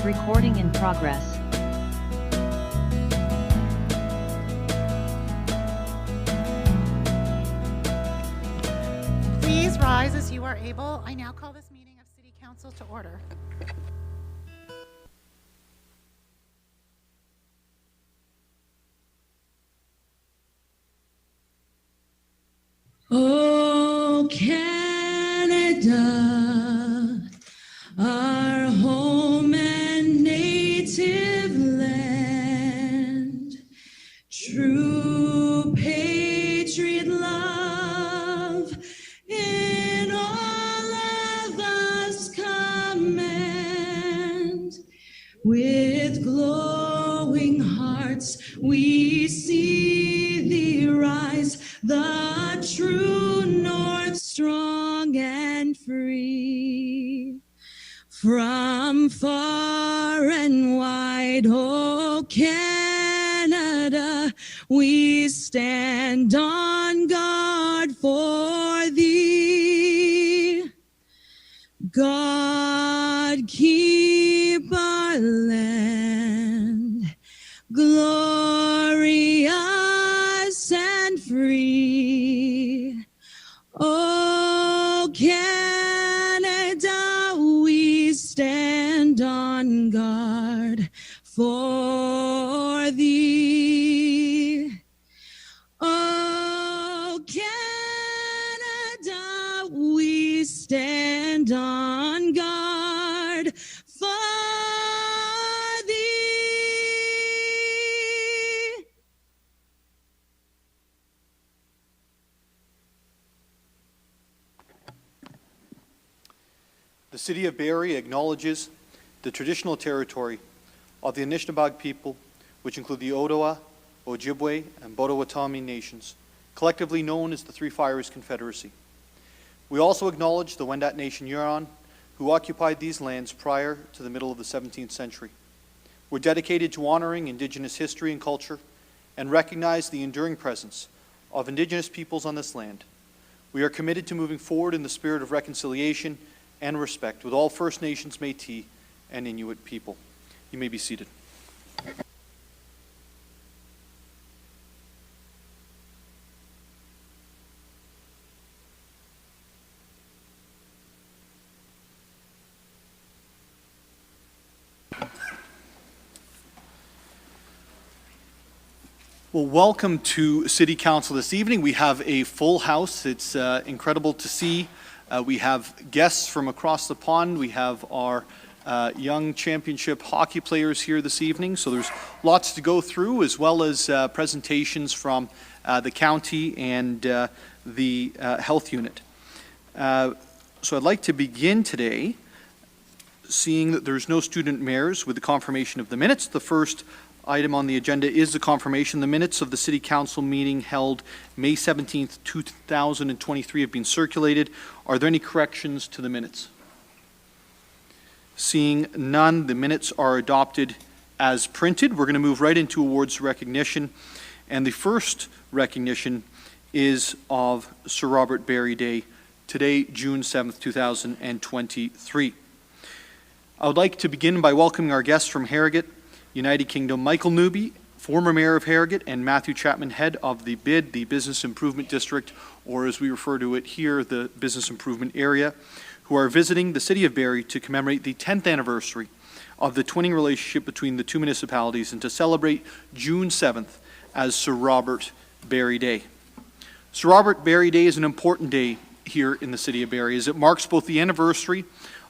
Recording in progress. Please rise as you are able. I now call this meeting of City Council to order. Oh, Canada, our home and native land, true patriot love in all of us command. With glowing hearts we see thee rise, the true north, strong and free. From far and wide, oh Canada, we stand on guard for thee. God keep our land glorious and free. Oh, Canada, we stand on guard for thee. Oh, Canada, we stand on guard for thee. The City of Barrie acknowledges the traditional territory of the Anishinaabe people, which include the Ottawa, Ojibwe, and Potawatomi nations, collectively known as the Three Fires Confederacy. We also acknowledge the Wendat Nation Huron, who occupied these lands prior to the middle of the 17th century. We're dedicated to honoring Indigenous history and culture and recognize the enduring presence of Indigenous peoples on this land. We are committed to moving forward in the spirit of reconciliation and respect with all First Nations, Métis, and Inuit people. You may be seated. Well, welcome to City Council this evening. We have a full house. It's incredible to see. We have guests from across the pond. We have our young championship hockey players here this evening. So there's lots to go through, as well as presentations from the county and the health unit. So I'd like to begin today seeing that there's no student mayors with the confirmation of the minutes. The first item on the agenda is the confirmation. The minutes of the City Council meeting held May 17th, 2023 have been circulated. Are there any corrections to the minutes? Seeing none, the minutes are adopted as printed. We're going to move right into awards recognition. And the first recognition is of Sir Robert Barrie Day, today, June 7th, 2023. I would like to begin by welcoming our guests from Harrogate, United Kingdom, Michael Newby, former Mayor of Harrogate, and Matthew Chapman, head of the BID, the Business Improvement District, or as we refer to it here, the Business Improvement Area, who are visiting the City of Barrie to commemorate the 10th anniversary of the twinning relationship between the two municipalities and to celebrate June 7th as Sir Robert Barrie Day. Sir Robert Barrie Day is an important day here in the City of Barrie, as it marks both the anniversary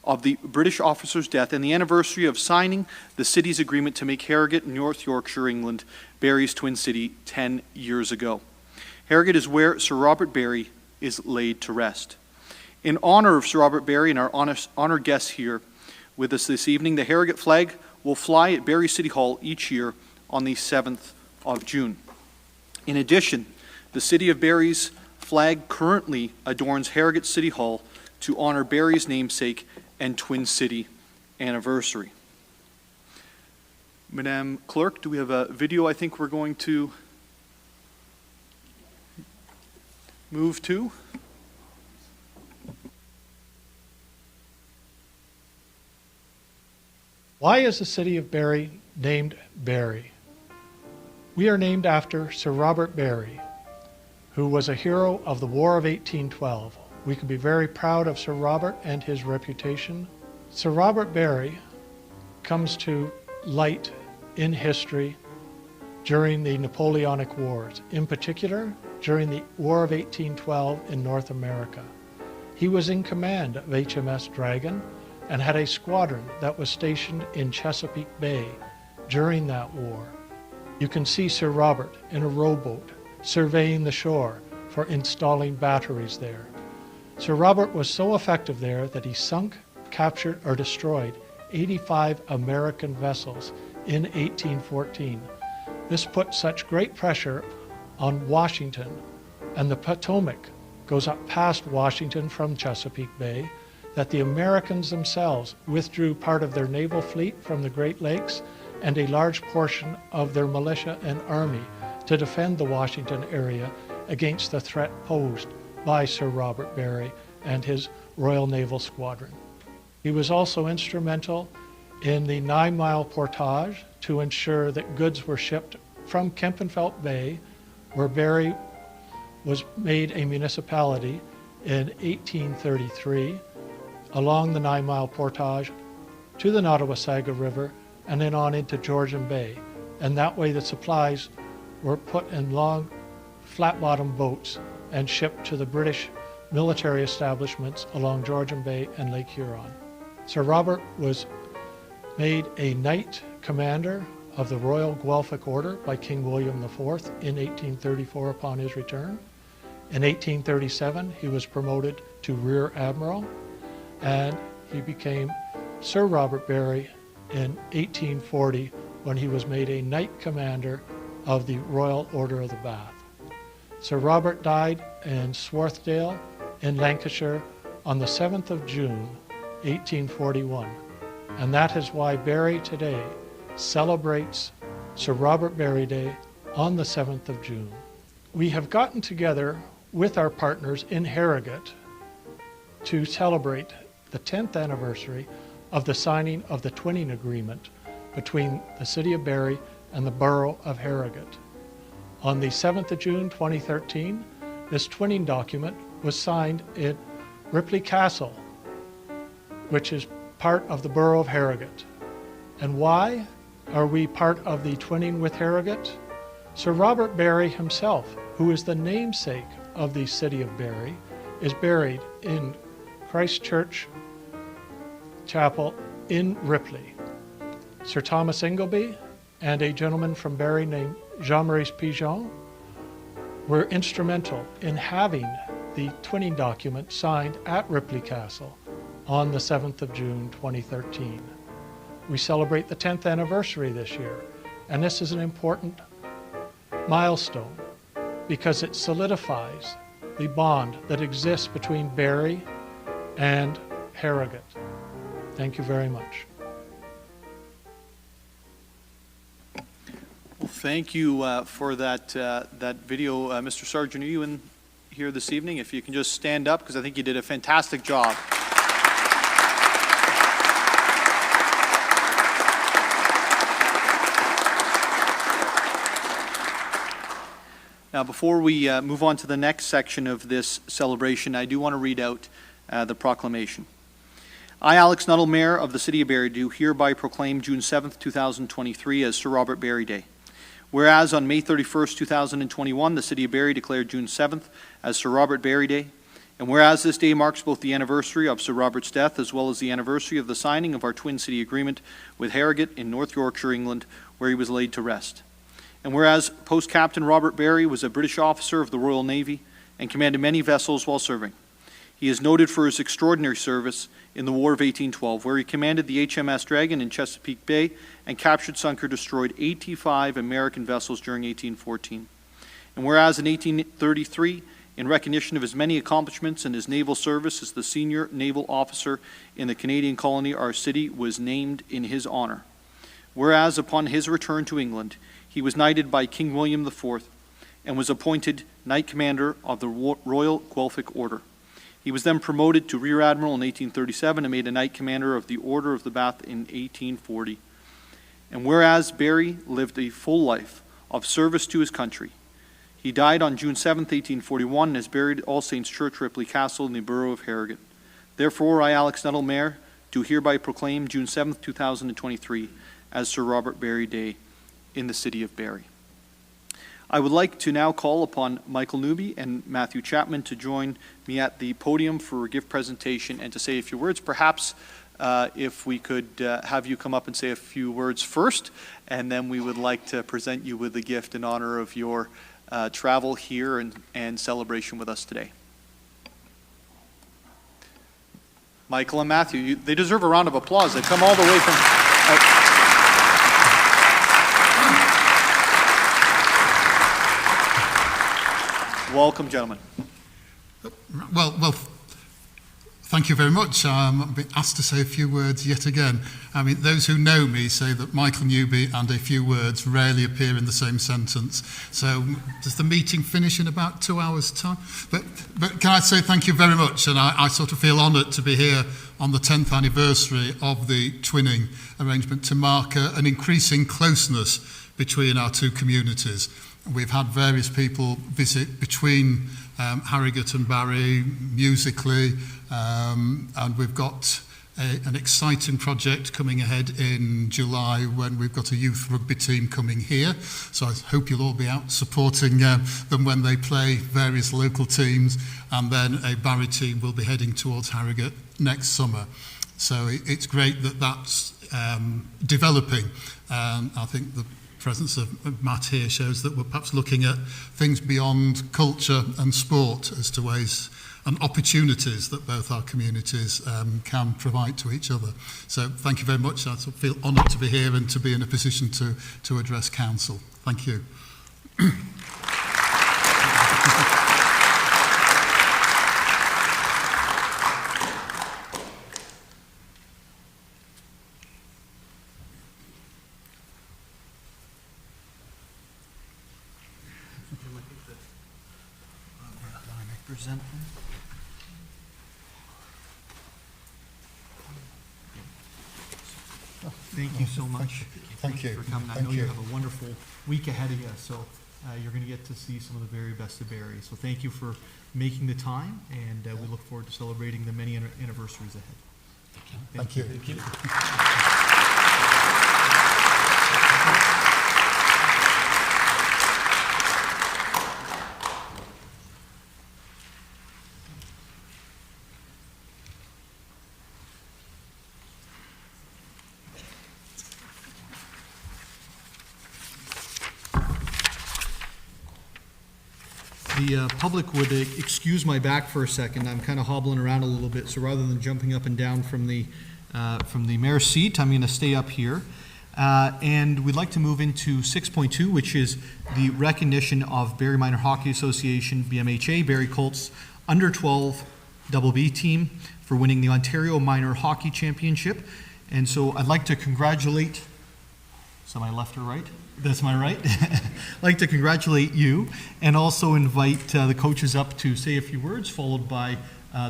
of the British officer's death and the anniversary of signing the city's agreement to make Harrogate, North Yorkshire, England, Barrie's twin city 10 years ago. Harrogate is where Sir Robert Barrie is laid to rest. In honor of Sir Robert Barrie and our honored guests here with us this evening, the Harrogate flag will fly at Barrie City Hall each year on the 7th of June. In addition, the City of Barrie's flag currently adorns Harrogate City Hall to honor Barrie's namesake and Twin City anniversary. Madame Clerk, do we have a video I think we're going to move to? Why is the city of Barrie named Barrie? We are named after Sir Robert Barrie, who was a hero of the War of 1812. We can be very proud of Sir Robert and his reputation. Sir Robert Barrie comes to light in history during the Napoleonic Wars, in particular during the War of 1812 in North America. He was in command of HMS Dragon and had a squadron that was stationed in Chesapeake Bay during that war. You can see Sir Robert in a rowboat surveying the shore for installing batteries there. Sir Robert was so effective there that he sunk, captured, or destroyed 85 American vessels in 1814. This put such great pressure on Washington, and the Potomac goes up past Washington from Chesapeake Bay, that the Americans themselves withdrew part of their naval fleet from the Great Lakes and a large portion of their militia and army to defend the Washington area against the threat posed by Sir Robert Barrie and his Royal Naval Squadron. He was also instrumental in the 9-mile portage to ensure that goods were shipped from Kempenfelt Bay, where Barrie was made a municipality in 1833, along the 9-mile portage to the Nottawasaga River and then on into Georgian Bay. And that way the supplies were put in long flat-bottom boats and shipped to the British military establishments along Georgian Bay and Lake Huron. Sir Robert was made a Knight Commander of the Royal Guelphic Order by King William IV in 1834 upon his return. In 1837, he was promoted to Rear Admiral, and he became Sir Robert Barrie in 1840 when he was made a Knight Commander of the Royal Order of the Bath. Sir Robert died in Swarthdale in Lancashire on the 7th of June, 1841, and that is why Barrie today celebrates Sir Robert Barrie Day on the 7th of June. We have gotten together with our partners in Harrogate to celebrate the 10th anniversary of the signing of the twinning agreement between the City of Barrie and the Borough of Harrogate. On the 7th of June 2013, this twinning document was signed in Ripley Castle, which is part of the Borough of Harrogate. And why are we part of the twinning with Harrogate? Sir Robert Barrie himself, who is the namesake of the City of Barrie, is buried in Christ Church Chapel in Ripley. Sir Thomas Ingleby and a gentleman from Barrie named Jean-Maurice Pigeon were instrumental in having the twinning document signed at Ripley Castle on the 7th of June 2013. We celebrate the 10th anniversary this year, and this is an important milestone because it solidifies the bond that exists between Barrie and Harrogate. Thank you very much. Well, thank you for that video. Mr. Sargent, are you in here this evening? If you can just stand up, because I think you did a fantastic job. Now, before we move on to the next section of this celebration, I do want to read out the proclamation. I, Alex Nuttall, Mayor of the City of Barrie, do hereby proclaim June 7th, 2023 as Sir Robert Barrie Day. Whereas on May 31st, 2021, the City of Barrie declared June 7th as Sir Robert Barrie Day, and whereas this day marks both the anniversary of Sir Robert's death as well as the anniversary of the signing of our Twin City Agreement with Harrogate in North Yorkshire, England, where he was laid to rest. And whereas Post Captain Robert Barrie was a British officer of the Royal Navy and commanded many vessels while serving. He is noted for his extraordinary service in the War of 1812, where he commanded the HMS Dragon in Chesapeake Bay and captured, sunk, or destroyed 85 American vessels during 1814. And whereas in 1833, in recognition of his many accomplishments and his naval service as the senior naval officer in the Canadian colony, our city was named in his honor. Whereas upon his return to England, he was knighted by King William IV and was appointed Knight Commander of the Royal Guelphic Order. He was then promoted to Rear Admiral in 1837 and made a Knight Commander of the Order of the Bath in 1840. And whereas Barrie lived a full life of service to his country, he died on June 7, 1841, and is buried at All Saints Church, Ripley Castle, in the borough of Harrogate. Therefore, I, Alex Nuttall, Mayor, do hereby proclaim June 7, 2023 as Sir Robert Barrie Day in the city of Barrie. I would like to now call upon Michael Newby and Matthew Chapman to join me at the podium for a gift presentation and to say a few words. Perhaps if we could have you come up and say a few words first, and then we would like to present you with a gift in honor of your travel here and celebration with us today. Michael and Matthew, they deserve a round of applause. They've come all the way from... Welcome, gentlemen. Well, thank you very much. I've been asked to say a few words yet again. I mean, those who know me say that Michael Newby and a few words rarely appear in the same sentence. So does the meeting finish in about 2 hours' time? But can I say thank you very much? And I sort of feel honoured to be here on the 10th anniversary of the twinning arrangement to mark an increasing closeness between our two communities. We've had various people visit between Harrogate and Barrie musically, and we've got an exciting project coming ahead in July when we've got a youth rugby team coming here. So I hope you'll all be out supporting them when they play various local teams, and then a Barrie team will be heading towards Harrogate next summer. So it's great that that's developing. I think the presence of Matt here shows that we're perhaps looking at things beyond culture and sport as to ways and opportunities that both our communities can provide to each other. So thank you very much. I feel honoured to be here and to be in a position to address council. Thank you. Thank you so much. Thank you. For coming. I know you have a wonderful week ahead of you, so you're going to get to see some of the very best of Barrie. So thank you for making the time, and we look forward to celebrating the many anniversaries ahead. Thank you. Thank you. The public would excuse my back for a second. I'm kind of hobbling around a little bit, so rather than jumping up and down from the mayor's seat, I'm going to stay up here. And we'd like to move into 6.2, which is the recognition of Barrie Minor Hockey Association, BMHA, Barrie Colts Under 12 BB team for winning the Ontario Minor Hockey Championship. And so I'd like to congratulate, is that my left or right? That's my right. I'd like to congratulate you and also invite the coaches up to say a few words, followed by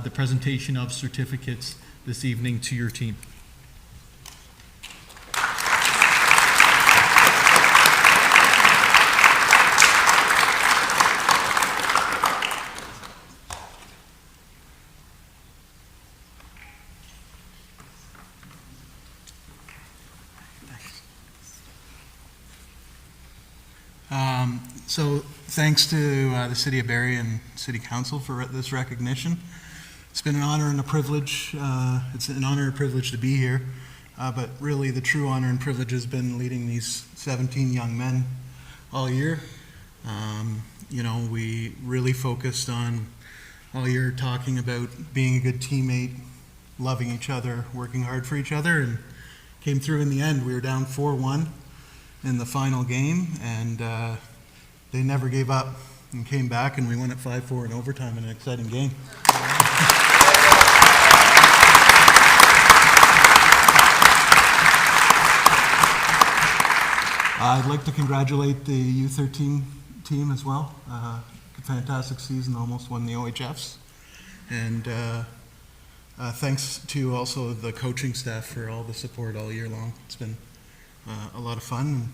the presentation of certificates this evening to your team. So thanks to the City of Barrie and City Council for this recognition. It's been an honor and a privilege. It's an honor and a privilege to be here, but really the true honor and privilege has been leading these 17 young men all year. You know, we really focused on all year talking about being a good teammate, loving each other, working hard for each other, and came through in the end. We were down 4-1 in the final game, and they never gave up and came back, and we won at 5-4 in overtime in an exciting game. I'd like to congratulate the U13 team as well. Fantastic season, almost won the OHFs. And thanks to also the coaching staff for all the support all year long. It's been a lot of fun.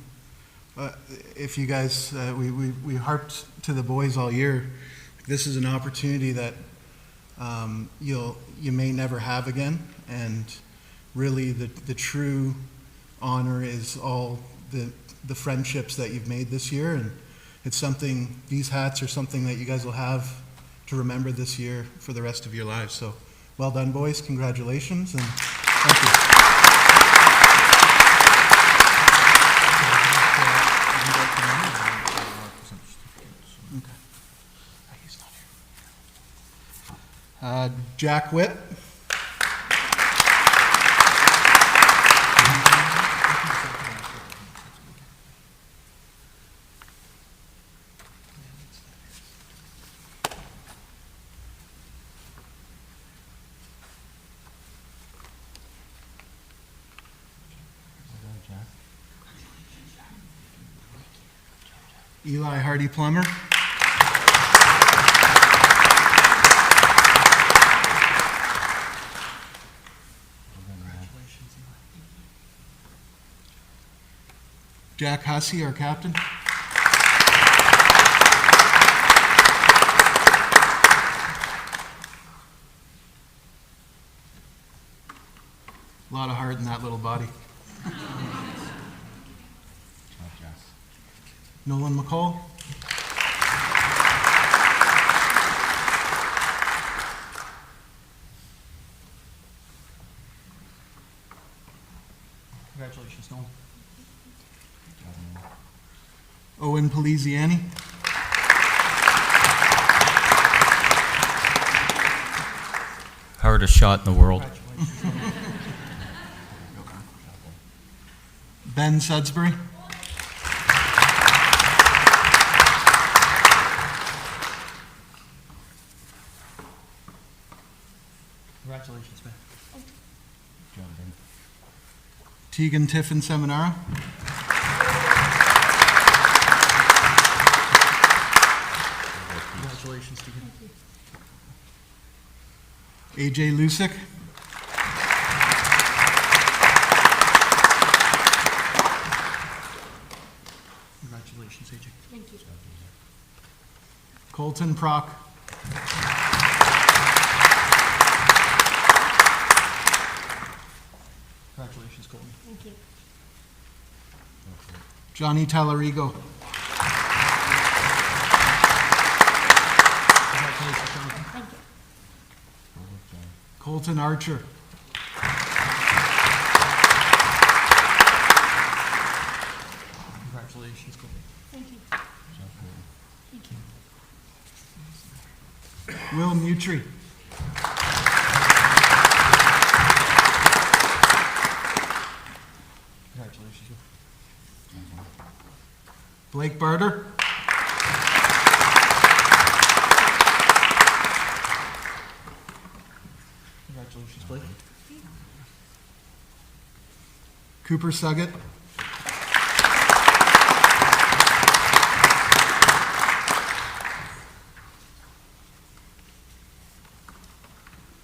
If you guys, we harped to the boys all year. This is an opportunity that you may never have again, and really the true honor is all the friendships that you've made this year, and it's something, these hats are something that you guys will have to remember this year for the rest of your lives. So well done, boys, congratulations, and thank you. Jack Witt. Eli Hardy Plummer. Jack Hussey, our captain. A lot of heart in that little body. Nolan McCall. Congratulations, Nolan. Owen Poliziani. Hardest shot in the world. Ben Sudsbury. Congratulations, man. Tegan Tiffin Seminara. Congratulations, Stephen. AJ Lusick. Congratulations, AJ. Thank you. Colton Prock. Congratulations, Colton. Thank you. Johnny Tallarigo. Congratulations, Jonathan. Thank you. Colton Archer. Congratulations, Colton. Thank you. Thank you. Will Mutry. Congratulations, Will. Blake Barter. Congratulations, Blake. Cooper Suggett.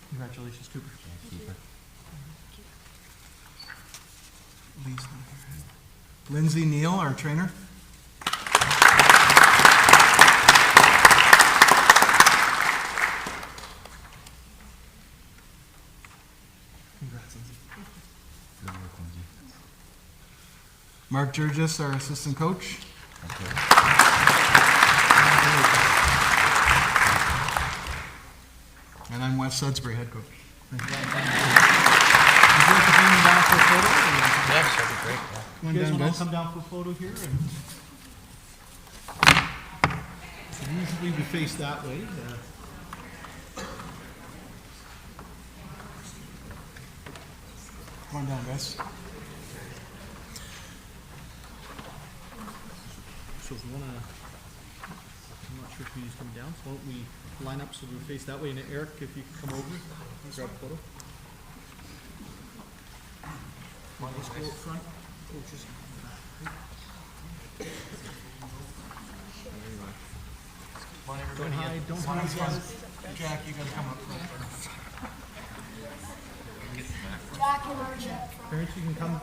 Congratulations, Cooper. Lee's not here. Lindsay Neal, our trainer. Congrats, Lindsay. Mark Jurgis, our assistant coach. And I'm Wes Sudsbury, head coach. Thank you. Would you like to bring them down for a photo? Yes, that'd be great. Come You on guys down, want to guys. come down for a photo here? And usually we face that way. Come on down, guys. So if you want to, I'm not sure if you just come down, so why don't we line up so we face that way, and Eric, if you could come over, grab a photo. Want to go up front? Oh, just. Don't hide, guys. Jack, you gotta come up front. Parents, you can come down.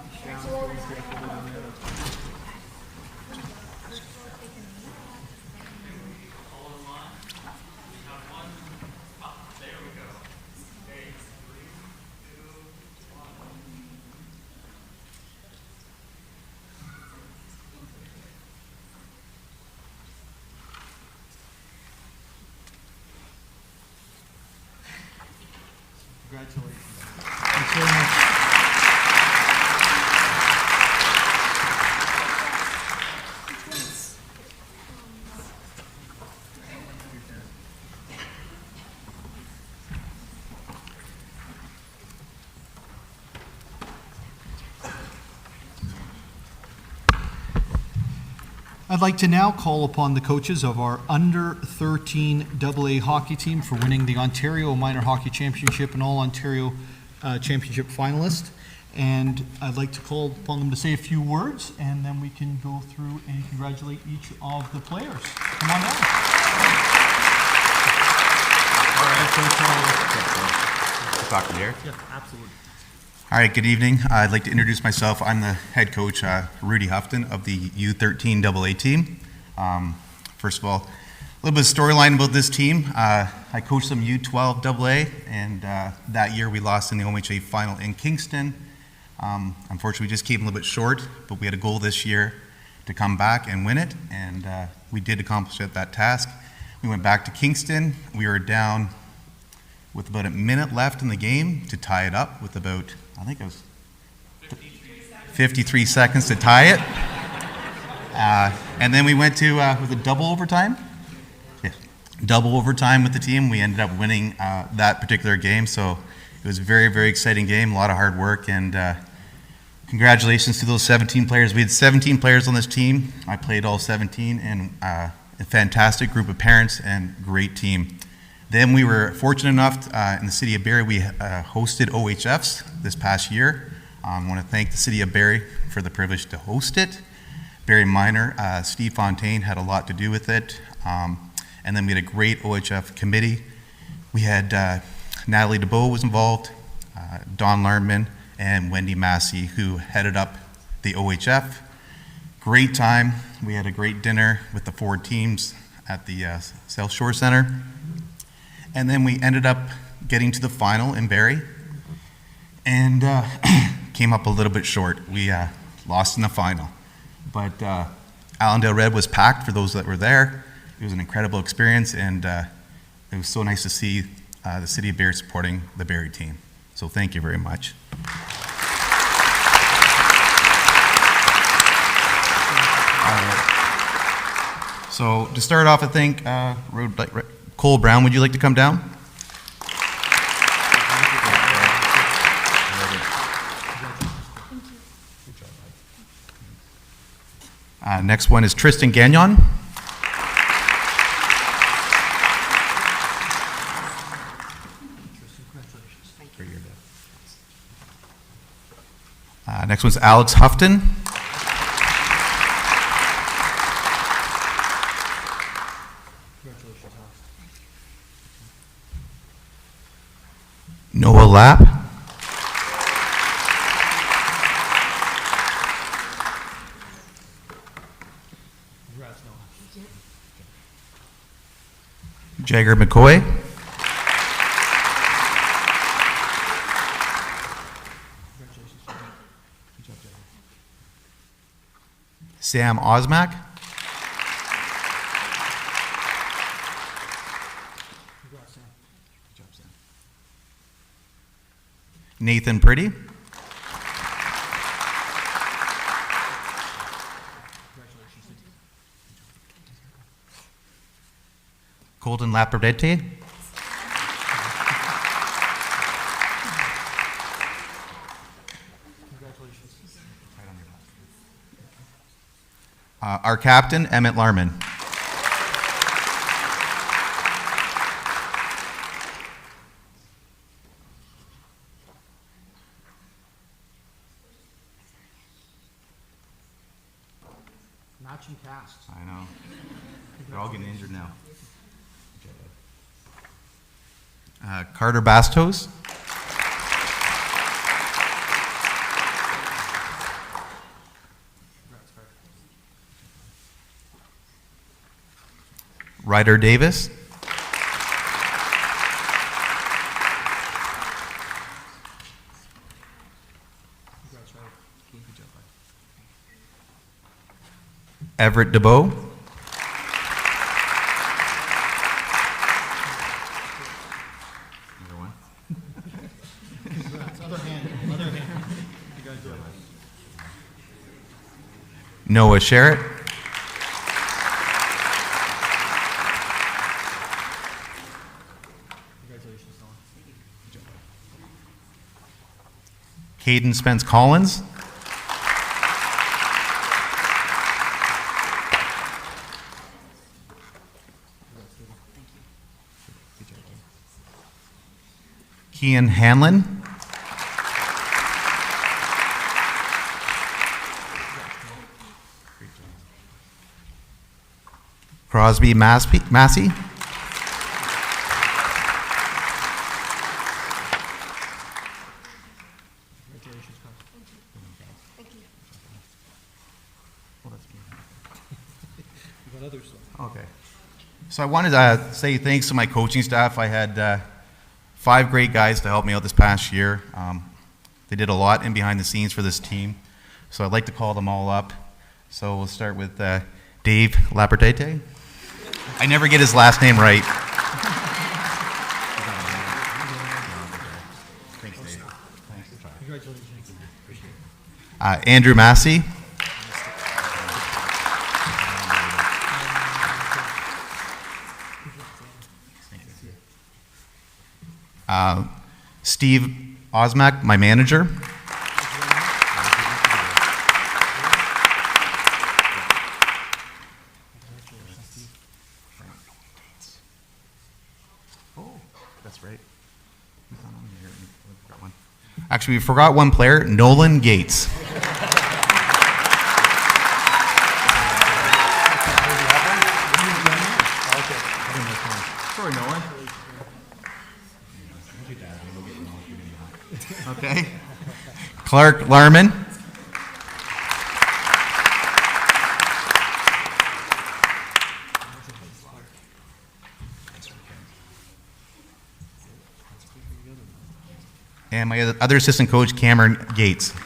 Congratulations. Thanks very much. I'd like to now call upon the coaches of our under-13 AA hockey team for winning the Ontario Minor Hockey Championship and All-Ontario Championship finalist. And I'd like to call upon them to say a few words, and then we can go through and congratulate each of the players. Come on down. Talking here? Yeah, absolutely. All right, good evening. I'd like to introduce myself. I'm the head coach, Rudy Houghton of the U13 AA team. First of all, a little bit of storyline about this team. I coached them U12 AA, and that year we lost in the OMHA final in Kingston. Unfortunately, we just came a little bit short, but we had a goal this year to come back and win it, and we did accomplish that task. We went back to Kingston. We were down with about a minute left in the game to tie it up with about, I think it was 53 seconds to tie it. And then we went to, was it double overtime? Yeah, double overtime with the team. We ended up winning that particular game. So it was a very, very exciting game, a lot of hard work, and congratulations to those 17 players. We had 17 players on this team. I played all 17, and a fantastic group of parents and great team. Then we were fortunate enough in the city of Barrie, we hosted OHFs this past year. I want to thank the city of Barrie for the privilege to host it. Barrie Minor, Steve Fontaine had a lot to do with it. And then we had a great OHF committee. We had Natalie DeBow was involved, Don Lardman, and Wendy Massey, who headed up the OHF. Great time. We had a great dinner with the 4 teams at the South Shore Center. And then we ended up getting to the final in Barrie and came up a little bit short. We lost in the final. But Allendale Red was packed for those that were there. It was an incredible experience, and it was so nice to see the city of Barrie supporting the Barrie team. So thank you very much. So to start off, I think, Cole Brown, would you like to come down? Next one is Tristan Gagnon. Next one's Alex Houghton. Noah Lapp. Jagger McCoy. Sam Osmack. Nathan Pretty. Colton Lapardete. Our captain, Emmett Larman. Matching casts. I know. They're all getting injured now. Carter Bastos. Ryder Davis. Everett DeBow. Noah Sherritt. Caden Spence Collins. Kian Hanlon. Crosby Massey. Okay. So I wanted to say thanks to my coaching staff. I had 5 great guys to help me out this past year. They did a lot in behind the scenes for this team. So I'd like to call them all up. So we'll start with Dave Laperdete. I never get his last name right. Thanks, Dave. Andrew Massey. Steve Osmak, my manager. That's right. Actually, we forgot one player, Nolan Gates. Sorry, Nolan. Okay. Clark Larman. And my other assistant coach, Cameron Gates. Would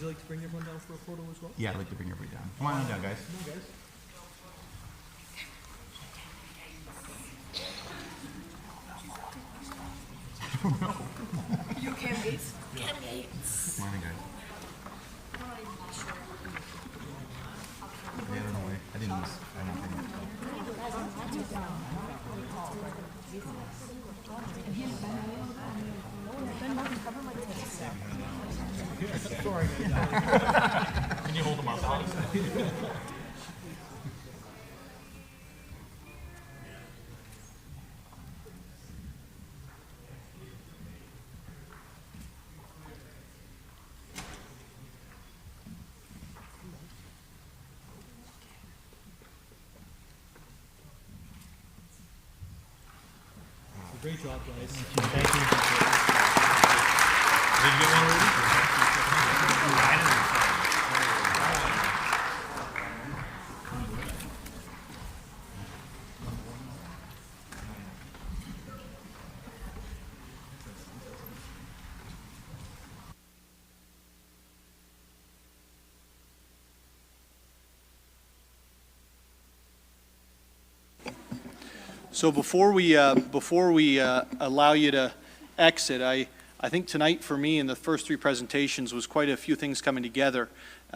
you like to bring everyone down for a photo as well? Yeah, I'd like to bring everybody down. Come on down, guys. Come on, guys. You Cam Gates? Cam Gates. Come on in, guys. Yeah, no way. I didn't miss. I don't think. Sorry. Can you hold them up? Great job, guys. Thank you. Did you get one already? So before we allow you to exit, I think tonight for me in the first 3 presentations was quite a few things coming together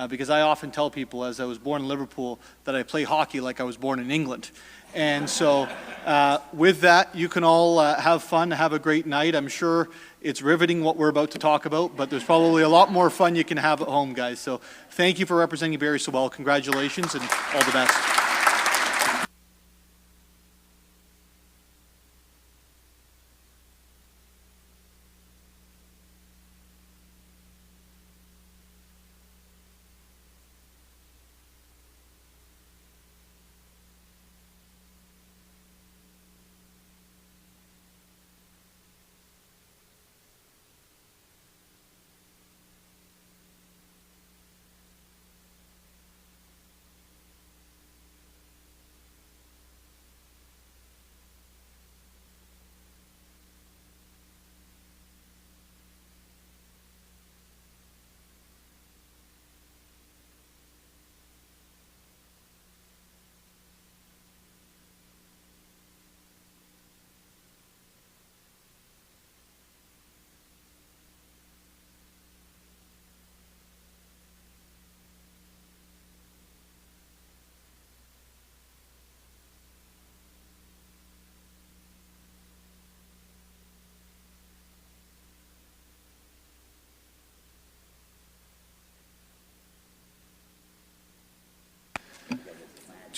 because I often tell people as I was born in Liverpool that I play hockey like I was born in England. And so with that, you can all have fun, have a great night. I'm sure it's riveting what we're about to talk about, but there's probably a lot more fun you can have at home, guys. So thank you for representing Barrie so well. Congratulations and all the best.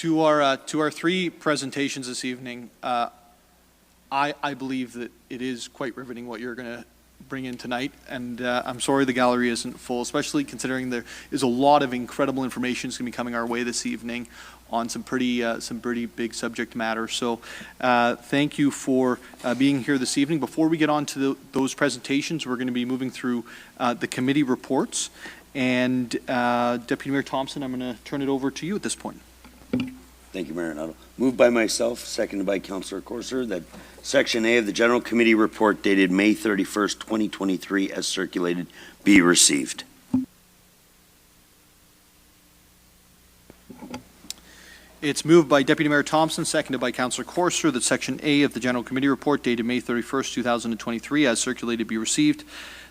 To our three presentations this evening, I believe that it is quite riveting what you're going to bring in tonight, and I'm sorry the gallery isn't full, especially considering there is a lot of incredible information that's going to be coming our way this evening on some pretty big subject matter. So thank you for being here this evening. Before we get on to those presentations, we're going to be moving through the committee reports, and Deputy Mayor Thompson, I'm going to turn it over to you at this point. Thank you, Mayor Nuttall. Moved by myself, seconded by Councillor Corser, that Section A of the General Committee Report dated May 31st, 2023, as circulated, be received. It's moved by Deputy Mayor Thompson, seconded by Councillor Corser, that Section A of the General Committee Report dated May 31st, 2023, as circulated, be received.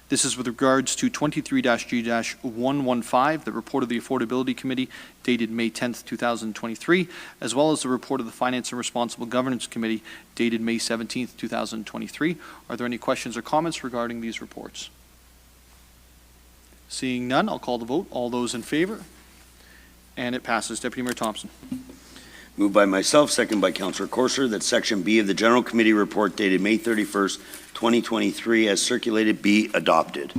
This is with regards to 23-G-115, the report of the Affordability Committee dated May 10th, 2023, as well as the report of the Finance and Responsible Governance Committee dated May 17th, 2023. Are there any questions or comments regarding these reports? Seeing none, I'll call the vote. All those in favor? And it passes. Deputy Mayor Thompson. Moved by myself, seconded by Councillor Corser, that Section B of the General Committee Report dated May 31st, 2023, as circulated, be adopted.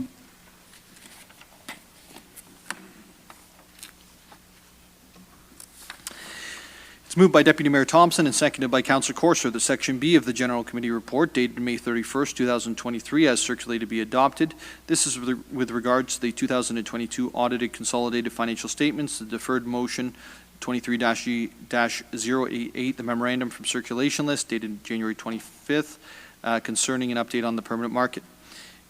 It's moved by Deputy Mayor Thompson and seconded by Councillor Corser that Section B of the General Committee Report dated May 31st, 2023, as circulated, be adopted. This is with regards to the 2022 audited consolidated financial statements, the deferred motion 23-G-088, the memorandum from circulation list dated January 25th, concerning an update on the permanent market.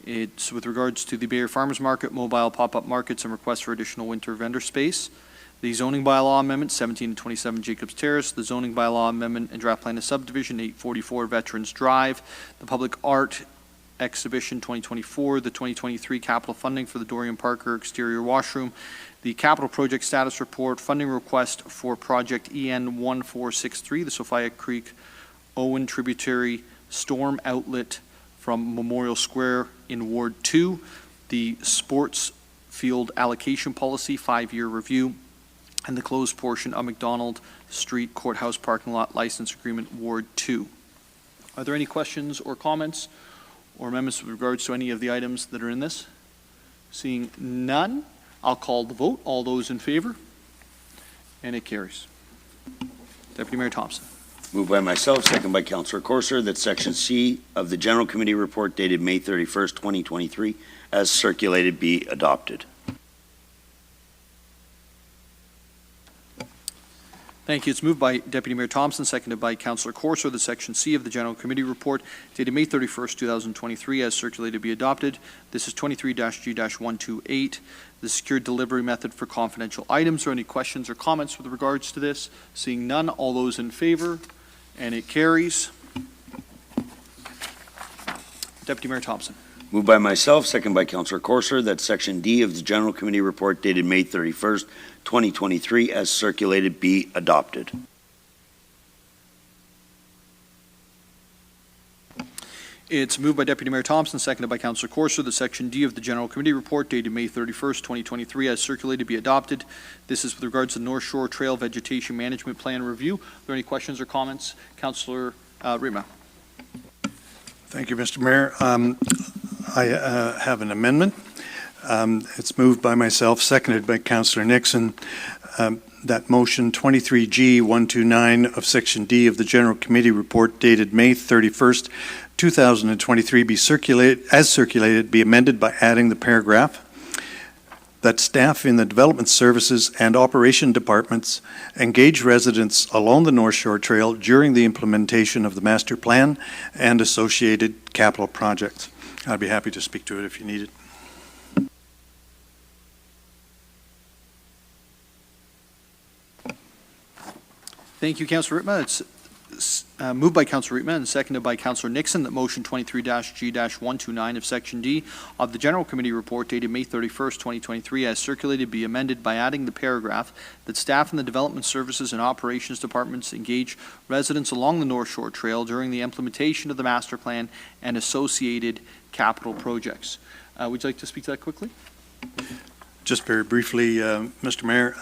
It's with regards to the Bay Area Farmers Market, mobile pop-up markets, and requests for additional winter vendor space. The zoning bylaw amendment, 17 to 27 Jacobs Terrace, the zoning bylaw amendment and draft plan of subdivision, 844 Veterans Drive, the public art exhibition 2024, the 2023 capital funding for the Dorian Parker exterior washroom, the capital project status report, funding request for project EN 1463, the Sophia Creek Owen tributary storm outlet from Memorial Square in Ward 2, the sports field allocation policy 5-year review, and the closed portion of McDonald Street Courthouse Parking Lot License Agreement, Ward 2. Are there any questions or comments or amendments with regards to any of the items that are in this? Seeing none, I'll call the vote. All those in favor? And it carries. Deputy Mayor Thompson. Moved by myself, seconded by Councillor Corser, that Section C of the General Committee Report dated May 31st, 2023, as circulated, be adopted. Thank you. It's moved by Deputy Mayor Thompson, seconded by Councillor Corser, that Section C of the General Committee Report dated May 31st, 2023, as circulated, be adopted. This is 23-G-128, the secured delivery method for confidential items. Are any questions or comments with regards to this? Seeing none, all those in favor, and it carries. Deputy Mayor Thompson. Moved by myself, seconded by Councillor Corser, that Section D of the General Committee Report dated May 31st, 2023, as circulated, be adopted. It's moved by Deputy Mayor Thompson, seconded by Councillor Corser, that Section D of the General Committee Report dated May 31st, 2023, as circulated, be adopted. This is with regards to the North Shore Trail Vegetation Management Plan Review. Are there any questions or comments? Councillor Rima. Thank you, Mr. Mayor. I have an amendment. It's moved by myself, seconded by Councillor Nixon, that motion 23G129 of Section D of the General Committee Report dated May 31st, 2023 be circulated, be amended by adding the paragraph that staff in the development services and operation departments engage residents along the North Shore Trail during the implementation of the master plan and associated capital projects. I'd be happy to speak to it if you need it. Thank you, Councillor Ritma. It's moved by Councillor Ritma and seconded by Councillor Nixon that motion 23-G-129 of Section D of the General Committee Report dated May 31st, 2023 as circulated be amended by adding the paragraph that staff in the Development Services and Operations Departments engage residents along the North Shore Trail during the implementation of the master plan and associated capital projects. Would you like to speak to that quickly? Just very briefly, Mr. Mayor.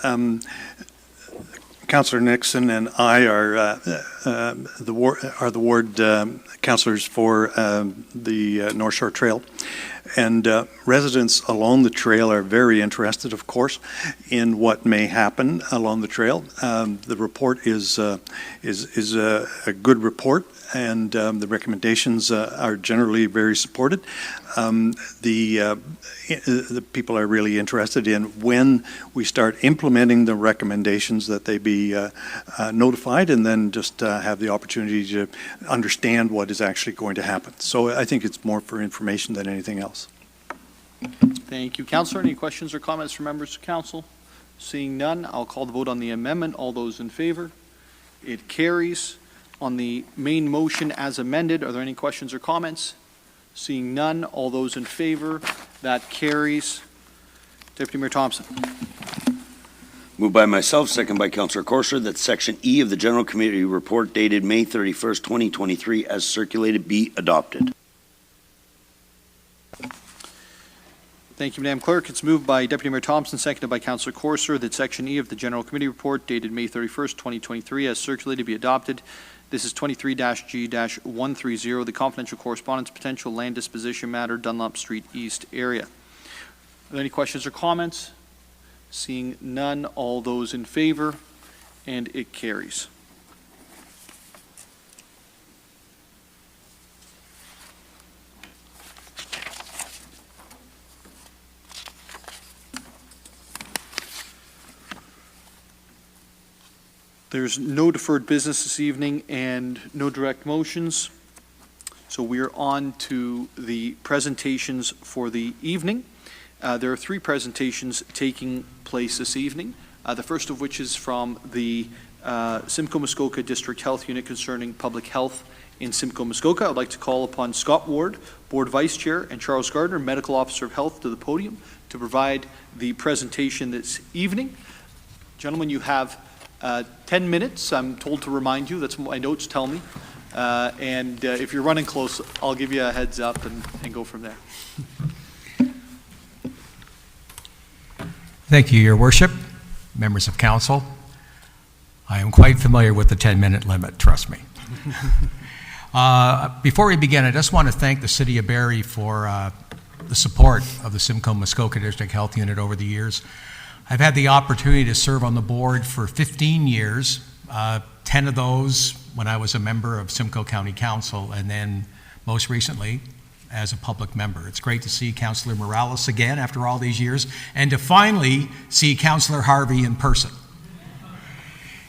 Councillor Nixon and I are the ward councillors for the North Shore Trail. And residents along the trail are very interested, of course, in what may happen along the trail. The report is a good report, and the recommendations are generally very supported. The people are really interested in when we start implementing the recommendations that they be notified, and then just have the opportunity to understand what is actually going to happen. So I think it's more for information than anything else. Thank you. Councillor, any questions or comments from members of council? Seeing none, I'll call the vote on the amendment. All those in favor? It carries. On the main motion as amended, are there any questions or comments? Seeing none, all those in favor? That carries. Deputy Mayor Thompson. Moved by myself, second by Councillor Courser, that Section E of the General Committee Report dated May 31st, 2023, as circulated, be adopted. Thank you, Madam Clerk. It's moved by Deputy Mayor Thompson, seconded by Councillor Courser, that Section E of the General Committee Report dated May 31st, 2023, as circulated, be adopted. This is 23-G-130, the confidential correspondence potential land disposition matter, Dunlop Street East area. Are there any questions or comments? Seeing none, all those in favor, and it carries. There's no deferred business this evening and no direct motions. So we're on to the presentations for the evening. There are three presentations taking place this evening. The first of which is from the Simcoe Muskoka District Health Unit concerning public health in Simcoe Muskoka. I'd like to call upon Scott Ward, Board Vice Chair, and Charles Gardner, Medical Officer of Health, to the podium to provide the presentation this evening. Gentlemen, you have 10 minutes, I'm told to remind you. That's what my notes tell me. And if you're running close, I'll give you a heads up and go from there. Thank you, Your Worship, members of council. I am quite familiar with the 10-minute limit, trust me. Before we begin, I just want to thank the City of Barrie for the support of the Simcoe Muskoka District Health Unit over the years. I've had the opportunity to serve on the board for 15 years, 10 of those when I was a member of Simcoe County Council, and then most recently as a public member. It's great to see Councillor Morales again after all these years, and to finally see Councillor Harvey in person.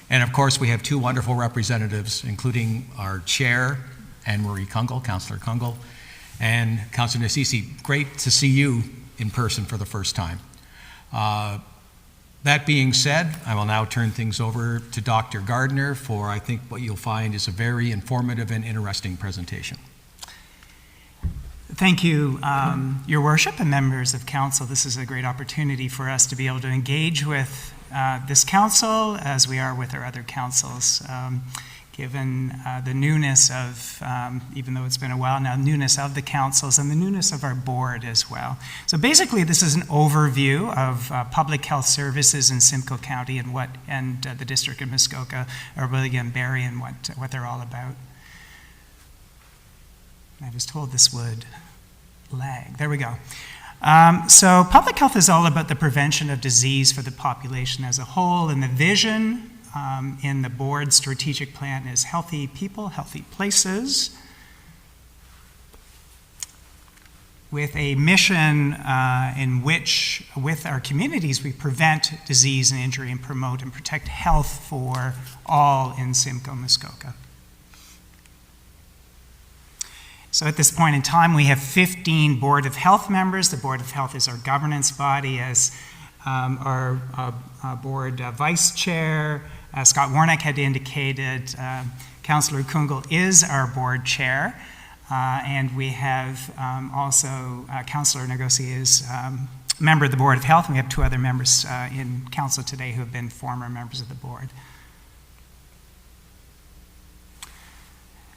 And of course, we have two wonderful representatives, including our chair, Anne-Marie Kungle, Councillor Kungle, and Councillor Nassisi. Great to see you in person for the first time. That being said, I will now turn things over to Dr. Gardner for, I think, what you'll find is a very informative and interesting presentation. Thank you, Your Worship and members of council. This is a great opportunity for us to be able to engage with this council as we are with our other councils, given the newness of, even though it's been a while now, newness of the councils and the newness of our board as well. So basically, this is an overview of public health services in Simcoe County and the District of Muskoka, or William Barrie, and what they're all about. I was told this would lag. There we go. So public health is all about the prevention of disease for the population as a whole, and the vision in the board's strategic plan is healthy people, healthy places, with a mission in which, with our communities, we prevent disease and injury and promote and protect health for all in Simcoe Muskoka. So at this point in time, we have 15 Board of Health members. The Board of Health is our governance body, as our board vice chair, Scott Warnock, had indicated. Councillor Kungle is our board chair. And we have also Councillor Ngozi is member of the Board of Health, and we have two other members in council today who have been former members of the board.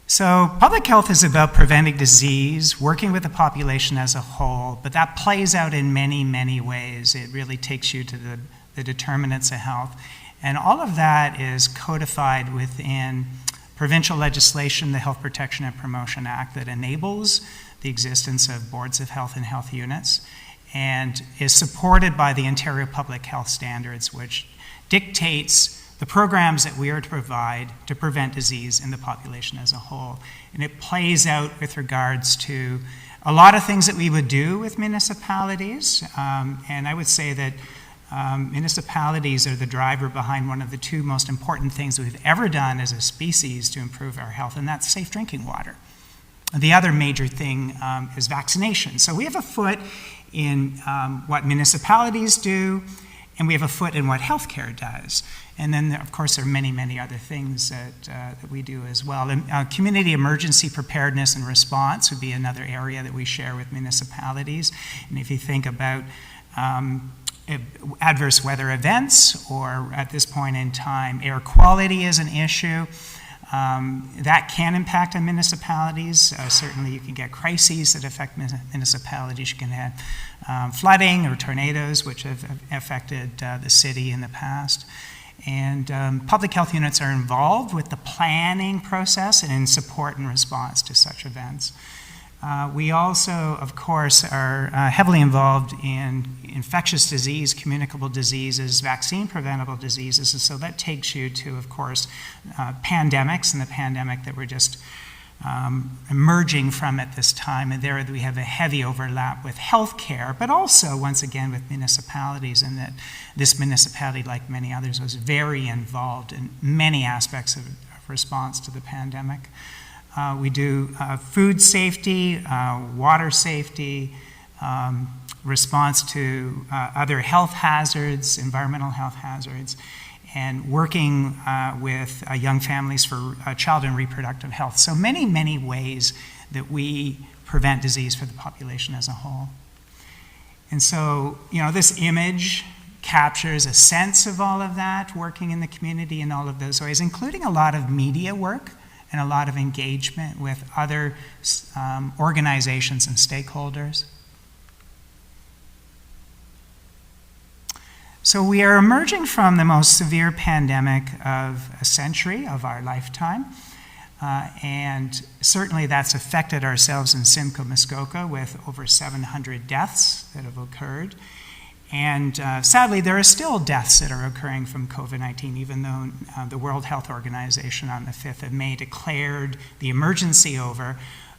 So public health is about preventing disease, working with the population as a whole, but that plays out in many, many ways. It really takes you to the determinants of health. And all of that is codified within provincial legislation, the Health Protection and Promotion Act, that enables the existence of boards of health and health units, and is supported by the Ontario Public Health Standards, which dictates the programs that we are to provide to prevent disease in the population as a whole. And it plays out with regards to a lot of things that we would do with municipalities. And I would say that municipalities are the driver behind one of the two most important things we've ever done as a species to improve our health, and that's safe drinking water. The other major thing is vaccination. So we have a foot in what municipalities do, and we have a foot in what healthcare does. And then, of course, there are many, many other things that we do as well. And, community emergency preparedness and response would be another area that we share with municipalities. And if you think about adverse weather events, or at this point in time, air quality is an issue, that can impact on municipalities. Certainly you can get crises that affect municipalities. You can have flooding or tornadoes, which have affected the city in the past. And public health units are involved with the planning process and in support and response to such events. We also, of course, are heavily involved in infectious disease, communicable diseases, vaccine-preventable diseases, and so that takes you to, of course, pandemics, and the pandemic that we're just emerging from at this time. And there we have a heavy overlap with healthcare, but also, once again, with municipalities, and that this municipality, like many others, was very involved in many aspects of response to the pandemic. We do food safety, water safety, response to other health hazards, environmental health hazards, and working with young families for child and reproductive health. So many, many ways that we prevent disease for the population as a whole. And so, this image captures a sense of all of that, working in the community in all of those ways, including a lot of media work and a lot of engagement with other organizations and stakeholders. So we are emerging from the most severe pandemic of a century of our lifetime. And certainly that's affected ourselves in Simcoe Muskoka with over 700 deaths that have occurred. And sadly, there are still deaths that are occurring from COVID-19, even though the World Health Organization on the 5th of May declared the emergency over.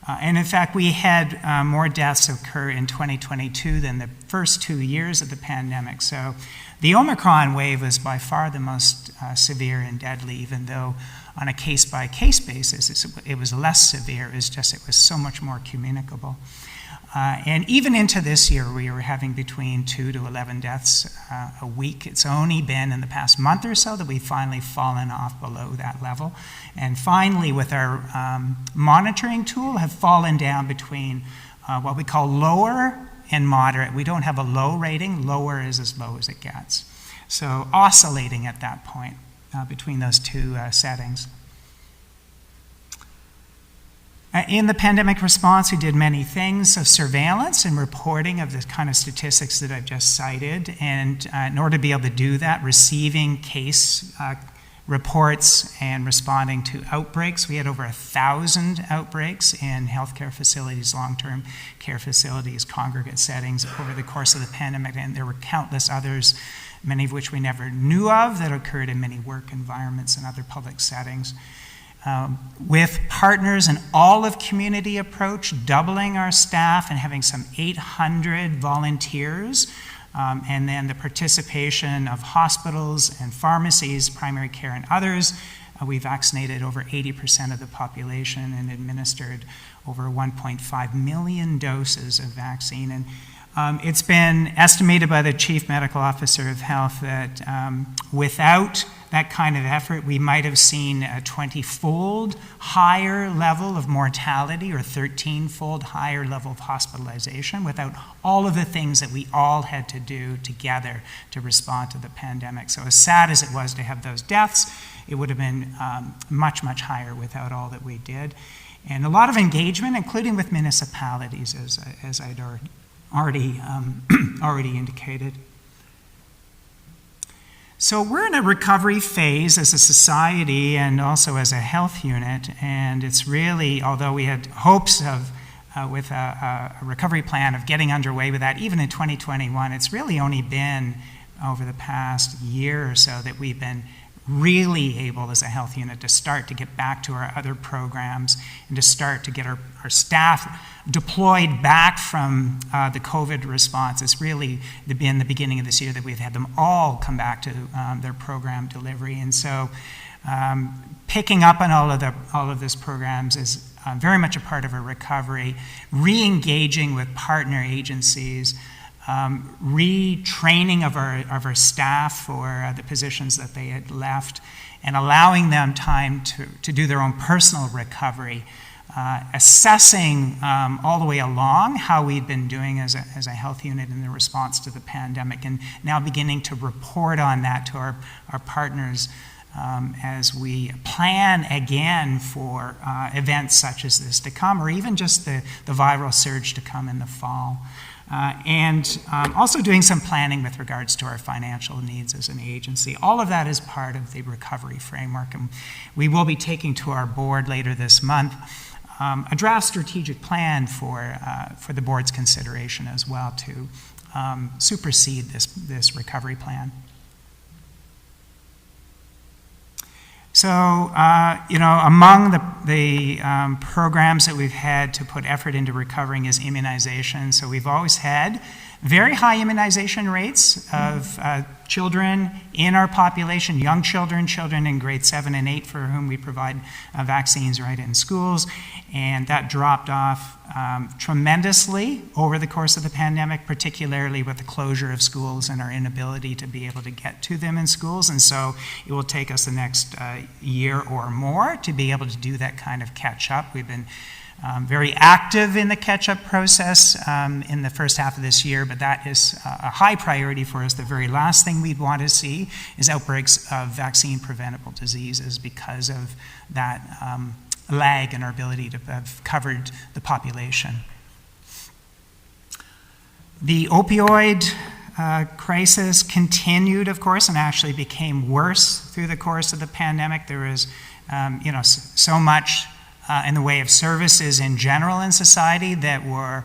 And in fact, we had more deaths occur in 2022 than the first 2 years of the pandemic. So the Omicron wave was by far the most severe and deadly, even though on a case-by-case basis it was less severe. It was so much more communicable. And even into this year, we were having between 2 to 11 deaths a week. It's only been in the past month or so that we've finally fallen off below that level. And finally, with our monitoring tool, have fallen down between what we call lower and moderate. We don't have a low rating. Lower is as low as it gets. So oscillating at that point between those two settings. In the pandemic response, we did many things. So surveillance and reporting of the kind of statistics that I've just cited. And in order to be able to do that, receiving case reports and responding to outbreaks. We had over 1,000 outbreaks in healthcare facilities, long-term care facilities, congregate settings over the course of the pandemic. And there were countless others, many of which we never knew of, that occurred in many work environments and other public settings. With partners and all of community approach, doubling our staff and having some 800 volunteers, and then the participation of hospitals and pharmacies, primary care and others. We vaccinated over 80% of the population and administered over 1.5 million doses of vaccine. And it's been estimated by the Chief Medical Officer of Health that without that kind of effort, we might have seen a 20-fold higher level of mortality or 13-fold higher level of hospitalization without all of the things that we all had to do together to respond to the pandemic. So as sad as it was to have those deaths, it would have been much, much higher without all that we did. And a lot of engagement, including with municipalities, as I'd already indicated. So we're in a recovery phase as a society and also as a health unit, and it's really, although we had hopes of, with a recovery plan of getting underway with that, even in 2021, it's really only been over the past year or so that we've been really able as a health unit to start to get back to our other programs and to start to get our staff deployed back from the COVID response. It's really been the beginning of this year that we've had them all come back to their program delivery. And so picking up on all of these programs is very much a part of our recovery, re-engaging with partner agencies, retraining of our staff for the positions that they had left, and allowing them time to do their own personal recovery, assessing all the way along how we'd been doing as a health unit in the response to the pandemic, and now beginning to report on that to our partners as we plan again for events such as this to come, or even just the viral surge to come in the fall. And also doing some planning with regards to our financial needs as an agency. All of that is part of the recovery framework, and we will be taking to our board later this month a draft strategic plan for the board's consideration as well to supersede this recovery plan. So, among the programs that we've had to put effort into recovering is immunization. So we've always had very high immunization rates of children in our population, young children, children in grade 7 and 8 for whom we provide vaccines right in schools. And that dropped off tremendously over the course of the pandemic, particularly with the closure of schools and our inability to be able to get to them in schools. And so it will take us the next year or more to be able to do that kind of catch up. We've been very active in the catch-up process in the first half of this year, but that is a high priority for us. The very last thing we'd want to see is outbreaks of vaccine-preventable diseases because of that lag in our ability to have covered the population. The opioid crisis continued, of course, and actually became worse through the course of the pandemic. There was, so much in the way of services in general in society that were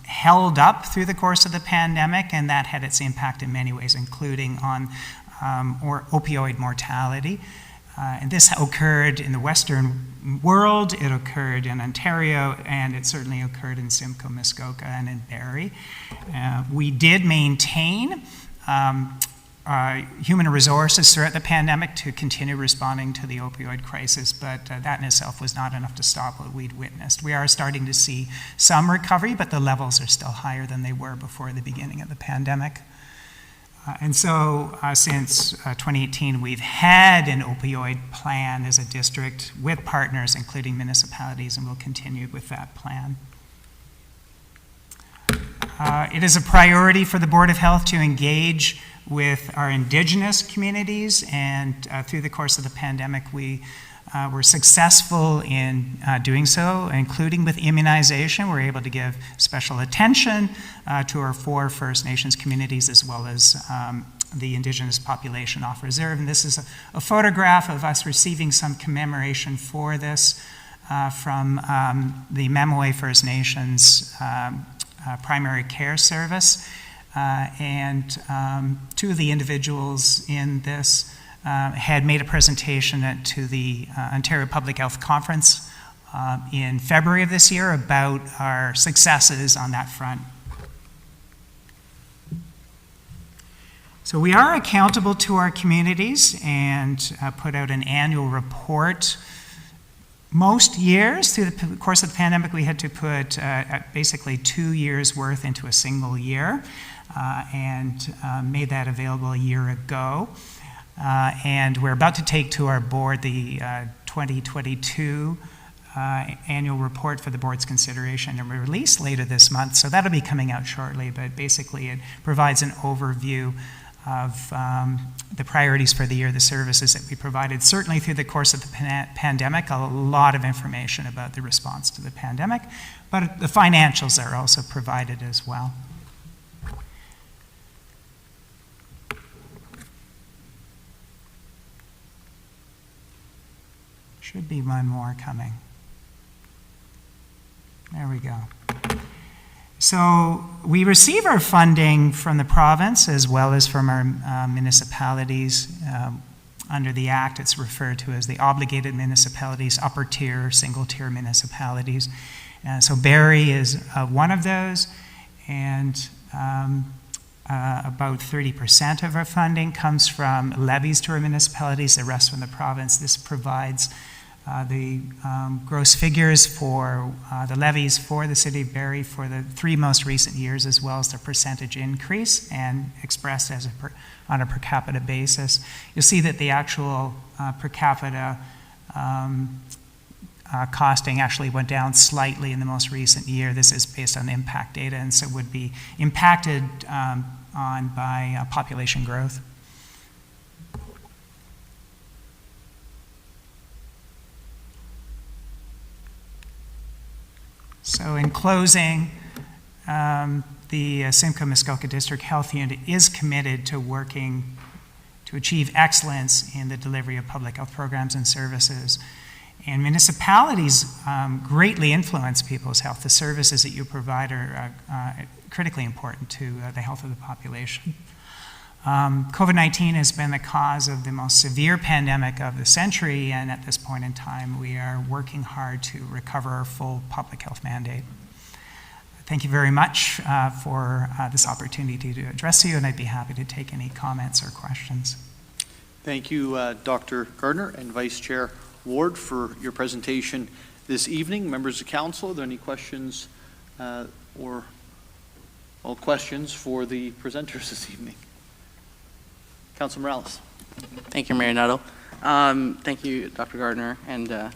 held up through the course of the pandemic, and that had its impact in many ways, including on opioid mortality. And this occurred in the Western world, it occurred in Ontario, and it certainly occurred in Simcoe, Muskoka, and in Barrie. We did maintain human resources throughout the pandemic to continue responding to the opioid crisis, but that in itself was not enough to stop what we'd witnessed. We are starting to see some recovery, but the levels are still higher than they were before the beginning of the pandemic. And so since 2018, we've had an opioid plan as a district with partners, including municipalities, and we'll continue with that plan. It is a priority for the Board of Health to engage with our Indigenous communities, and through the course of the pandemic, we were successful in doing so, including with immunization. We're able to give special attention to our 4 First Nations communities, as well as the Indigenous population off reserve. And this is a photograph of us receiving some commemoration for this from the Memaway First Nations primary care service. And 2 of the individuals in this had made a presentation to the Ontario Public Health Conference in February of this year about our successes on that front. So we are accountable to our communities and put out an annual report. Most years, through the course of the pandemic, we had to put basically 2 years' worth into a single year, and made that available a year ago. And we're about to take to our board the 2022 annual report for the board's consideration and release later this month. So that'll be coming out shortly, but basically it provides an overview of the priorities for the year, the services that we provided. Certainly through the course of the pandemic, a lot of information about the response to the pandemic, but the financials are also provided as well. Should be one more coming. There we go. So we receive our funding from the province as well as from our municipalities. Under the Act, it's referred to as the obligated municipalities, upper tier, single tier municipalities. So Barrie is one of those, and about 30% of our funding comes from levies to our municipalities, the rest from the province. This provides the gross figures for the levies for the city of Barrie for the 3 most recent years, as well as the percentage increase and expressed as on a per capita basis. You'll see that the actual per capita costing actually went down slightly in the most recent year. This is based on impact data, and so would be impacted on by population growth. So in closing, the Simcoe Muskoka District Health Unit is committed to working to achieve excellence in the delivery of public health programs and services. And municipalities greatly influence people's health. The services that you provide are critically important to the health of the population. COVID-19 has been the cause of the most severe pandemic of the century, and at this point in time, we are working hard to recover our full public health mandate. Thank you very much for this opportunity to address you, and I'd be happy to take any comments or questions. Thank you, Dr. Gardner and Vice Chair Ward, for your presentation this evening. Members of council, are there any questions or all questions for the presenters this evening? Councilor Morales. Thank you, Mayor Nuttall. Thank you, Dr. Gardner, and I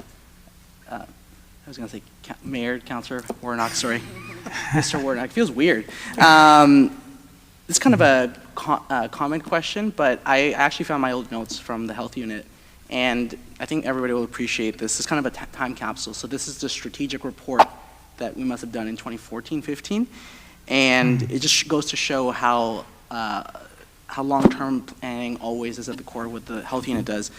was going to say Mayor, Councilor Warnock, sorry. Mr. Warnock, it feels weird. It's kind of a common question, but I actually found my old notes from the health unit, and I think everybody will appreciate this. It's kind of a time capsule. So this is the strategic report that we must have done in 2014-15, and it just goes to show how long-term planning always is at the core of what the health unit does.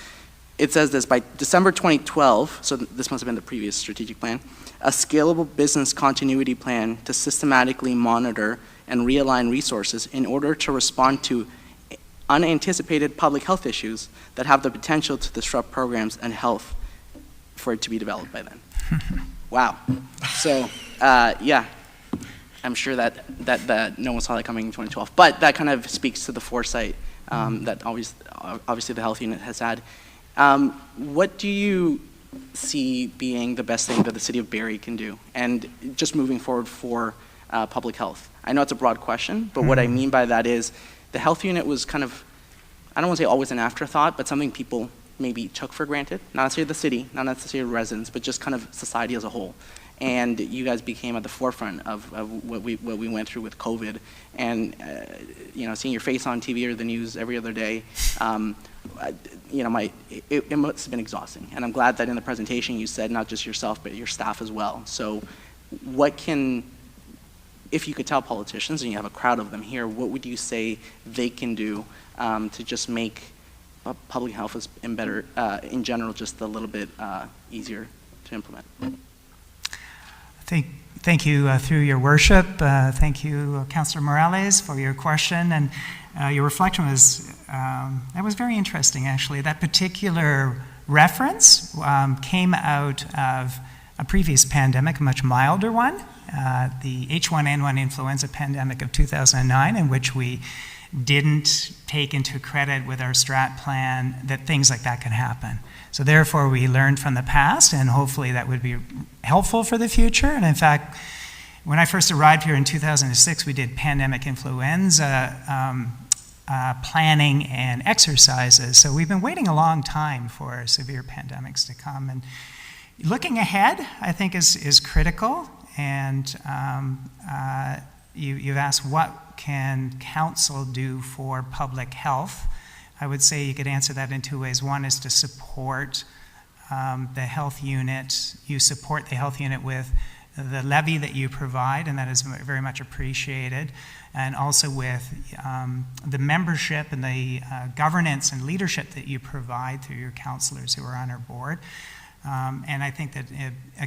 It says this: by December 2012, so this must have been the previous strategic plan, a scalable business continuity plan to systematically monitor and realign resources in order to respond to unanticipated public health issues that have the potential to disrupt programs and health for it to be developed by then. Wow. So, yeah. I'm sure that no one saw that coming in 2012, but that kind of speaks to the foresight that obviously the health unit has had. What do you see being the best thing that the city of Barrie can do, and just moving forward for public health? I know it's a broad question, but what I mean by that is the health unit was kind of, I don't want to say always an afterthought, but something people maybe took for granted, not necessarily the city, not necessarily residents, but just kind of society as a whole. And you guys became at the forefront of what we went through with COVID, and seeing your face on TV or the news every other day, it must have been exhausting. And I'm glad that in the presentation you said not just yourself but your staff as well. So, if you could tell politicians, and you have a crowd of them here, what would you say they can do to just make public health and better in general, just a little bit easier to implement? Thank you through your worship. Thank you, Councillor Morales, for your question, and your reflection was very interesting. Actually, that particular reference came out of a previous pandemic, a much milder one, the H1N1 influenza pandemic of 2009, in which we didn't take into credit with our strat plan that things like that can happen. So therefore, we learned from the past, and hopefully that would be helpful for the future. And in fact, when I first arrived here in 2006, we did pandemic influenza planning and exercises. So we've been waiting a long time for severe pandemics to come. And looking ahead, I think, is critical. And you've asked, what can council do for public health? I would say you could answer that in 2 ways. One is to support the health unit. You support the health unit with the levy that you provide, and that is very much appreciated, and also with the membership and the governance and leadership that you provide through your councillors who are on our board. And I think that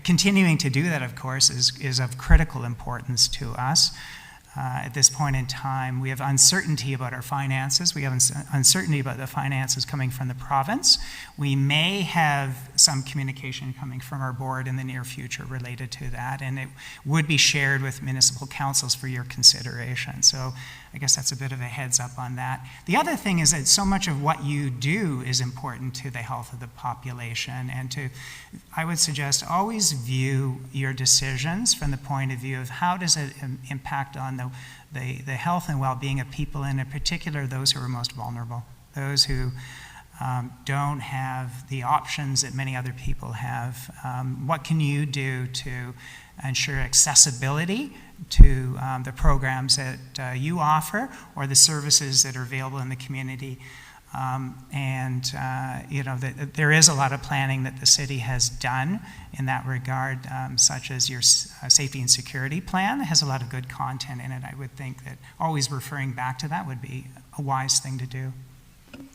continuing to do that, of course, is of critical importance to us. At this point in time, we have uncertainty about our finances. We have uncertainty about the finances coming from the province. We may have some communication coming from our board in the near future related to that, and it would be shared with municipal councils for your consideration. So I guess that's a bit of a heads up on that. The other thing is that so much of what you do is important to the health of the population, and I would suggest always view your decisions from the point of view of how does it impact on the health and well-being of people, and in particular those who are most vulnerable, those who don't have the options that many other people have. What can you do to ensure accessibility to the programs that you offer or the services that are available in the community? There is a lot of planning that the city has done in that regard, such as your safety and security plan has a lot of good content in it. I would think that always referring back to that would be a wise thing to do.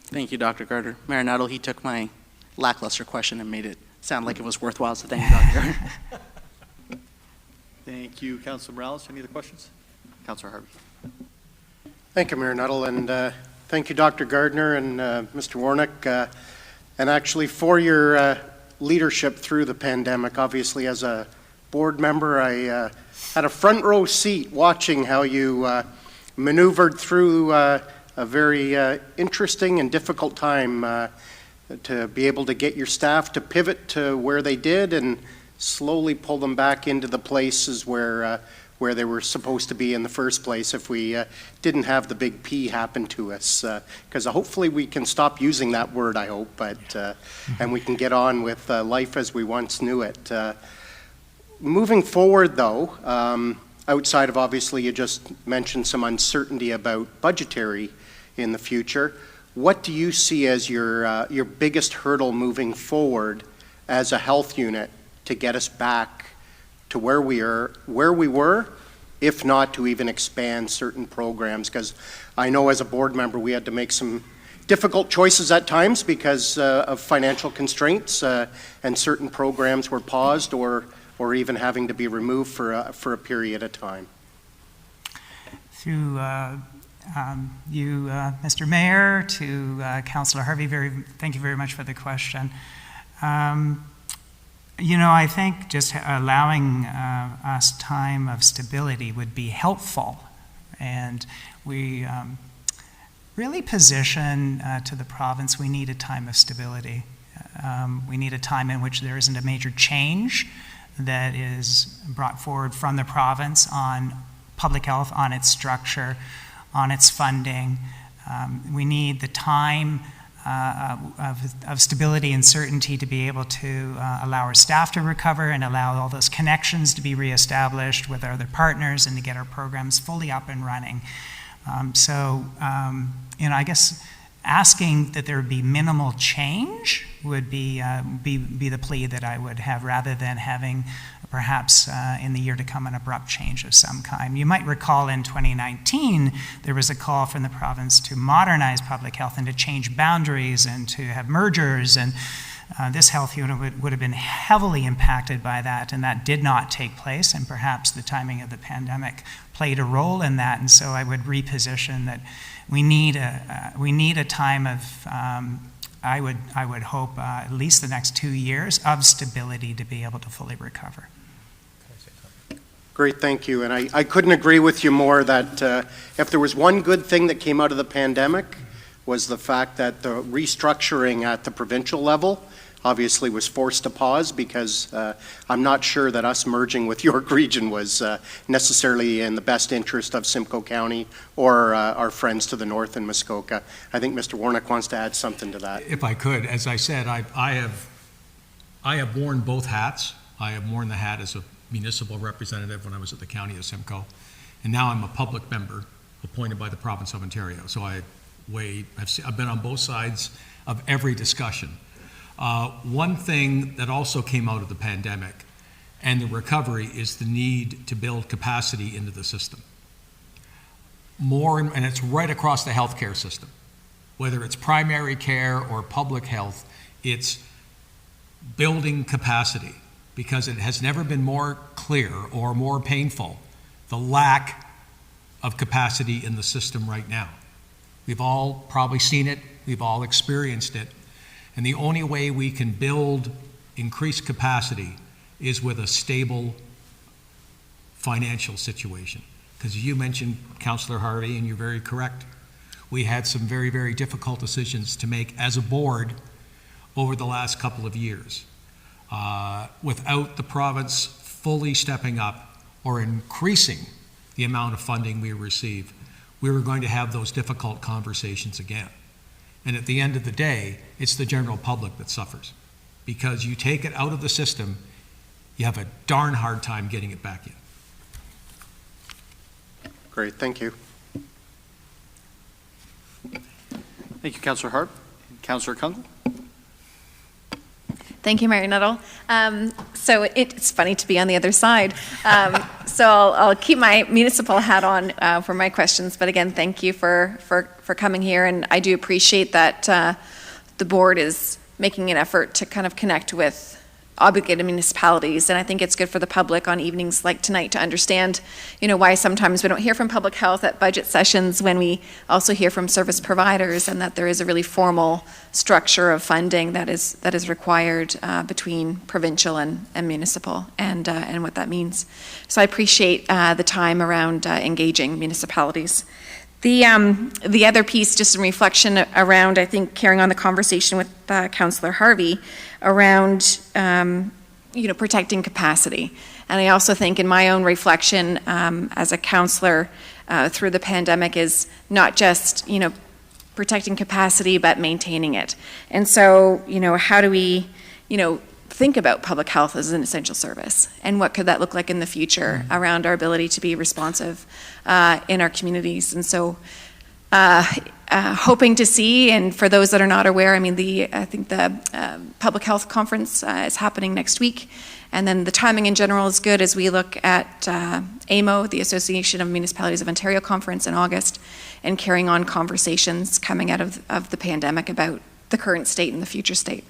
Thank you, Dr. Gardner. Mayor Nuttall, he took my lackluster question and made it sound like it was worthwhile, so thank you, Dr. Gardner. Thank you, Councilor Morales. Any other questions? Councilor Harvey. Thank you, Mayor Nuttall, and thank you, Dr. Gardner and Mr. Warnock, and actually for your leadership through the pandemic. Obviously, as a board member, I had a front row seat watching how you maneuvered through a very interesting and difficult time to be able to get your staff to pivot to where they did and slowly pull them back into the places where they were supposed to be in the first place if we didn't have the big P happen to us. Because hopefully we can stop using that word, I hope, and we can get on with life as we once knew it. Moving forward, though, outside of obviously you just mentioned some uncertainty about budgetary in the future, what do you see as your biggest hurdle moving forward as a health unit to get us back to where we were, if not to even expand certain programs? Because I know as a board member we had to make some difficult choices at times because of financial constraints, and certain programs were paused or even having to be removed for a period of time. Through you, Mr. Mayor, to Councillor Harvey, thank you very much for the question. I think just allowing us time of stability would be helpful, and we really position to the province we need a time of stability. We need a time in which there isn't a major change that is brought forward from the province on public health, on its structure, on its funding. We need the time of stability and certainty to be able to allow our staff to recover and allow all those connections to be reestablished with our other partners and to get our programs fully up and running. I guess asking that there be minimal change would be the plea that I would have, rather than having perhaps in the year to come an abrupt change of some kind. You might recall in 2019 there was a call from the province to modernize public health and to change boundaries and to have mergers, and this health unit would have been heavily impacted by that, and that did not take place, and perhaps the timing of the pandemic played a role in that. And so I would reposition that we need a time of I would hope at least the next 2 years of stability to be able to fully recover. Great, thank you. And I couldn't agree with you more that if there was one good thing that came out of the pandemic was the fact that the restructuring at the provincial level obviously was forced to pause, because I'm not sure that us merging with York Region was necessarily in the best interest of Simcoe County or our friends to the north in Muskoka. I think Mr. Warnock wants to add something to that. If I could, as I said, I have worn both hats. I have worn the hat as a municipal representative when I was at the County of Simcoe, and now I'm a public member appointed by the province of Ontario. So I've been on both sides of every discussion. One thing that also came out of the pandemic and the recovery is the need to build capacity into the system. And it's right across the healthcare system. Whether it's primary care or public health, it's building capacity, because it has never been more clear or more painful, the lack of capacity in the system right now. We've all probably seen it, we've all experienced it, and the only way we can build increased capacity is with a stable financial situation. Because you mentioned, Councillor Harvey, and you're very correct, we had some very, very difficult decisions to make as a board over the last couple of years. Without the province fully stepping up or increasing the amount of funding we receive, we were going to have those difficult conversations again. And at the end of the day, it's the general public that suffers. Because you take it out of the system, you have a darn hard time getting it back in. Great, thank you. Thank you, Councillor Hart. Councillor Kunkel. Thank you, Mayor Nuttall. So it's funny to be on the other side. So I'll keep my municipal hat on for my questions. But again, thank you for coming here. And I do appreciate that the board is making an effort to kind of connect with obligated municipalities, and I think it's good for the public on evenings like tonight to understand, why sometimes we don't hear from public health at budget sessions when we also hear from service providers, and that there is a really formal structure of funding that is required between provincial and municipal, and what that means. So I appreciate the time around engaging municipalities. The other piece, just in reflection around, I think, carrying on the conversation with Councillor Harvey around, protecting capacity. And I also think in my own reflection as a councillor through the pandemic is not just, protecting capacity, but maintaining it. And so, how do we, think about public health as an essential service, and what could that look like in the future around our ability to be responsive in our communities. And so hoping to see, and for those that are not aware, I think the public health conference is happening next week, and then the timing in general is good as we look at AMO, the Association of Municipalities of Ontario conference in August, and carrying on conversations coming out of the pandemic about the current state and the future state.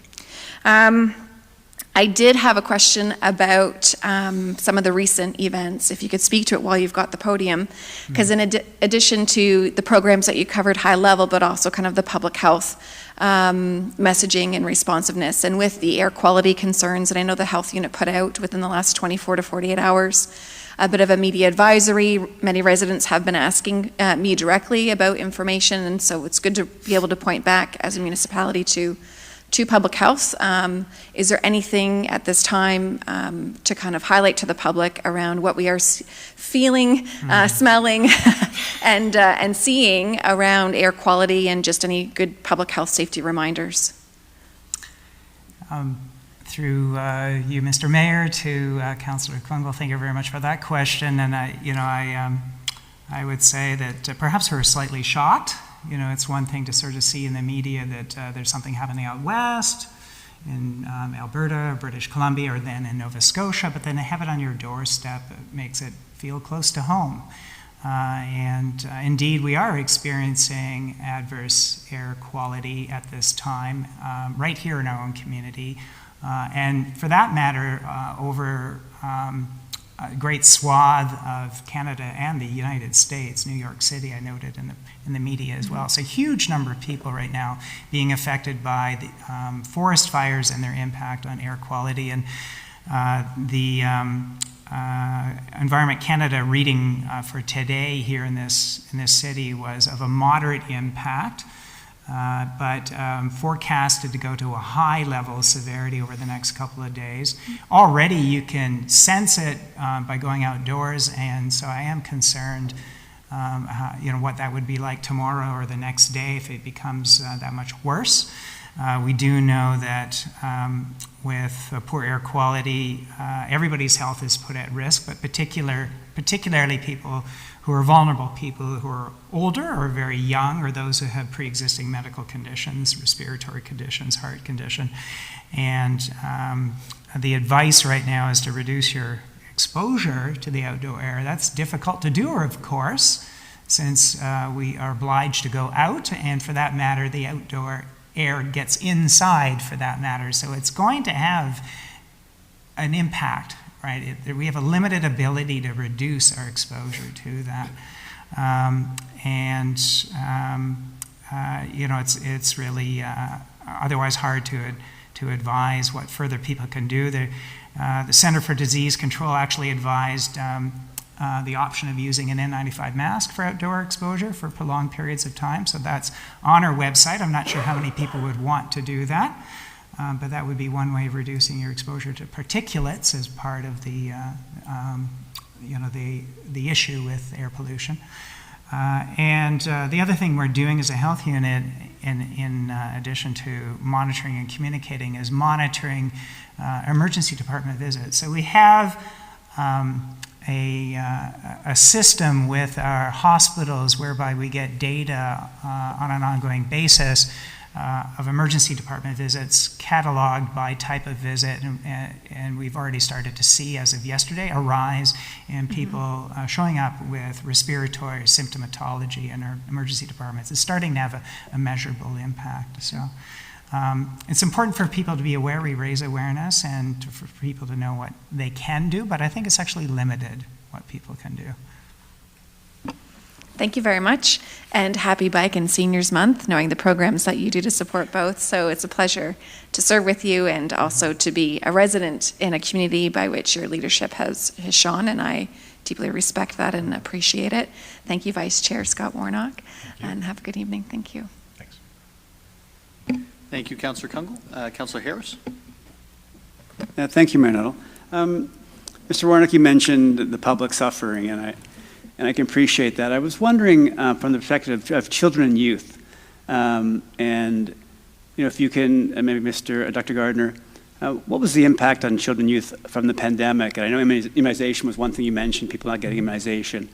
I did have a question about some of the recent events, if you could speak to it while you've got the podium, because in addition to the programs that you covered high level, but also kind of the public health messaging and responsiveness, and with the air quality concerns, and I know the health unit put out within the last 24 to 48 hours a bit of a media advisory. Many residents have been asking me directly about information, and so it's good to be able to point back as a municipality to public health. Is there anything at this time to kind of highlight to the public around what we are feeling, smelling, and seeing around air quality, and just any good public health safety reminders? Through you, Mr. Mayor, to Councillor Klungel, thank you very much for that question. And I would say that perhaps we're slightly shocked. It's one thing to sort of see in the media that there's something happening out west, in Alberta, British Columbia, or then in Nova Scotia, but then to have it on your doorstep, it makes it feel close to home. And indeed, we are experiencing adverse air quality at this time, right here in our own community. And for that matter, over a great swath of Canada and the United States, New York City, I noted in the media as well. So a huge number of people right now being affected by the forest fires and their impact on air quality. And the Environment Canada reading for today here in this city was of a moderate impact, but forecasted to go to a high level of severity over the next couple of days. Already you can sense it by going outdoors, and so I am concerned what that would be like tomorrow or the next day if it becomes that much worse. We do know that with poor air quality, everybody's health is put at risk, but particularly people who are vulnerable, people who are older or very young, or those who have pre-existing medical conditions, respiratory conditions, heart condition. And the advice right now is to reduce your exposure to the outdoor air. That's difficult to do, of course, since we are obliged to go out, and for that matter, the outdoor air gets inside, for that matter. So it's going to have an impact, right? We have a limited ability to reduce our exposure to that. It's really otherwise hard to advise what further people can do. The Center for Disease Control actually advised the option of using an N95 mask for outdoor exposure for prolonged periods of time. So that's on our website. I'm not sure how many people would want to do that, but that would be one way of reducing your exposure to particulates as part of the issue with air pollution. The other thing we're doing as a health unit, in addition to monitoring and communicating, is monitoring emergency department visits. So we have a system with our hospitals whereby we get data on an ongoing basis of emergency department visits cataloged by type of visit, and we've already started to see, as of yesterday, a rise in people showing up with respiratory symptomatology in our emergency departments. It's starting to have a measurable impact. So it's important for people to be aware. We raise awareness and for people to know what they can do, but I think it's actually limited what people can do. Thank you very much, and happy Bike and Seniors Month, knowing the programs that you do to support both. So it's a pleasure to serve with you and also to be a resident in a community by which your leadership has shone, and I deeply respect that and appreciate it. Thank you, Vice Chair Scott Warnock, and have a good evening. Thank you. Thanks. Thank you, Councillor Kungl. Councillor Harris. Thank you, Mayor Nuttall. Mr. Warnock, you mentioned the public suffering, and I can appreciate that. I was wondering from the perspective of children and youth, and if you can, maybe Dr. Gardner, what was the impact on children and youth from the pandemic? And I know immunization was one thing you mentioned, people not getting immunization.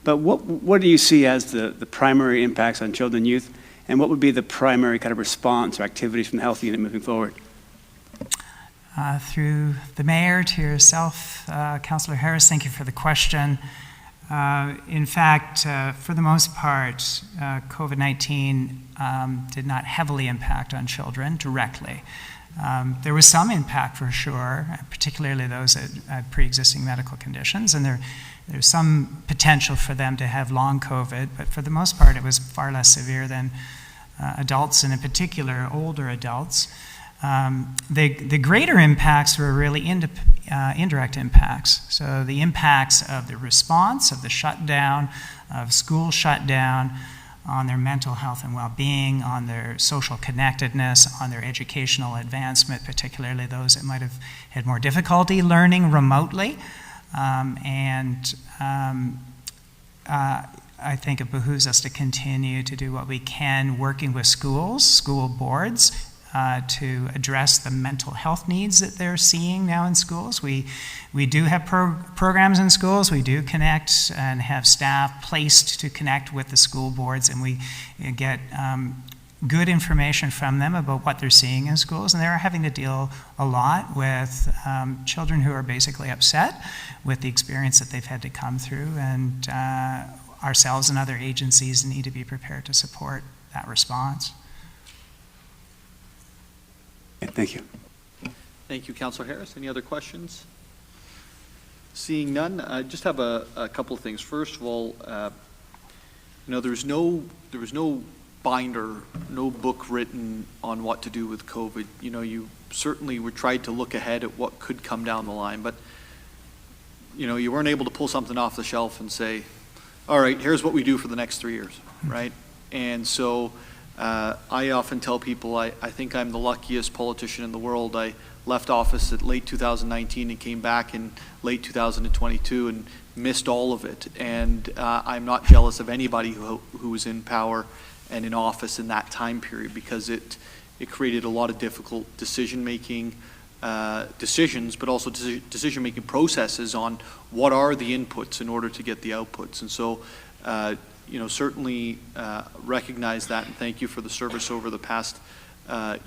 But what do you see as the primary impacts on children and youth, and what would be the primary kind of response or activities from the health unit moving forward? Through the mayor to yourself, Councillor Harris, thank you for the question. In fact, for the most part, COVID-19 did not heavily impact on children directly. There was some impact for sure, particularly those that had pre-existing medical conditions, and there's some potential for them to have long COVID, but for the most part it was far less severe than adults, and in particular older adults. The greater impacts were really indirect impacts. So the impacts of the response, of the shutdown, of school shutdown, on their mental health and well-being, on their social connectedness, on their educational advancement, particularly those that might have had more difficulty learning remotely. I think it behooves us to continue to do what we can, working with schools, school boards, to address the mental health needs that they're seeing now in schools. We do have programs in schools. We do connect and have staff placed to connect with the school boards, and we get good information from them about what they're seeing in schools. And they're having to deal a lot with children who are basically upset with the experience that they've had to come through, and ourselves and other agencies need to be prepared to support that response. Thank you. Thank you, Councillor Harris. Any other questions? Seeing none, I just have a couple of things. First of all, there was no binder, no book written on what to do with COVID. You certainly were tried to look ahead at what could come down the line, but you weren't able to pull something off the shelf and say, all right, here's what we do for the next 3 years, right? And so I often tell people I think I'm the luckiest politician in the world. I left office at late 2019 and came back in late 2022 and missed all of it. And I'm not jealous of anybody who was in power and in office in that time period, because it created a lot of difficult decision-making decisions, but also decision-making processes on what are the inputs in order to get the outputs. And so certainly recognize that, and thank you for the service over the past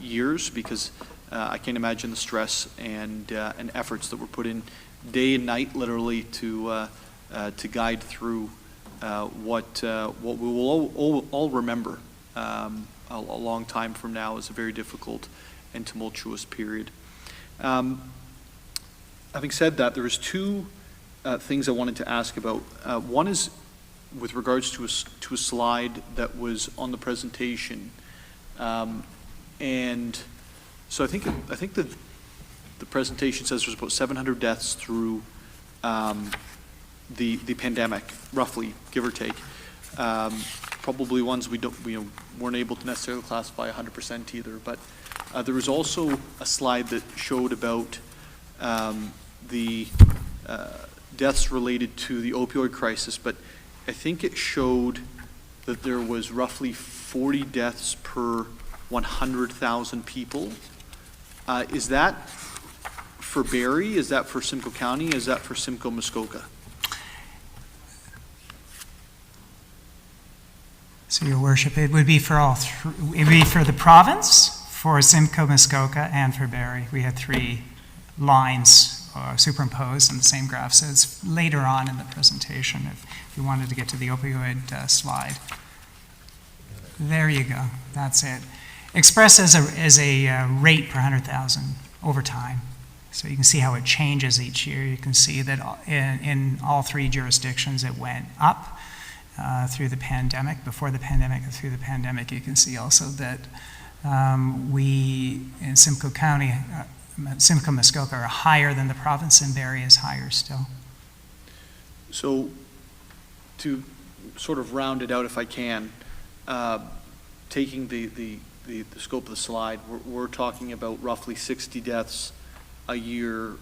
years, because I can't imagine the stress and efforts that were put in day and night, literally, to guide through what we will all remember a long time from now is a very difficult and tumultuous period. Having said that, there's two things I wanted to ask about. One is with regards to a slide that was on the presentation, and so I think the presentation says there's about 700 deaths through the pandemic, roughly, give or take. Probably ones we weren't able to necessarily classify 100% either. But there was also a slide that showed about the deaths related to the opioid crisis, but I think it showed that there was roughly 40 deaths per 100,000 people. Is that for Barrie? Is that for Simcoe County? Is that for Simcoe Muskoka? So, Your Worship, it would be for all three. It would be for the province, for Simcoe Muskoka, and for Barrie. We had three lines superimposed in the same graph. So it's later on in the presentation if you wanted to get to the opioid slide. There you go. That's it. Expressed as a rate per 100,000 over time. So you can see how it changes each year. You can see that in all three jurisdictions it went up through the pandemic, before the pandemic, and through the pandemic. You can see also that we in Simcoe County, Simcoe Muskoka are higher than the province, and Barrie is higher still. So to sort of round it out, if I can, taking the scope of the slide, we're talking about roughly 60 deaths a year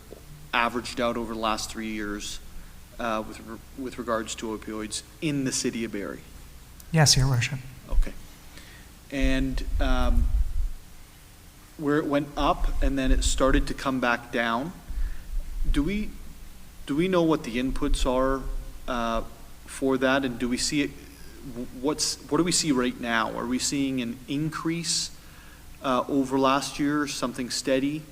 averaged out over the last 3 years with regards to opioids in the city of Barrie. Yes, Your Worship. Okay. And where it went up and then it started to come back down, do we know what the inputs are for that, and do we see it? What do we see right now? Are we seeing an increase over last year, something steady?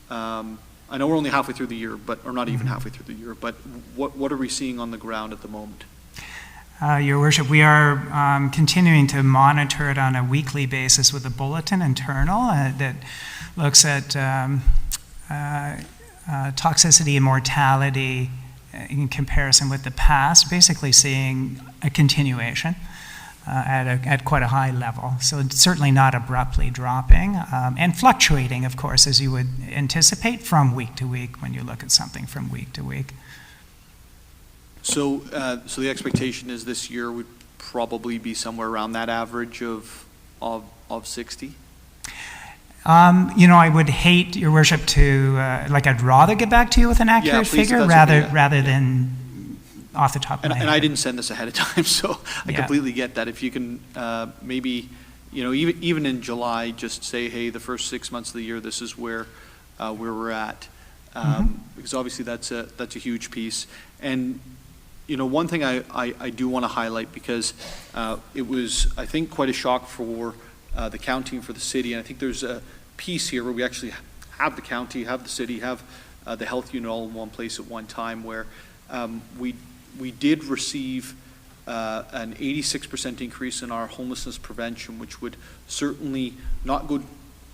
I know we're only halfway through the year, or not even halfway through the year, but what are we seeing on the ground at the moment? Your Worship, we are continuing to monitor it on a weekly basis with a bulletin internal that looks at toxicity and mortality in comparison with the past, basically seeing a continuation at quite a high level. So it's certainly not abruptly dropping and fluctuating, of course, as you would anticipate from week to week when you look at something from week to week. So the expectation is this year would probably be somewhere around that average of 60? I would hate, Your Worship, to, I'd rather get back to you with an accurate figure rather than off the top of my head. And I didn't send this ahead of time, so I completely get that. If you can maybe, even in July, just say, hey, the first 6 months of the year, this is where we're at. Because obviously that's a huge piece. And one thing I do want to highlight, because it was, I think, quite a shock for the county and for the city. And I think there's a piece here where we actually have the county, have the city, have the health unit all in one place at one time, where we did receive an 86% increase in our homelessness prevention, which would certainly not go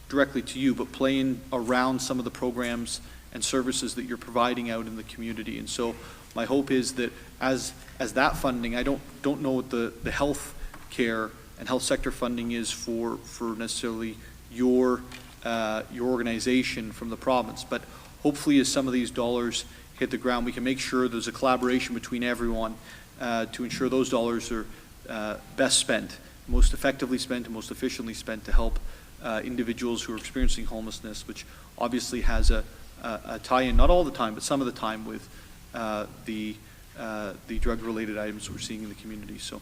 directly to you, but play in around some of the programs and services that you're providing out in the community. And so my hope is that as that funding, I don't know what the health care and health sector funding is for necessarily your organization from the province, but hopefully as some of these dollars hit the ground, we can make sure there's a collaboration between everyone to ensure those dollars are best spent, most effectively spent, and most efficiently spent to help individuals who are experiencing homelessness, which obviously has a tie-in, not all the time, but some of the time, with the drug-related items we're seeing in the community. So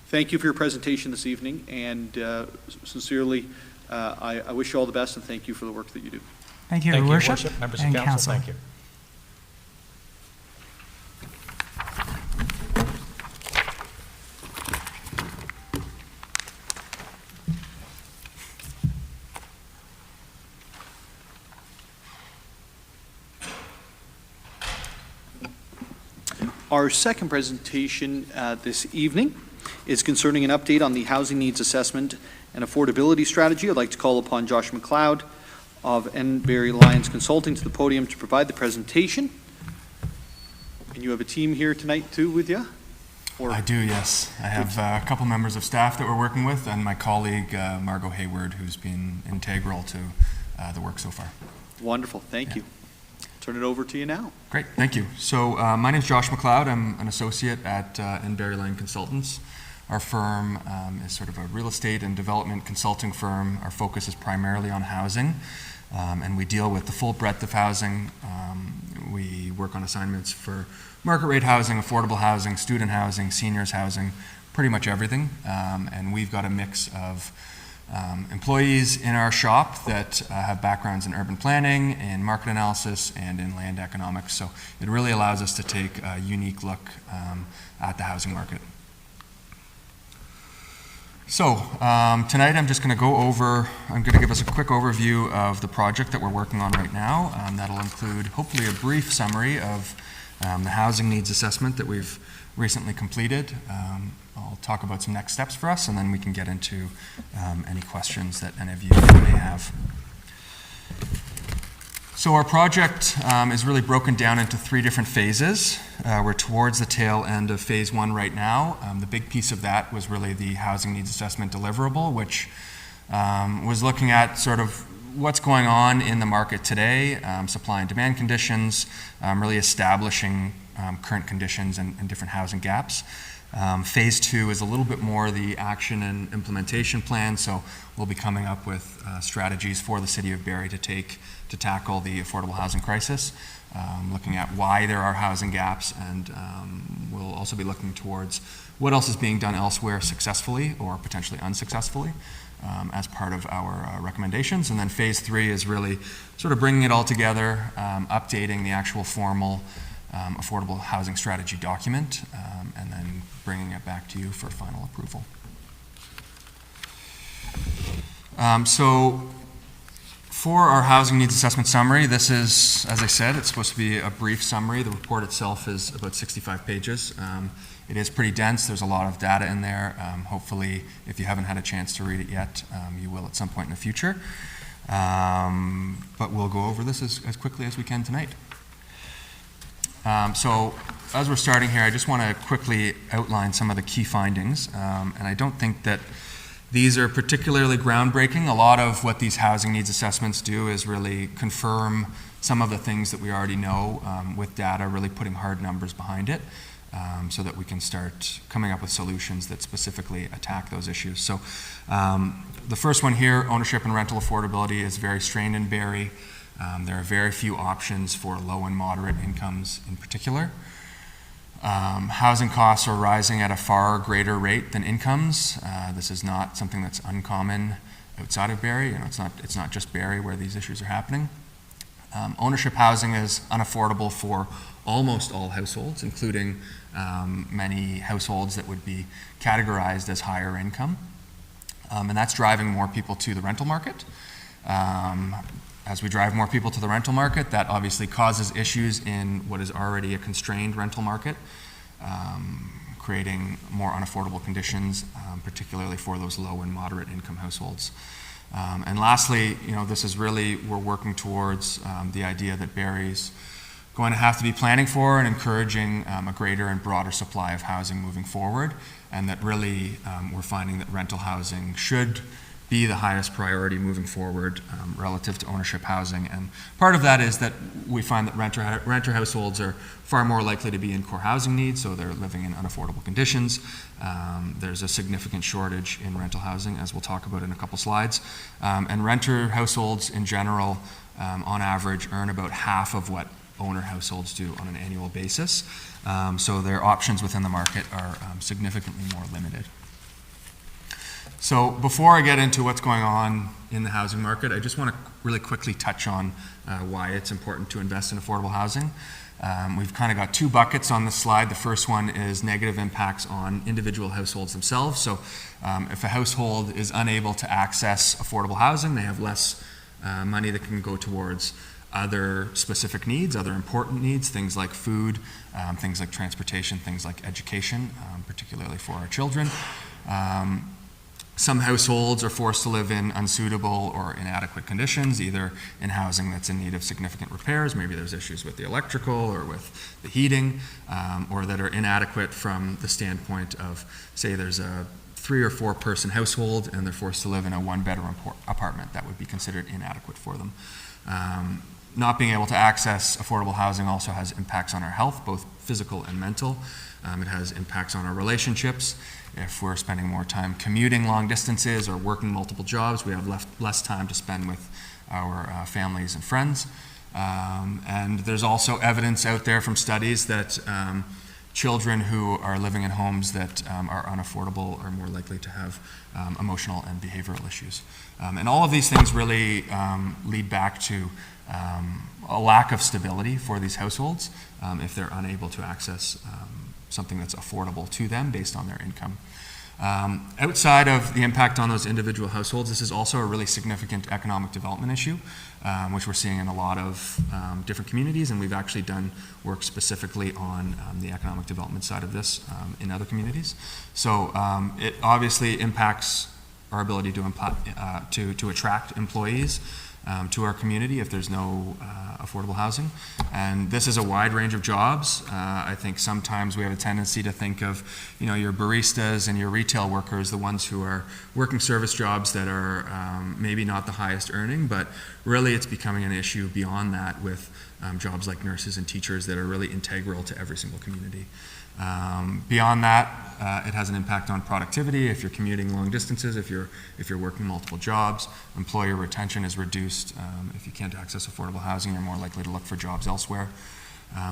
thank you for your presentation this evening, and sincerely, I wish you all the best, and thank you for the work that you do. Thank you, Your Worship. Members of council, thank you. Our second presentation this evening is concerning an update on the housing needs assessment and affordability strategy. I'd like to call upon Josh McLeod of N. Barrie Lyons Consulting to the podium to provide the presentation. And you have a team here tonight too with you? Or I do, yes. I have a couple members of staff that we're working with, and my colleague, Margot Hayward, who's been integral to the work so far. Wonderful, thank you. Turn it over to you now. Great, thank you. So my name is Josh McLeod. I'm an associate at N. Barrie Lyons Consultants. Our firm is sort of a real estate and development consulting firm. Our focus is primarily on housing, and we deal with the full breadth of housing. We work on assignments for market rate housing, affordable housing, student housing, seniors housing, pretty much everything. And we've got a mix of employees in our shop that have backgrounds in urban planning, in market analysis, and in land economics. So it really allows us to take a unique look at the housing market. So tonight I'm just going to give us a quick overview of the project that we're working on right now. That'll include hopefully a brief summary of the housing needs assessment that we've recently completed. I'll talk about some next steps for us, and then we can get into any questions that any of you may have. So our project is really broken down into 3 different phases. We're towards the tail end of phase 1 right now. The big piece of that was really the housing needs assessment deliverable, which was looking at sort of what's going on in the market today, supply and demand conditions, really establishing current conditions and different housing gaps. Phase 2 is a little bit more the action and implementation plan, so we'll be coming up with strategies for the City of Barrie to tackle the affordable housing crisis, looking at why there are housing gaps, and we'll also be looking towards what else is being done elsewhere successfully or potentially unsuccessfully as part of our recommendations. And then phase 3 is really sort of bringing it all together, updating the actual formal affordable housing strategy document, and then bringing it back to you for final approval. So for our housing needs assessment summary, this is, as I said, it's supposed to be a brief summary. The report itself is about 65 pages. It is pretty dense. There's a lot of data in there. Hopefully, if you haven't had a chance to read it yet, you will at some point in the future. But we'll go over this as quickly as we can tonight. So as we're starting here, I just want to quickly outline some of the key findings. And I don't think that these are particularly groundbreaking. A lot of what these housing needs assessments do is really confirm some of the things that we already know with data, really putting hard numbers behind it, so that we can start coming up with solutions that specifically attack those issues. So the first one here, ownership and rental affordability, is very strained in Barrie. There are very few options for low and moderate incomes in particular. Housing costs are rising at a far greater rate than incomes. This is not something that's uncommon outside of Barrie. It's not just Barrie where these issues are happening. Ownership housing is unaffordable for almost all households, including many households that would be categorized as higher income. And that's driving more people to the rental market. As we drive more people to the rental market, that obviously causes issues in what is already a constrained rental market, creating more unaffordable conditions, particularly for those low and moderate income households. And lastly, this is really, we're working towards the idea that Barrie's going to have to be planning for and encouraging a greater and broader supply of housing moving forward, and that really we're finding that rental housing should be the highest priority moving forward relative to ownership housing. And part of that is that we find that renter households are far more likely to be in core housing needs, so they're living in unaffordable conditions. There's a significant shortage in rental housing, as we'll talk about in a couple slides. And renter households in general, on average, earn about half of what owner households do on an annual basis. So their options within the market are significantly more limited. So before I get into what's going on in the housing market, I just want to really quickly touch on why it's important to invest in affordable housing. We've kind of got 2 buckets on this slide. The first one is negative impacts on individual households themselves. So if a household is unable to access affordable housing, they have less money that can go towards other specific needs, other important needs, things like food, things like transportation, things like education, particularly for our children. Some households are forced to live in unsuitable or inadequate conditions, either in housing that's in need of significant repairs, maybe there's issues with the electrical or with the heating, or that are inadequate from the standpoint of, say, there's a 3 or 4 person household and they're forced to live in a 1-bedroom apartment. That would be considered inadequate for them. Not being able to access affordable housing also has impacts on our health, both physical and mental. It has impacts on our relationships. If we're spending more time commuting long distances or working multiple jobs, we have less time to spend with our families and friends. And there's also evidence out there from studies that children who are living in homes that are unaffordable are more likely to have emotional and behavioral issues. And all of these things really lead back to a lack of stability for these households if they're unable to access something that's affordable to them based on their income. Outside of the impact on those individual households, this is also a really significant economic development issue, which we're seeing in a lot of different communities, and we've actually done work specifically on the economic development side of this in other communities. So it obviously impacts our ability to attract employees to our community if there's no affordable housing. And this is a wide range of jobs. I think sometimes we have a tendency to think of, your baristas and your retail workers, the ones who are working service jobs that are maybe not the highest earning, but really it's becoming an issue beyond that with jobs like nurses and teachers that are really integral to every single community. Beyond that, it has an impact on productivity. If you're commuting long distances, if you're working multiple jobs, employer retention is reduced. If you can't access affordable housing, you're more likely to look for jobs elsewhere.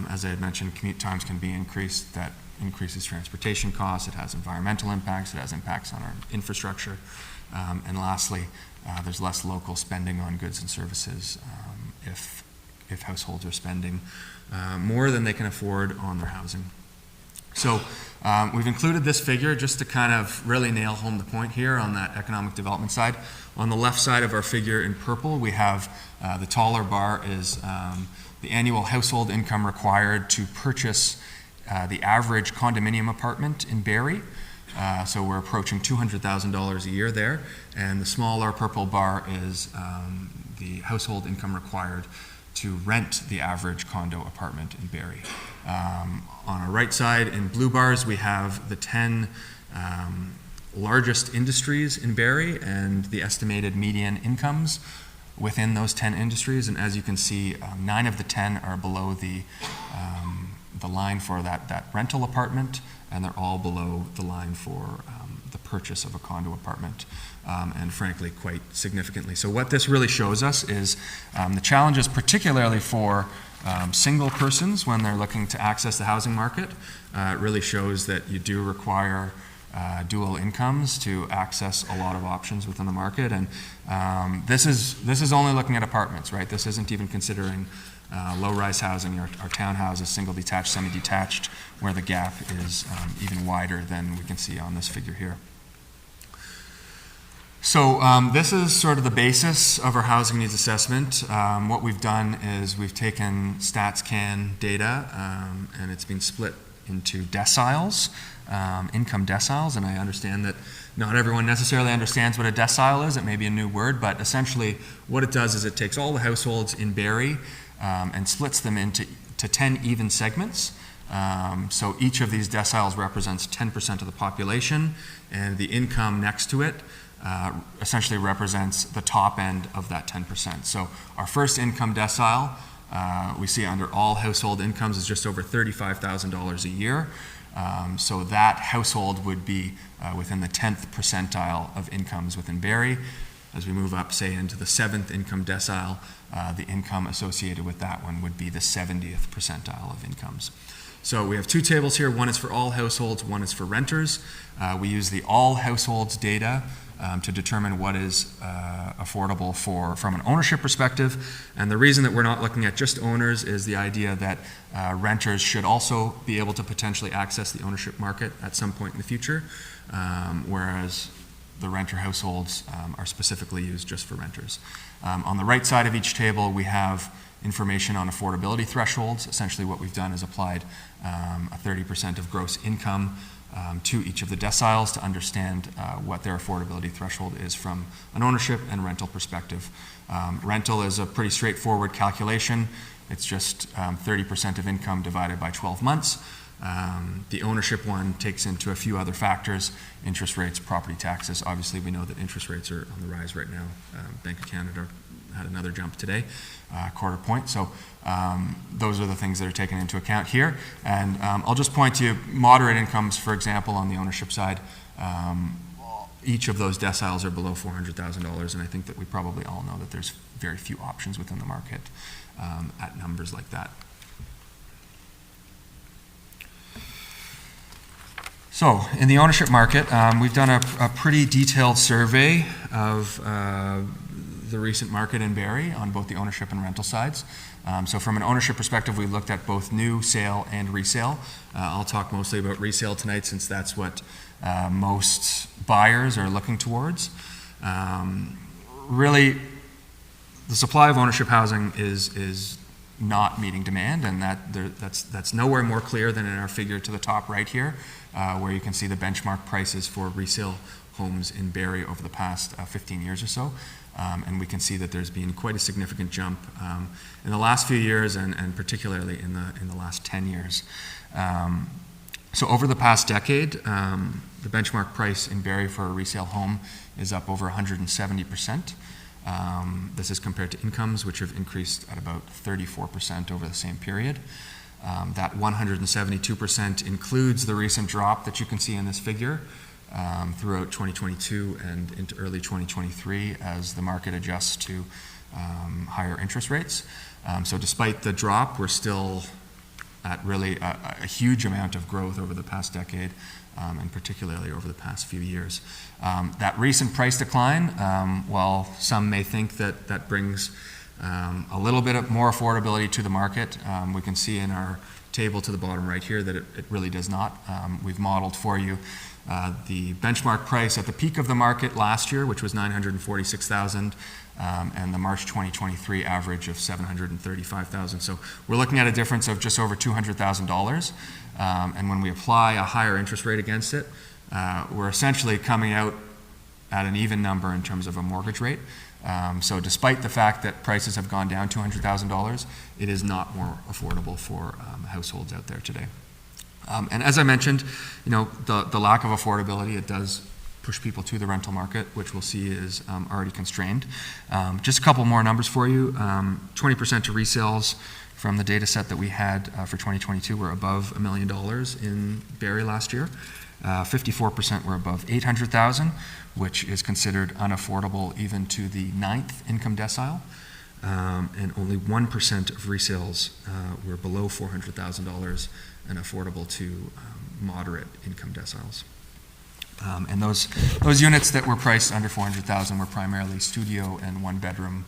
As I had mentioned, commute times can be increased. That increases transportation costs. It has environmental impacts. It has impacts on our infrastructure. And lastly, there's less local spending on goods and services if households are spending more than they can afford on their housing. So we've included this figure just to kind of really nail home the point here on that economic development side. On the left side of our figure in purple, we have the taller bar is the annual household income required to purchase the average condominium apartment in Barrie. So we're approaching $200,000 a year there. And the smaller purple bar is the household income required to rent the average condo apartment in Barrie. On our right side in blue bars, we have the 10 largest industries in Barrie and the estimated median incomes within those 10 industries. And as you can see, 9 of the 10 are below the line for that rental apartment, and they're all below the line for the purchase of a condo apartment, and frankly, quite significantly. So what this really shows us is the challenges, particularly for single persons when they're looking to access the housing market. It really shows that you do require dual incomes to access a lot of options within the market. And this is only looking at apartments, right? This isn't even considering low-rise housing, our townhouses, single detached, semi-detached, where the gap is even wider than we can see on this figure here. So this is sort of the basis of our housing needs assessment. What we've done is we've taken StatsCan data and it's been split into deciles, income deciles, and I understand that not everyone necessarily understands what a decile is. It may be a new word, but essentially what it does is it takes all the households in Barrie and splits them into 10 even segments. So each of these deciles represents 10% of the population, and the income next to it essentially represents the top end of that 10%. So our first income decile, we see under all household incomes is just over $35,000 a year. So that household would be within the 10th percentile of incomes within Barrie. As we move up, say, into the 7th income decile, the income associated with that one would be the 70th percentile of incomes. So we have two tables here. One is for all households, one is for renters. We use the all households data to determine what is affordable from an ownership perspective. And the reason that we're not looking at just owners is the idea that renters should also be able to potentially access the ownership market at some point in the future, whereas the renter households are specifically used just for renters. On the right side of each table, we have information on affordability thresholds. Essentially what we've done is applied a 30% of gross income to each of the deciles to understand what their affordability threshold is from an ownership and rental perspective. Rental is a pretty straightforward calculation. It's just 30% of income divided by 12 months. The ownership one takes into a few other factors: interest rates, property taxes. Obviously, we know that interest rates are on the rise right now. Bank of Canada had another jump today, quarter point. So those are the things that are taken into account here. And I'll just point to moderate incomes, for example, on the ownership side. Each of those deciles are below $400,000, and I think that we probably all know that there's very few options within the market at numbers like that. So, in the ownership market, we've done a pretty detailed survey of the recent market in Barrie on both the ownership and rental sides. So from an ownership perspective, we looked at both new, sale, and resale. I'll talk mostly about resale tonight, since that's what most buyers are looking towards. Really, the supply of ownership housing is not meeting demand, and that's nowhere more clear than in our figure to the top right here, where you can see the benchmark prices for resale homes in Barrie over the past 15 years or so. And we can see that there's been quite a significant jump in the last few years, and particularly in the last 10 years. So over the past decade, the benchmark price in Barrie for a resale home is up over 170%. This is compared to incomes, which have increased at about 34% over the same period. That 172% includes the recent drop that you can see in this figure throughout 2022 and into early 2023 as the market adjusts to higher interest rates. So despite the drop, we're still at really a huge amount of growth over the past decade, and particularly over the past few years. That recent price decline, while some may think that that brings a little bit of more affordability to the market, we can see in our table to the bottom right here that it really does not. We've modeled for you the benchmark price at the peak of the market last year, which was $946,000, and the March 2023 average of $735,000. So we're looking at a difference of just over $200,000. And when we apply a higher interest rate against it, we're essentially coming out at an even number in terms of a mortgage rate. So despite the fact that prices have gone down $200,000, it is not more affordable for households out there today. And as I mentioned, the lack of affordability, it does push people to the rental market, which we'll see is already constrained. Just a couple more numbers for you. 20% to resales from the data set that we had for 2022 were above $1 million in Barrie last year. 54% were above $800,000, which is considered unaffordable even to the 9th income decile. And only 1% of resales were below $400,000 and affordable to moderate income deciles. And those units that were priced under $400,000 were primarily studio and one-bedroom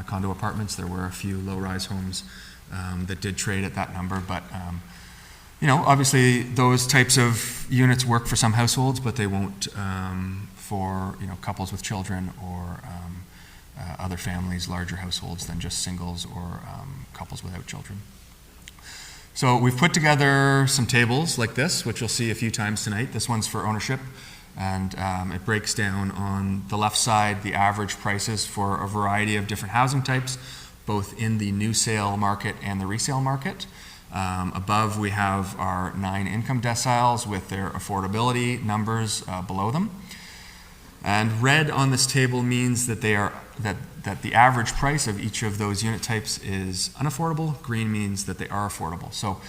condo apartments. There were a few low-rise homes that did trade at that number, but obviously those types of units work for some households, but they won't for couples with children or other families, larger households than just singles or couples without children. So we've put together some tables like this, which you'll see a few times tonight. This one's for ownership, and it breaks down on the left side the average prices for a variety of different housing types, both in the new sale market and the resale market. Above we have our 9 income deciles with their affordability numbers below them. And red on this table means that that the average price of each of those unit types is unaffordable. Green means that they are affordable. So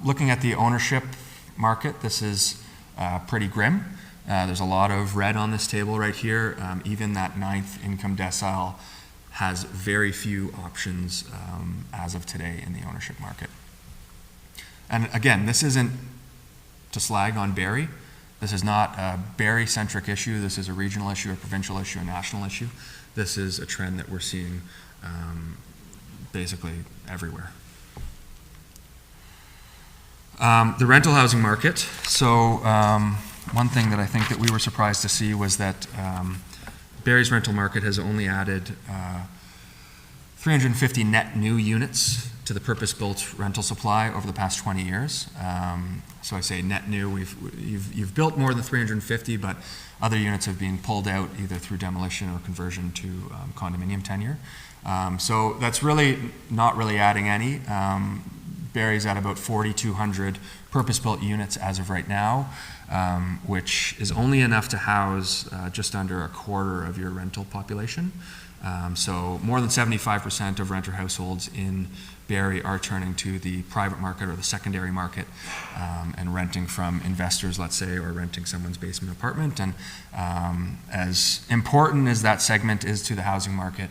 looking at the ownership market, this is pretty grim. There's a lot of red on this table right here. Even that 9th income decile has very few options as of today in the ownership market. And again, this isn't to slag on Barrie. This is not a Barrie-centric issue. This is a regional issue, a provincial issue, a national issue. This is a trend that we're seeing basically everywhere. The rental housing market. So one thing that I think that we were surprised to see was that Barrie's rental market has only added 350 net new units to the purpose-built rental supply over the past 20 years. So I say net new, you've built more than 350, but other units have been pulled out either through demolition or conversion to condominium tenure. So that's really not really adding any. Barrie's at about 4,200 purpose-built units as of right now, which is only enough to house just under a quarter of your rental population. So more than 75% of renter households in Barrie are turning to the private market or the secondary market and renting from investors, let's say, or renting someone's basement apartment. And as important as that segment is to the housing market,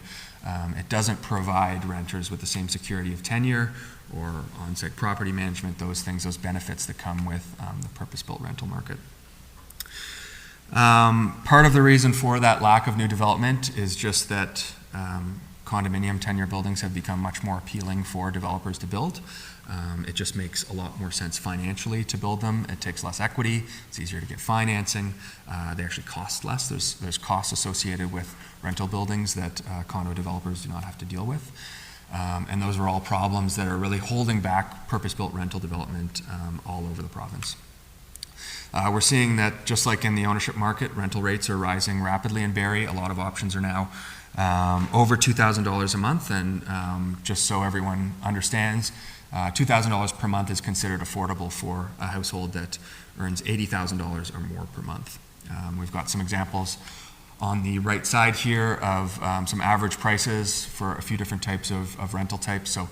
it doesn't provide renters with the same security of tenure or on-site property management, those things, those benefits that come with the purpose-built rental market. Part of the reason for that lack of new development is just that condominium tenure buildings have become much more appealing for developers to build. It just makes a lot more sense financially to build them. It takes less equity. It's easier to get financing. They actually cost less. There's costs associated with rental buildings that condo developers do not have to deal with. And those are all problems that are really holding back purpose-built rental development all over the province. We're seeing that just like in the ownership market, rental rates are rising rapidly in Barrie. A lot of options are now over $2,000 a month, and just so everyone understands, $2,000 per month is considered affordable for a household that earns $80,000 or more per month. We've got some examples on the right side here of some average prices for a few different types of rental types. So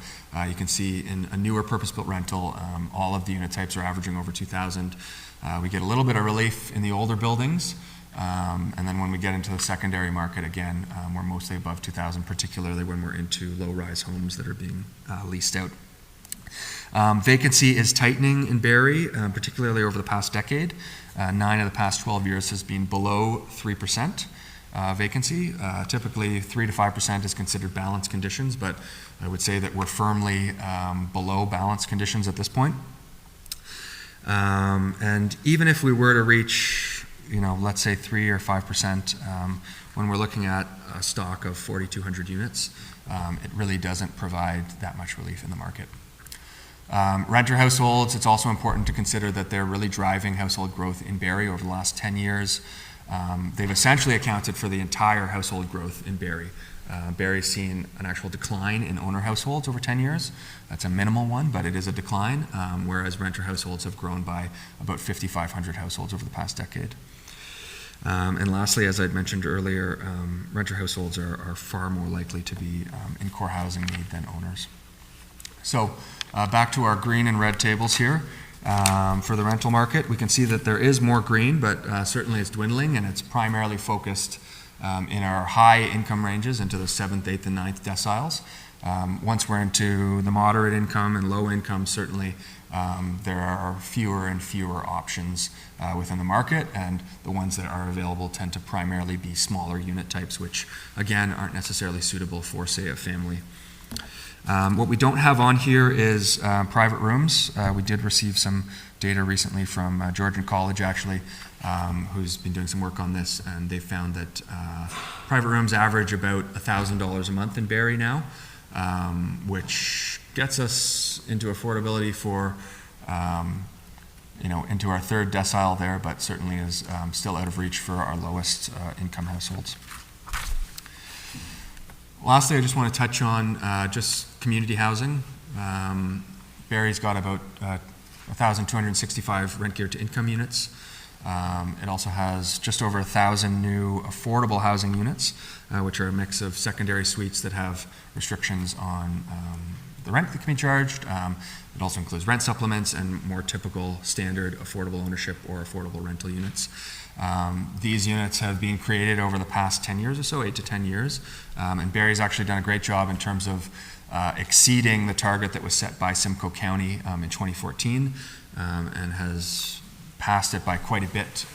you can see in a newer purpose-built rental, all of the unit types are averaging over $2,000. We get a little bit of relief in the older buildings. And then when we get into the secondary market, again, we're mostly above $2,000, particularly when we're into low-rise homes that are being leased out. Vacancy is tightening in Barrie, particularly over the past decade. 9 of the past 12 years has been below 3% vacancy. Typically 3 to 5% is considered balanced conditions, but I would say that we're firmly below balanced conditions at this point. And even if we were to reach, let's say 3 or 5%, when we're looking at a stock of 4,200 units, it really doesn't provide that much relief in the market. Renter households, it's also important to consider that they're really driving household growth in Barrie over the last 10 years. They've essentially accounted for the entire household growth in Barrie. Barrie's seen an actual decline in owner households over 10 years. That's a minimal one, but it is a decline, whereas renter households have grown by about 5,500 households over the past decade. And lastly, as I'd mentioned earlier, renter households are far more likely to be in core housing need than owners. So back to our green and red tables here. For the rental market, we can see that there is more green, but certainly it's dwindling, and it's primarily focused in our high income ranges into the 7th, 8th, and 9th deciles. Once we're into the moderate income and low income, certainly there are fewer and fewer options within the market, and the ones that are available tend to primarily be smaller unit types, which again aren't necessarily suitable for, say, a family. What we don't have on here is private rooms. We did receive some data recently from Georgian College, actually, who's been doing some work on this, and they found that private rooms average about $1,000 a month in Barrie now, which gets us into affordability for, into our 3rd decile there, but certainly is still out of reach for our lowest income households. Lastly, I just want to touch on just community housing. Barrie's got about 1,265 rent geared to income units. It also has just over 1,000 new affordable housing units, which are a mix of secondary suites that have restrictions on the rent that can be charged. It also includes rent supplements and more typical standard affordable ownership or affordable rental units. These units have been created over the past 10 years or so, 8 to 10 years, and Barrie's actually done a great job in terms of exceeding the target that was set by Simcoe County in 2014, and has passed it by quite a bit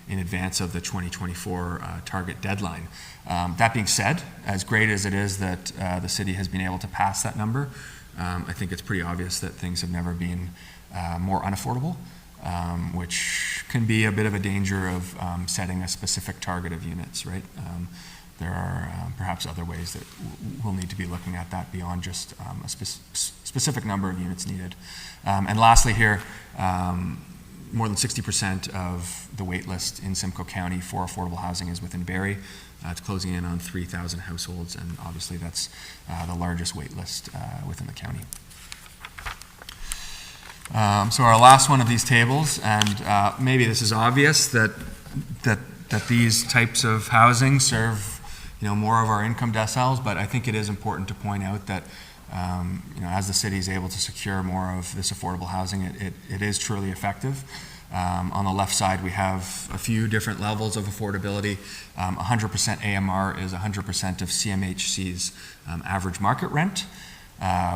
in advance of the 2024 target deadline. That being said, as great as it is that the city has been able to pass that number, I think it's pretty obvious that things have never been more unaffordable, which can be a bit of a danger of setting a specific target of units, right? there are perhaps other ways that we'll need to be looking at that beyond just a specific number of units needed. And lastly here, more than 60% of the wait list in Simcoe County for affordable housing is within Barrie. It's closing in on 3,000 households, and obviously that's the largest wait list within the county. So our last one of these tables, and maybe this is obvious that these types of housing serve more of our income deciles, but I think it is important to point out that as the city is able to secure more of this affordable housing, it is truly effective. On the left side, we have a few different levels of affordability. 100% AMR is 100% of CMHC's average market rent,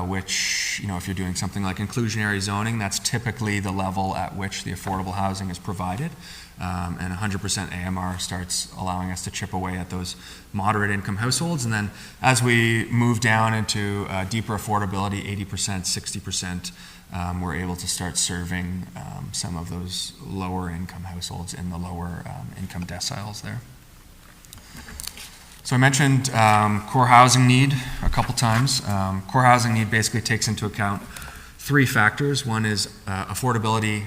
which, if you're doing something like inclusionary zoning, that's typically the level at which the affordable housing is provided. And 100% AMR starts allowing us to chip away at those moderate income households. And then as we move down into deeper affordability, 80%, 60%, we're able to start serving some of those lower income households in the lower income deciles there. So I mentioned core housing need a couple times. Core housing need basically takes into account three factors. One is affordability,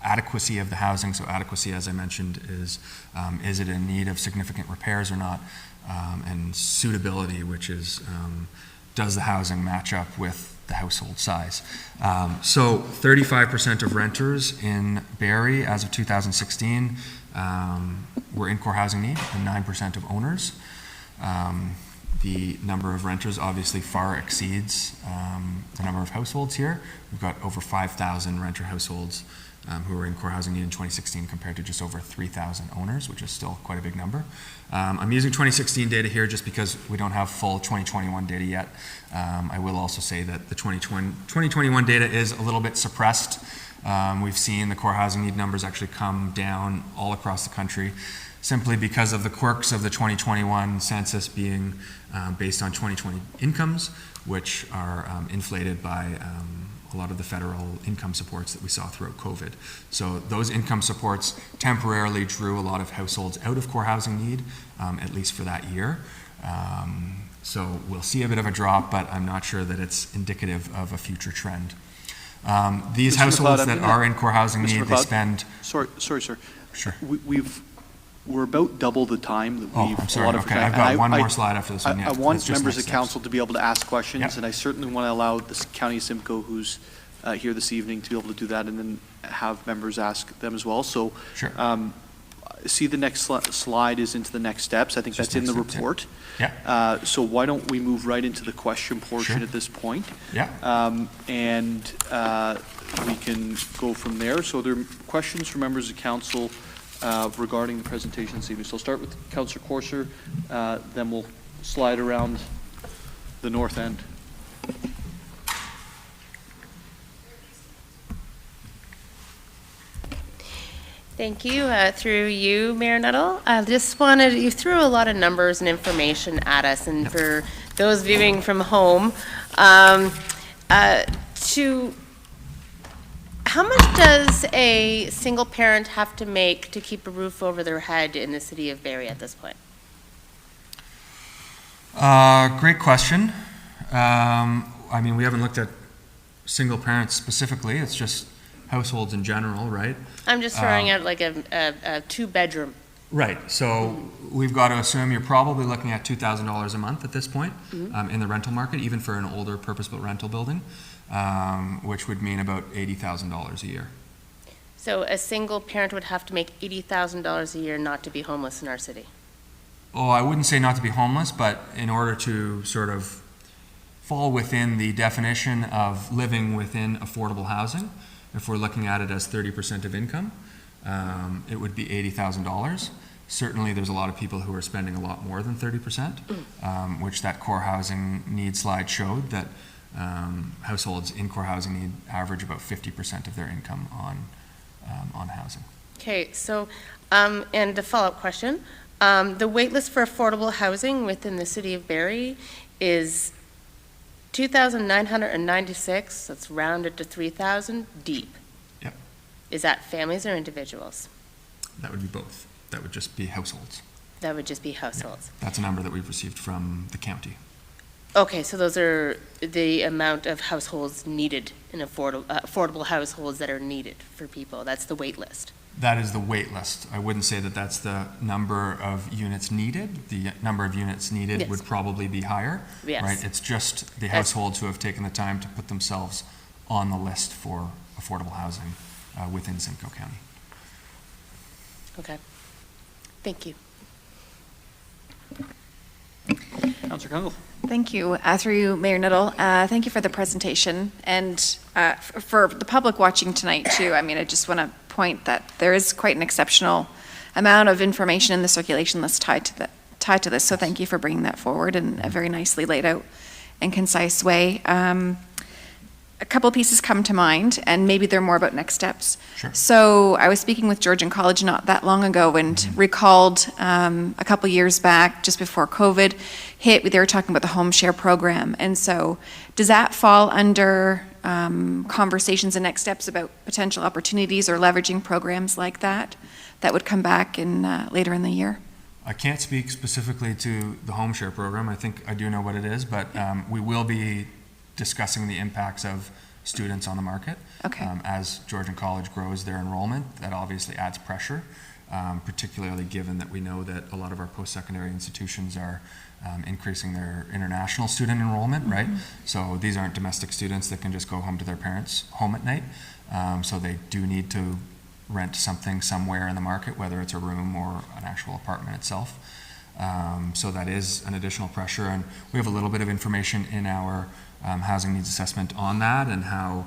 adequacy of the housing. So adequacy, as I mentioned, is it in need of significant repairs or not? And suitability, which is does the housing match up with the household size? So 35% of renters in Barrie as of 2016 were in core housing need, and 9% of owners. The number of renters obviously far exceeds the number of households here. We've got over 5,000 renter households who were in core housing need in 2016 compared to just over 3,000 owners, which is still quite a big number. I'm using 2016 data here just because we don't have full 2021 data yet. I will also say that the 2021 data is a little bit suppressed. We've seen the core housing need numbers actually come down all across the country, simply because of the quirks of the 2021 census being based on 2020 incomes, which are inflated by a lot of the federal income supports that we saw throughout COVID. So those income supports temporarily drew a lot of households out of core housing need, at least for that year. So we'll see a bit of a drop, but I'm not sure that it's indicative of a future trend. These households that are in core housing need, they spend... Sorry, sir. Sure. We're about double the time that we've I'm sorry. allotted for Okay, tonight. I've got one more slide after this one. I want members of council to be able to ask questions, and I certainly want to allow the County of Simcoe, who's here this evening, to be able to do that, and then have members ask them as well. So, sure. See, the next slide is into the next steps. I think that's in the report. Yeah. So why don't we move right into the question portion Sure. at this point? Yeah. And we can go from there. So there are questions from members of council regarding the presentation this evening. So I'll start with Councillor Courser, then we'll slide around the north end. Thank you. Through you, Mayor Nuttall. You threw a lot of numbers and information at us, and for those viewing from home, how much does a single parent have to make to keep a roof over their head in the city of Barrie at this point? Great question. I mean, we haven't looked at single parents specifically. It's just households in general, right? I'm just throwing out like a two-bedroom. Right. So we've got to assume you're probably looking at $2,000 a month at this point in the rental market, even for an older purpose-built rental building, which would mean about $80,000 a year. So a single parent would have to make $80,000 a year not to be homeless in our city? Oh, I wouldn't say not to be homeless, but in order to sort of fall within the definition of living within affordable housing, if we're looking at it as 30% of income, it would be $80,000. Certainly there's a lot of people who are spending a lot more than 30%, which that core housing need slide showed that households in core housing need average about 50% of their income on housing. Okay, so, and a follow-up question. The wait list for affordable housing within the city of Barrie is 2,996, that's rounded to 3,000, deep. Yep. Is that families or individuals? That would be both. That would just be households. That would just be households. That's a number that we've received from the county. Okay, so those are the amount of households needed in affordable households that are needed for people. That's the wait list. That is the wait list. I wouldn't say that that's the number of units needed. The number of units needed Yes. would probably be higher, Yes. right? It's just the households who have taken the time to put themselves on the list for affordable housing within Simcoe County. Okay. Thank you. Councillor Kungle. Thank you. Through you, Mayor Nuttall, thank you for the presentation. And for the public watching tonight too, I mean, I just want to point that there is quite an exceptional amount of information in the circulation list tied to this. So thank you for bringing that forward in a very nicely laid out and concise way. A couple pieces come to mind, and maybe they're more about next steps. Sure. So I was speaking with Georgian College not that long ago and recalled a couple years back, just before COVID hit, they were talking about the home share program. And so does that fall under conversations and next steps about potential opportunities or leveraging programs like that would come back in later in the year? I can't speak specifically to the home share program. I think I do know what it is, but we will be discussing the impacts of students on the market. Okay. As Georgian College grows their enrollment, that obviously adds pressure, particularly given that we know that a lot of our post-secondary institutions are increasing their international student enrollment, right? So these aren't domestic students that can just go home to their parents' home at night. So they do need to rent something somewhere in the market, whether it's a room or an actual apartment itself. So that is an additional pressure, and we have a little bit of information in our housing needs assessment on that, and how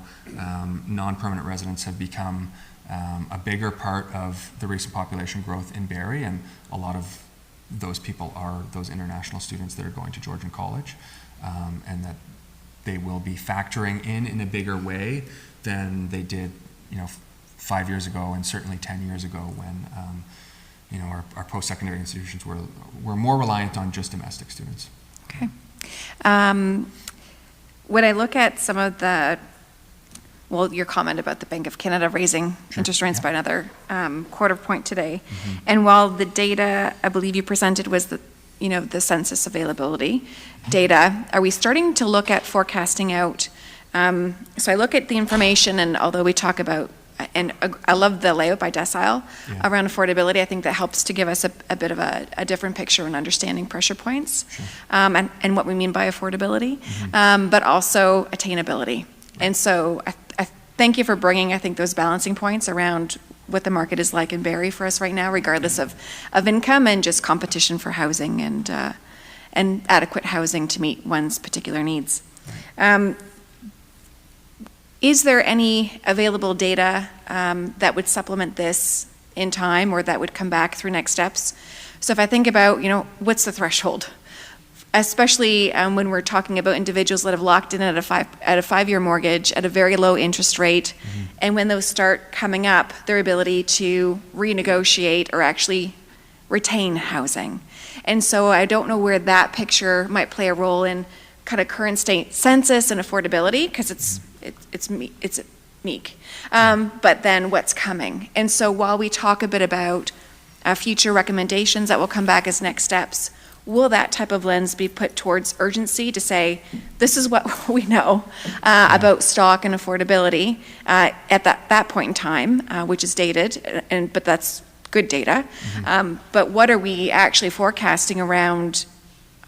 non-permanent residents have become a bigger part of the recent population growth in Barrie, and a lot of those people are those international students that are going to Georgian College, and that they will be factoring in a bigger way than they did, 5 years ago, and certainly 10 years ago when our post-secondary institutions were more reliant on just domestic students. Okay. When I look at some of your comment about the Bank of Canada raising interest rates by another quarter point today, and while the data I believe you presented was the census availability data, are we starting to look at forecasting out? So I look at the information, and although we talk about, and I love the layout by decile around affordability, I think that helps to give us a bit of a different picture and understanding pressure points, and what we mean by affordability, but also attainability. And so I thank you for bringing, I think, those balancing points around what the market is like in Barrie for us right now, regardless of income, and just competition for housing and adequate housing to meet one's particular needs. Is there any available data that would supplement this in time, or that would come back through next steps? So if I think about, what's the threshold? Especially when we're talking about individuals that have locked in at a 5-year mortgage at a very low interest rate, and when those start coming up, their ability to renegotiate or actually retain housing. And so I don't know where that picture might play a role in kind of current state census and affordability, because it's meek. But then what's coming? And so while we talk a bit about future recommendations that will come back as next steps, will that type of lens be put towards urgency to say, this is what we know about stock and affordability at that point in time, which is dated, but that's good data. But what are we actually forecasting around?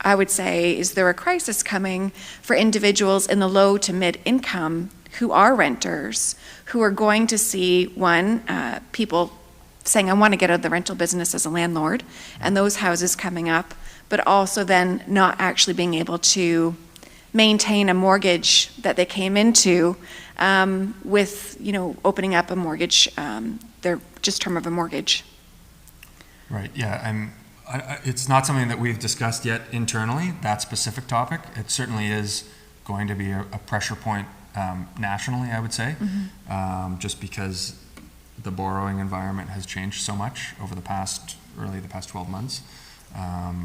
I would say, is there a crisis coming for individuals in the low to mid income who are renters, who are going to see, people saying, I want to get out of the rental business as a landlord, and those houses coming up, but also then not actually being able to maintain a mortgage that they came into with, opening up a mortgage, their just term of a mortgage. Right, yeah, it's not something that we've discussed yet internally, that specific topic. It certainly is going to be a pressure point nationally, I would say, just because the borrowing environment has changed so much over the past 12 months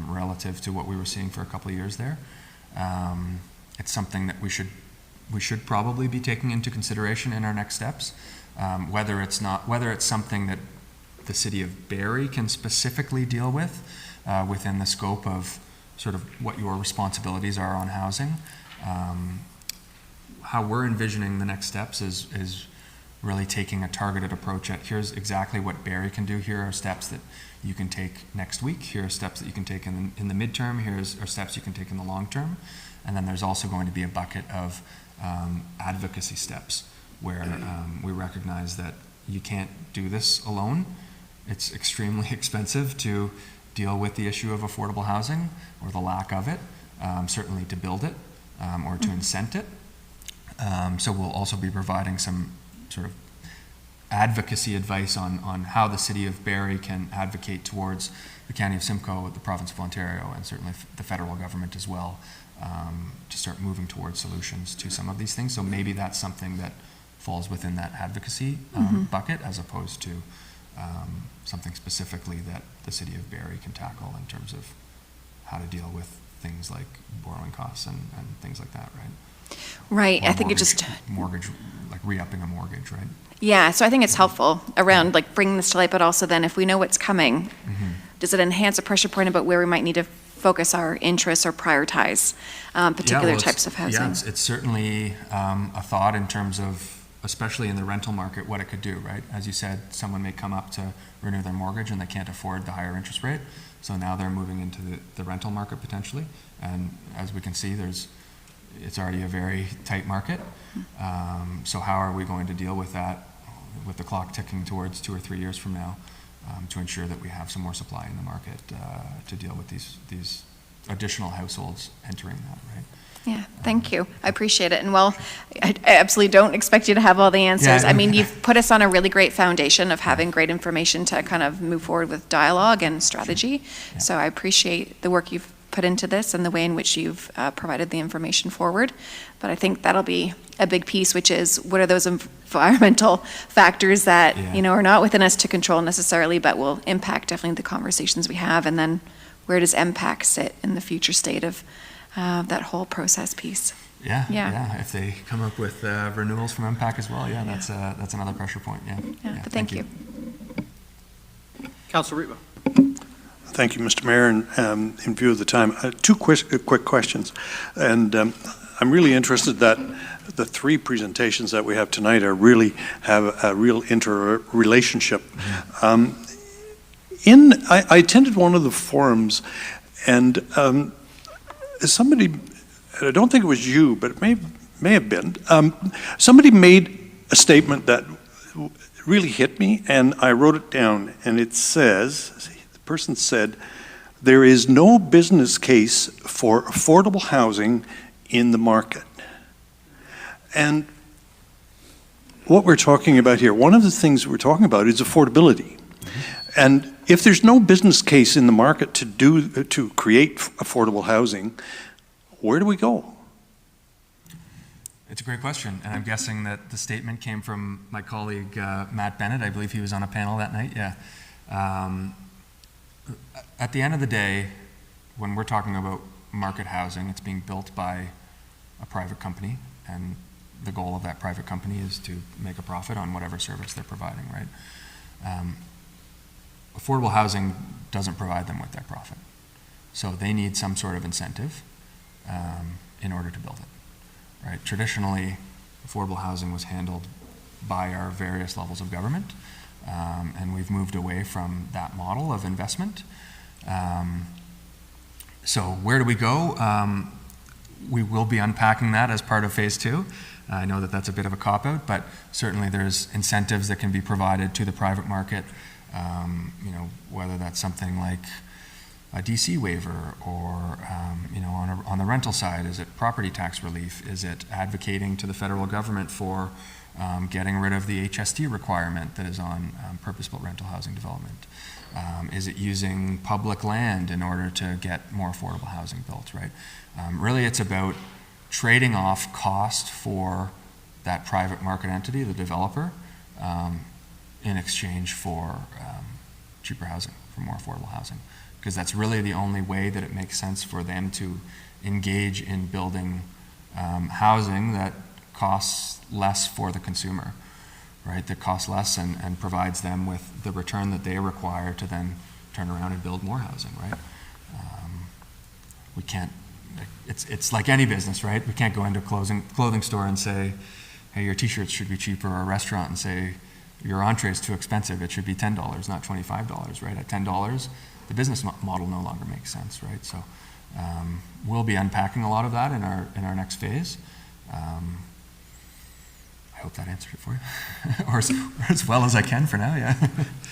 relative to what we were seeing for a couple of years there. It's something that we should probably be taking into consideration in our next steps, whether it's something that the city of Barrie can specifically deal with. within the scope of sort of what your responsibilities are on housing. How we're envisioning the next steps is really taking a targeted approach at here's exactly what Barrie can do. Here are steps that you can take next week. Here are steps that you can take in the midterm. Here are steps you can take in the long term. And then there's also going to be a bucket of advocacy steps where we recognize that you can't do this alone. It's extremely expensive to deal with the issue of affordable housing or the lack of it, certainly to build it or to incent it. So we'll also be providing some sort of advocacy advice on how the city of Barrie can advocate towards the county of Simcoe, the province of Ontario, and certainly the federal government as well, to start moving towards solutions to some of these things. So maybe that's something that falls within that advocacy bucket, as opposed to something specifically that the city of Barrie can tackle in terms of how to deal with things like borrowing costs and things like that, right? Right. Or I think mortgage, like re-upping a mortgage, right? Yeah, so I think it's helpful around like bringing this to light, but also then if we know what's coming, does it enhance a pressure point about where we might need to focus our interests or prioritize particular types of housing? Yeah, it's certainly a thought in terms of, especially in the rental market, what it could do, right? As you said, someone may come up to renew their mortgage and they can't afford the higher interest rate. So now they're moving into the rental market potentially. And as we can see, it's already a very tight market. So how are we going to deal with that, with the clock ticking towards 2 or 3 years from now, to ensure that we have some more supply in the market to deal with these additional households entering that, right? Yeah, thank you. I appreciate it. And well, I absolutely don't expect you to have all the answers. Yeah. I mean, you've put us on a really great foundation of having great information to kind of move forward with dialogue and strategy. Yeah. So I appreciate the work you've put into this and the way in which you've provided the information forward. But I think that'll be a big piece, which is what are those environmental factors that, are not within us to control necessarily, but will impact definitely the conversations we have. And then where does MPAC sit in the future state of that whole process piece? Yeah. If they come up with renewals from MPAC as well, that's another pressure point. Yeah, but thank you. Councilor Riva. Thank you, Mr. Mayor. And in view of the time, two quick questions. And I'm really interested that the three presentations that we have tonight really have a real interrelationship. I attended one of the forums, and somebody, I don't think it was you, but it may have been, somebody made a statement that really hit me, and I wrote it down, and it says, the person said, there is no business case for affordable housing in the market. And what we're talking about here, one of the things we're talking about is affordability. And if there's no business case in the market to create affordable housing, where do we go? It's a great question, and I'm guessing that the statement came from my colleague Matt Bennett. I believe he was on a panel that night. Yeah. At the end of the day, when we're talking about market housing, it's being built by a private company, and the goal of that private company is to make a profit on whatever service they're providing, right? Affordable housing doesn't provide them with that profit. So they need some sort of incentive in order to build it, right? Traditionally, affordable housing was handled by our various levels of government, and we've moved away from that model of investment. So where do we go? We will be unpacking that as part of phase 2. I know that that's a bit of a cop-out, but certainly there's incentives that can be provided to the private market, whether that's something like a DC waiver or, on the rental side, is it property tax relief? Is it advocating to the federal government for getting rid of the HST requirement that is on purpose-built rental housing development? Is it using public land in order to get more affordable housing built, right? Really, it's about trading off cost for that private market entity, the developer, in exchange for cheaper housing, for more affordable housing. Because that's really the only way that it makes sense for them to engage in building housing that costs less for the consumer, right? That costs less and provides them with the return that they require to then turn around and build more housing, right? we can't, it's like any business, right? We can't go into a clothing store and say, hey, your t-shirts should be cheaper, or a restaurant and say, your entree is too expensive, it should be $10, not $25, right? At $10, the business model no longer makes sense, right? So we'll be unpacking a lot of that in our next phase. I hope that answered it for you, or as well as I can for now, yeah.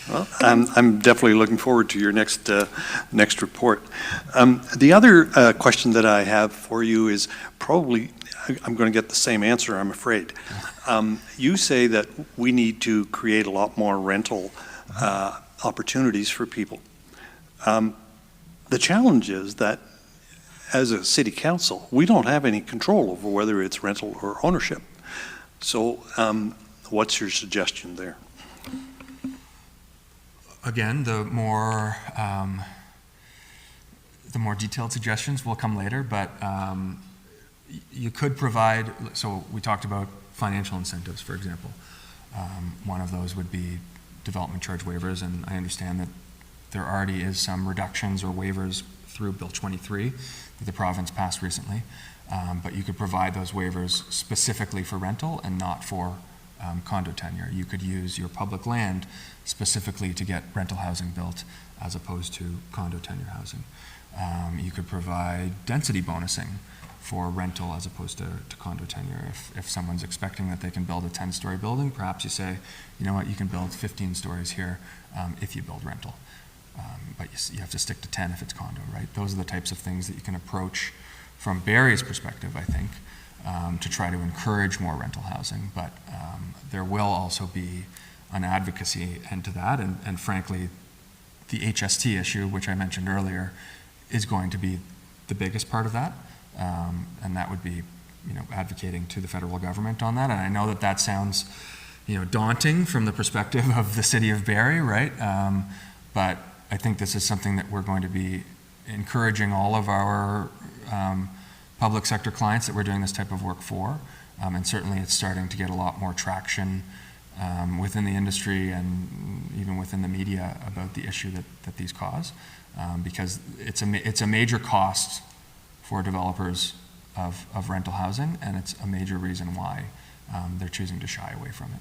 Well, I'm definitely looking forward to your next report. The other question that I have for you is probably, I'm going to get the same answer, I'm afraid. You say that we need to create a lot more rental opportunities for people. The challenge is that as a city council, we don't have any control over whether it's rental or ownership. So what's your suggestion there? Again, the more detailed suggestions will come later, but you could provide, so we talked about financial incentives, for example. One of those would be development charge waivers, and I understand that there already is some reductions or waivers through Bill 23 that the province passed recently. But you could provide those waivers specifically for rental and not for condo tenure. You could use your public land specifically to get rental housing built as opposed to condo tenure housing. You could provide density bonusing for rental as opposed to condo tenure. If someone's expecting that they can build a 10-story building, perhaps you say, you know what, you can build 15 stories here if you build rental. But you have to stick to 10 if it's condo, right? Those are the types of things that you can approach from Barrie's perspective, I think, to try to encourage more rental housing. But there will also be an advocacy end to that. And frankly, the HST issue, which I mentioned earlier, is going to be the biggest part of that. And that would be, advocating to the federal government on that. And I know that sounds, daunting from the perspective of the city of Barrie, right? But I think this is something that we're going to be encouraging all of our public sector clients that we're doing this type of work for. And certainly it's starting to get a lot more traction within the industry and even within the media about the issue that these cause, because it's a major cost for developers of rental housing, and it's a major reason why they're choosing to shy away from it.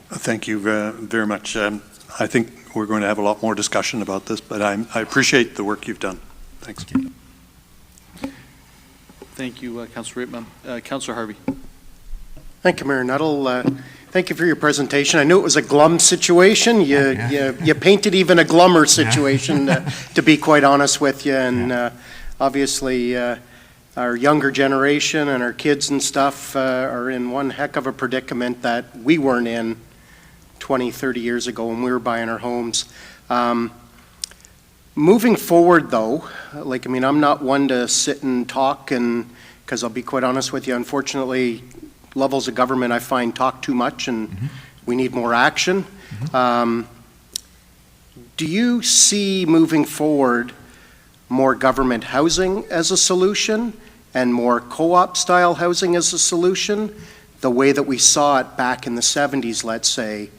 Thank you very much. I think we're going to have a lot more discussion about this, but I appreciate the work you've done. Thanks. Thank you, Councillor Rittman. Councillor Harvey. Thank you, Mayor Nuttall. Thank you for your presentation. I knew it was a glum situation. You painted even a glummer situation, to be quite honest with you. And obviously, our younger generation and our kids and stuff are in one heck of a predicament that we weren't in 20, 30 years ago when we were buying our homes. Moving forward, though, I'm not one to sit and talk, and because I'll be quite honest with you, unfortunately, levels of government I find talk too much, and we need more action. Do you see moving forward more government housing as a solution and more co-op style housing as a solution, the way that we saw it back in the 70s, let's say?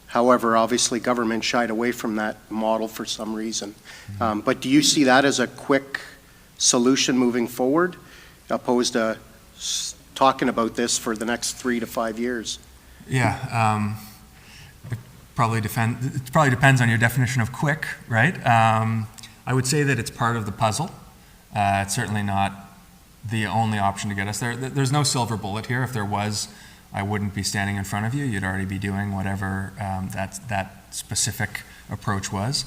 However, obviously government shied away from that model for some reason. But do you see that as a quick solution moving forward, opposed to talking about this for the next 3 to 5 years? Yeah, it probably depends on your definition of quick, right? I would say that it's part of the puzzle. It's certainly not the only option to get us there. There's no silver bullet here. If there was, I wouldn't be standing in front of you. You'd already be doing whatever that specific approach was.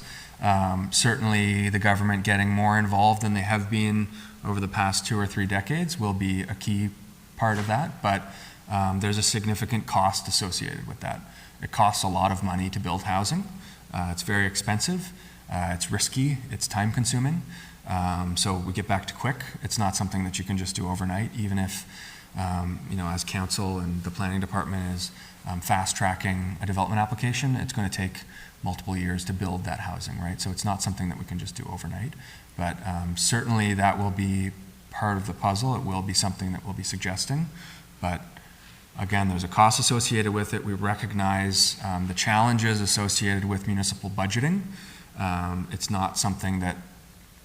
Certainly the government getting more involved than they have been over the past 2 or 3 decades will be a key part of that, but there's a significant cost associated with that. It costs a lot of money to build housing. It's very expensive. It's risky. It's time consuming. So we get back to quick. It's not something that you can just do overnight, even if as council and the planning department is fast tracking a development application, it's going to take multiple years to build that housing, right? So it's not something that we can just do overnight, but certainly that will be part of the puzzle. It will be something that we'll be suggesting, but again, there's a cost associated with it. We recognize the challenges associated with municipal budgeting. It's not something that,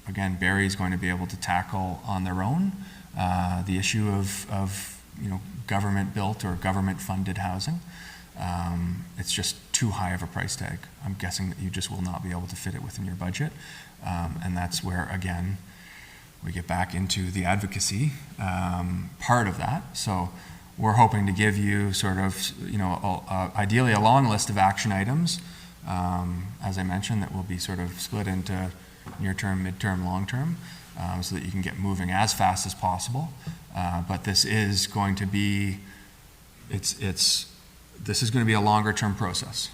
again, Barrie is going to be able to tackle on their own. The issue of government-built or government-funded housing. It's just too high of a price tag. I'm guessing that you just will not be able to fit it within your budget. And that's where, again, we get back into the advocacy part of that. So we're hoping to give you sort of, ideally a long list of action items, as I mentioned, that will be sort of split into near-term, mid-term, long-term, so that you can get moving as fast as possible. But this is going to be, this is going to be a longer-term process,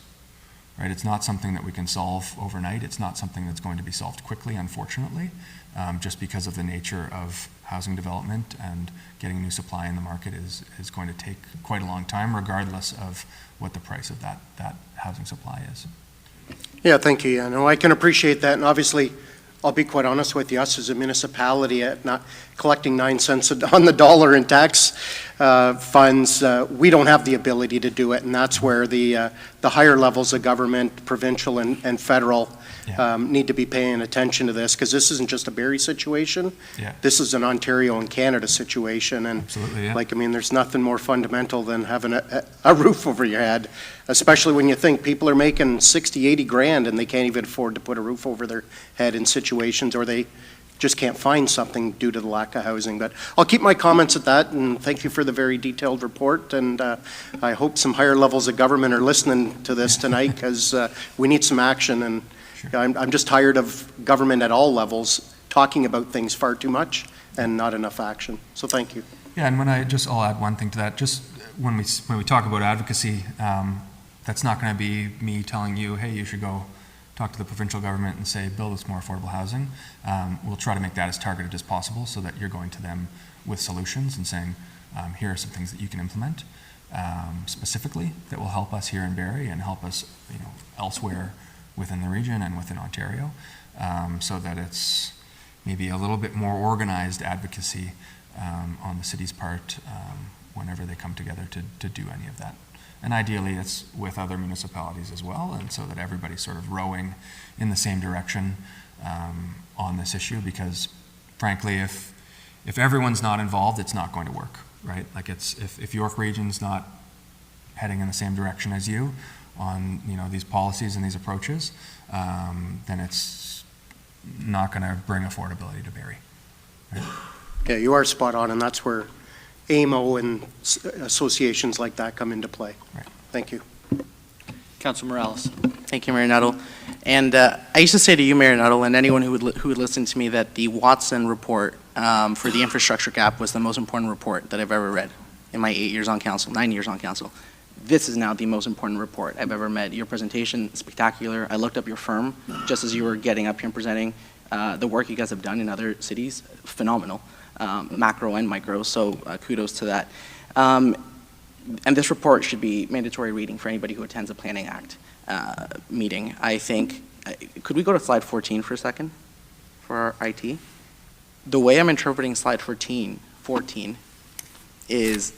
right? It's not something that we can solve overnight. It's not something that's going to be solved quickly, unfortunately, just because of the nature of housing development, and getting new supply in the market is going to take quite a long time, regardless of what the price of that housing supply is. Yeah, thank you. Yeah, no, I can appreciate that, and obviously, I'll be quite honest with you, us as a municipality, at not collecting 9 cents on the dollar in tax funds, we don't have the ability to do it, and that's where the higher levels of government, provincial and federal, need to be paying attention to this, because this isn't just a Barrie situation. Yeah. This is an Ontario and Canada situation, and absolutely, yeah. there's nothing more fundamental than having a roof over your head, especially when you think people are making 60, 80 grand and they can't even afford to put a roof over their head in situations, or they just can't find something due to the lack of housing. But I'll keep my comments at that, and thank you for the very detailed report, and I hope some higher levels of government are listening to this tonight, because we need some action, and I'm just tired of government at all levels talking about things far too much and not enough action. So thank you. Yeah, and I'll add one thing to that. Just when we talk about advocacy, that's not going to be me telling you, hey, you should go talk to the provincial government and say, build us more affordable housing. We'll try to make that as targeted as possible, so that you're going to them with solutions and saying, here are some things that you can implement specifically that will help us here in Barrie and help us elsewhere within the region and within Ontario, so that it's maybe a little bit more organized advocacy on the city's part whenever they come together to do any of that. And ideally it's with other municipalities as well, and so that everybody's sort of rowing in the same direction on this issue, because frankly, if everyone's not involved, it's not going to work, right? Like if York Region's not heading in the same direction as you on these policies and these approaches, then it's not going to bring affordability to Barrie. Right? Yeah, you are spot on, and that's where AMO and associations like that come into play. Right. Thank you. Councilor Morales. Thank you, Mayor Nuttall. And I used to say to you, Mayor Nuttall, and anyone who would listen to me, that the Watson report for the infrastructure gap was the most important report that I've ever read in my 8 years on council, 9 years on council. This is now the most important report I've ever read. Your presentation is spectacular. I looked up your firm just as you were getting up here and presenting. The work you guys have done in other cities, phenomenal, macro and micro, so kudos to that. And this report should be mandatory reading for anybody who attends a Planning Act meeting. I think, could we go to slide 14 for a second for our IT? The way I'm interpreting slide 14 is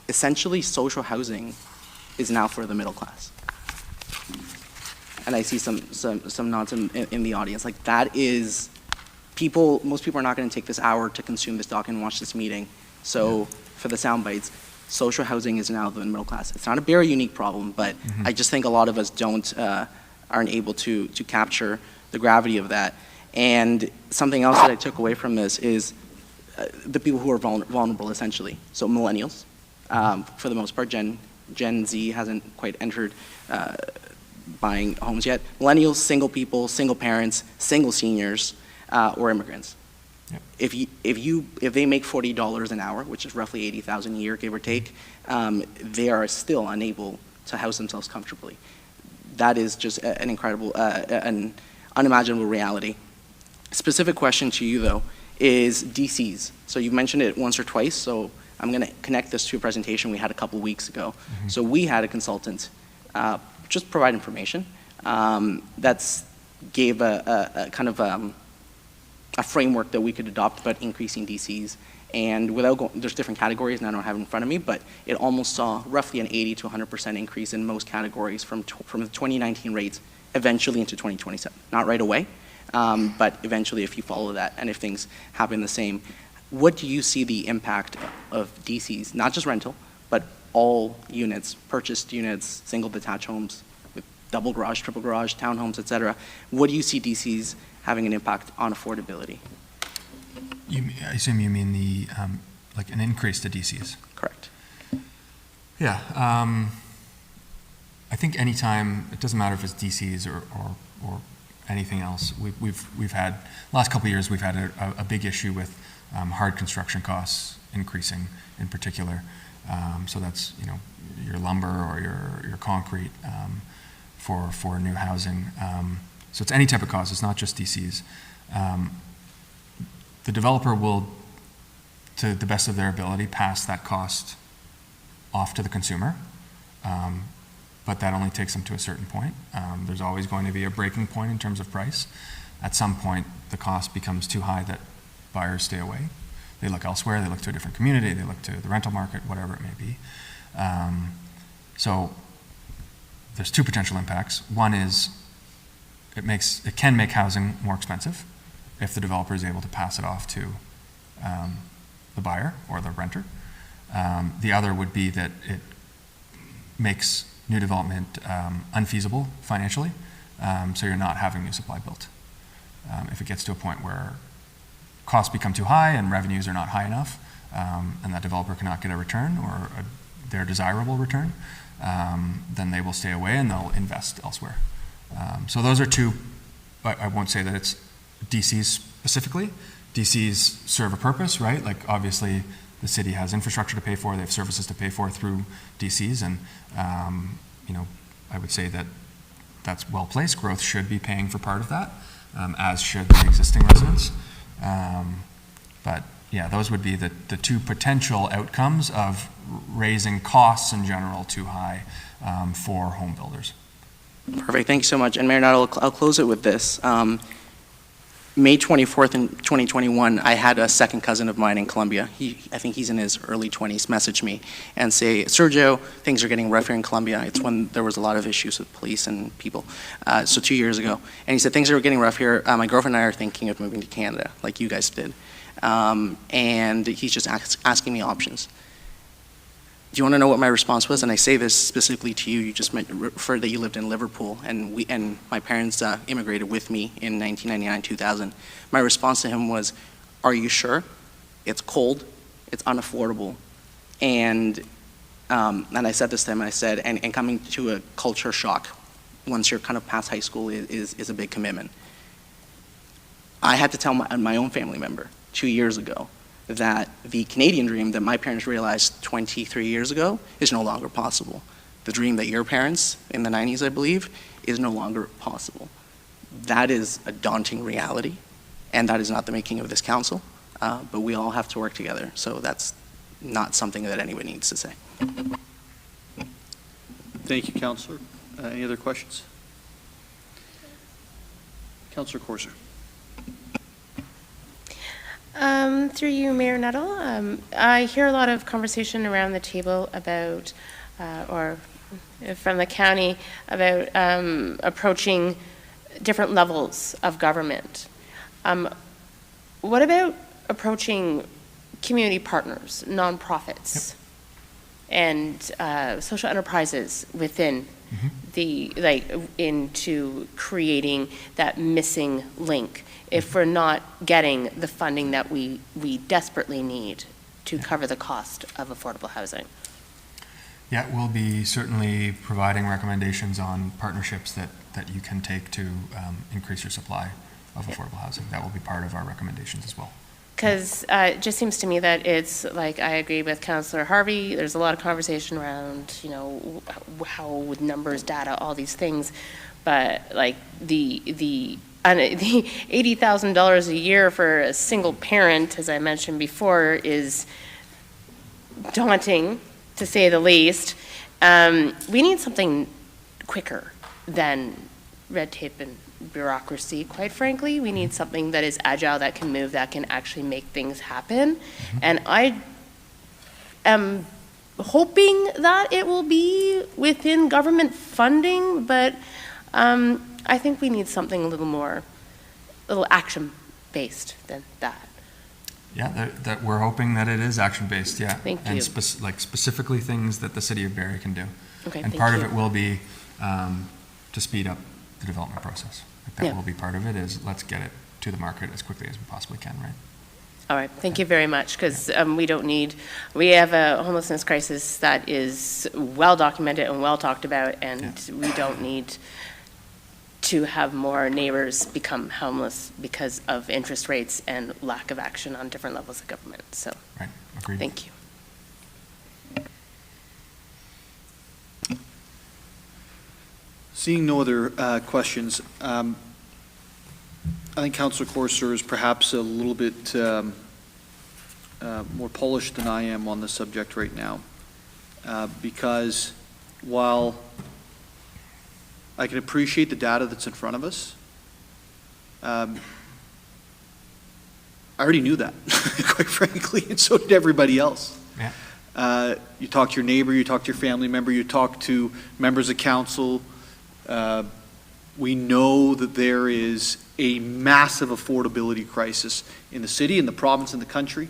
essentially social housing is now for the middle class. And I see some nods in the audience. Like, that is, most people are not going to take this hour to consume this doc and watch this meeting. So for the sound bites, social housing is now the middle class. It's not a very unique problem, but I just think a lot of us aren't able to capture the gravity of that. And something else that I took away from this is the people who are vulnerable, essentially. So millennials, for the most part. Gen Z hasn't quite entered buying homes yet. Millennials, single people, single parents, single seniors, or immigrants. Yep. If they make $40 an hour, which is roughly $80,000 a year, give or take, they are still unable to house themselves comfortably. That is just an incredible, an unimaginable reality. Specific question to you, though, is DCs. So you've mentioned it once or twice, so I'm going to connect this to a presentation we had a couple weeks ago. So we had a consultant just provide information that's gave a kind of a framework that we could adopt about increasing DCs. And without going, there's different categories, and I don't have it in front of me, but it almost saw roughly an 80 to 100% increase in most categories from the 2019 rates eventually into 2027. Not right away, but eventually if you follow that and if things happen the same. What do you see the impact of DCs, not just rental, but all units, purchased units, single detached homes with double garage, triple garage, townhomes, et cetera? What do you see DCs having an impact on affordability? I assume you mean the, like an increase to DCs? Correct. Yeah. I think anytime, it doesn't matter if it's DCs or anything else, we've had, last couple of years, we've had a big issue with hard construction costs increasing in particular. So that's, you know, your lumber or your concrete for new housing. So it's any type of cost, it's not just DCs. The developer will, to the best of their ability, pass that cost off to the consumer, but that only takes them to a certain point. There's always going to be a breaking point in terms of price. At some point, the cost becomes too high that buyers stay away. They look elsewhere, they look to a different community, they look to the rental market, whatever it may be. So there's two potential impacts. One is it can make housing more expensive if the developer is able to pass it off to the buyer or the renter. The other would be that it makes new development unfeasible financially, so you're not having new supply built. If it gets to a point where costs become too high and revenues are not high enough, and that developer cannot get a return or their desirable return, then they will stay away and they'll invest elsewhere. So those are two. I won't say that it's DCs specifically. DCs serve a purpose, right? Like obviously the city has infrastructure to pay for, they have services to pay for through DCs, and you know, I would say that that's well placed. Growth should be paying for part of that, as should the existing residents. But yeah, those would be the two potential outcomes of raising costs in general too high for home builders. Perfect, thank you so much. And Mayor Nuttall, I'll close it with this. May 24th in 2021, I had a second cousin of mine in Colombia. I think he's in his early 20s, message me and say, Sergio, things are getting rough here in Colombia. It's when there was a lot of issues with police and people. So 2 years ago. And he said, things are getting rough here. My girlfriend and I are thinking of moving to Canada, like you guys did. And he's just asking me options. Do you want to know what my response was? And I say this specifically to you. You just referred that you lived in Liverpool, and my parents immigrated with me in 1999, 2000. My response to him was, are you sure? It's cold, it's unaffordable. And I said this to him, and I said, and coming to a culture shock once you're kind of past high school is a big commitment. I had to tell my own family member 2 years ago that the Canadian dream that my parents realized 23 years ago is no longer possible. The dream that your parents in the 90s, I believe, is no longer possible. That is a daunting reality, and that is not the making of this council, but we all have to work together, so that's not something that anyone needs to say. Thank you, Councillor. Any other questions? Councillor Corser. Through you, Mayor Nuttall, I hear a lot of conversation around the table about, or from the county, about approaching different levels of government. What about approaching community partners, nonprofits, and social enterprises within into creating that missing link if we're not getting the funding that we desperately need to cover the cost of affordable housing? Yeah, we'll be certainly providing recommendations on partnerships that you can take to increase your supply of affordable housing. That will be part of our recommendations as well. Because it just seems to me that it's like, I agree with Councillor Harvey, there's a lot of conversation around, you know, how with numbers, data, all these things, but like the $80,000 a year for a single parent, as I mentioned before, is daunting, to say the least. We need something quicker than red tape and bureaucracy, quite frankly. We need something that is agile, that can move, that can actually make things happen. And I am hoping that it will be within government funding, but I I think we need something a little action-based than that. Yeah, that we're hoping that it is action-based, yeah. Thank and you. Specifically things that the city of Barrie can do. Okay, and thank part you. of it will be to speed up the development process. Like that will be part of it, is let's get it to the market as quickly as we possibly can, right? All right, thank you very much, because we have a homelessness crisis that is well documented and well talked about, and we don't need to have more neighbors become homeless because of interest rates and lack of action on different levels of government. So, right, agreed. Thank you. Seeing no other questions, I think Councillor Corser is perhaps a little bit more polished than I am on the subject right now, because while I can appreciate the data that's in front of us, I already knew that, quite frankly, and so did everybody else. Yeah. You talk to your neighbor, you talk to your family member, you talk to members of council. We know that there is a massive affordability crisis in the city, in the province, in the country,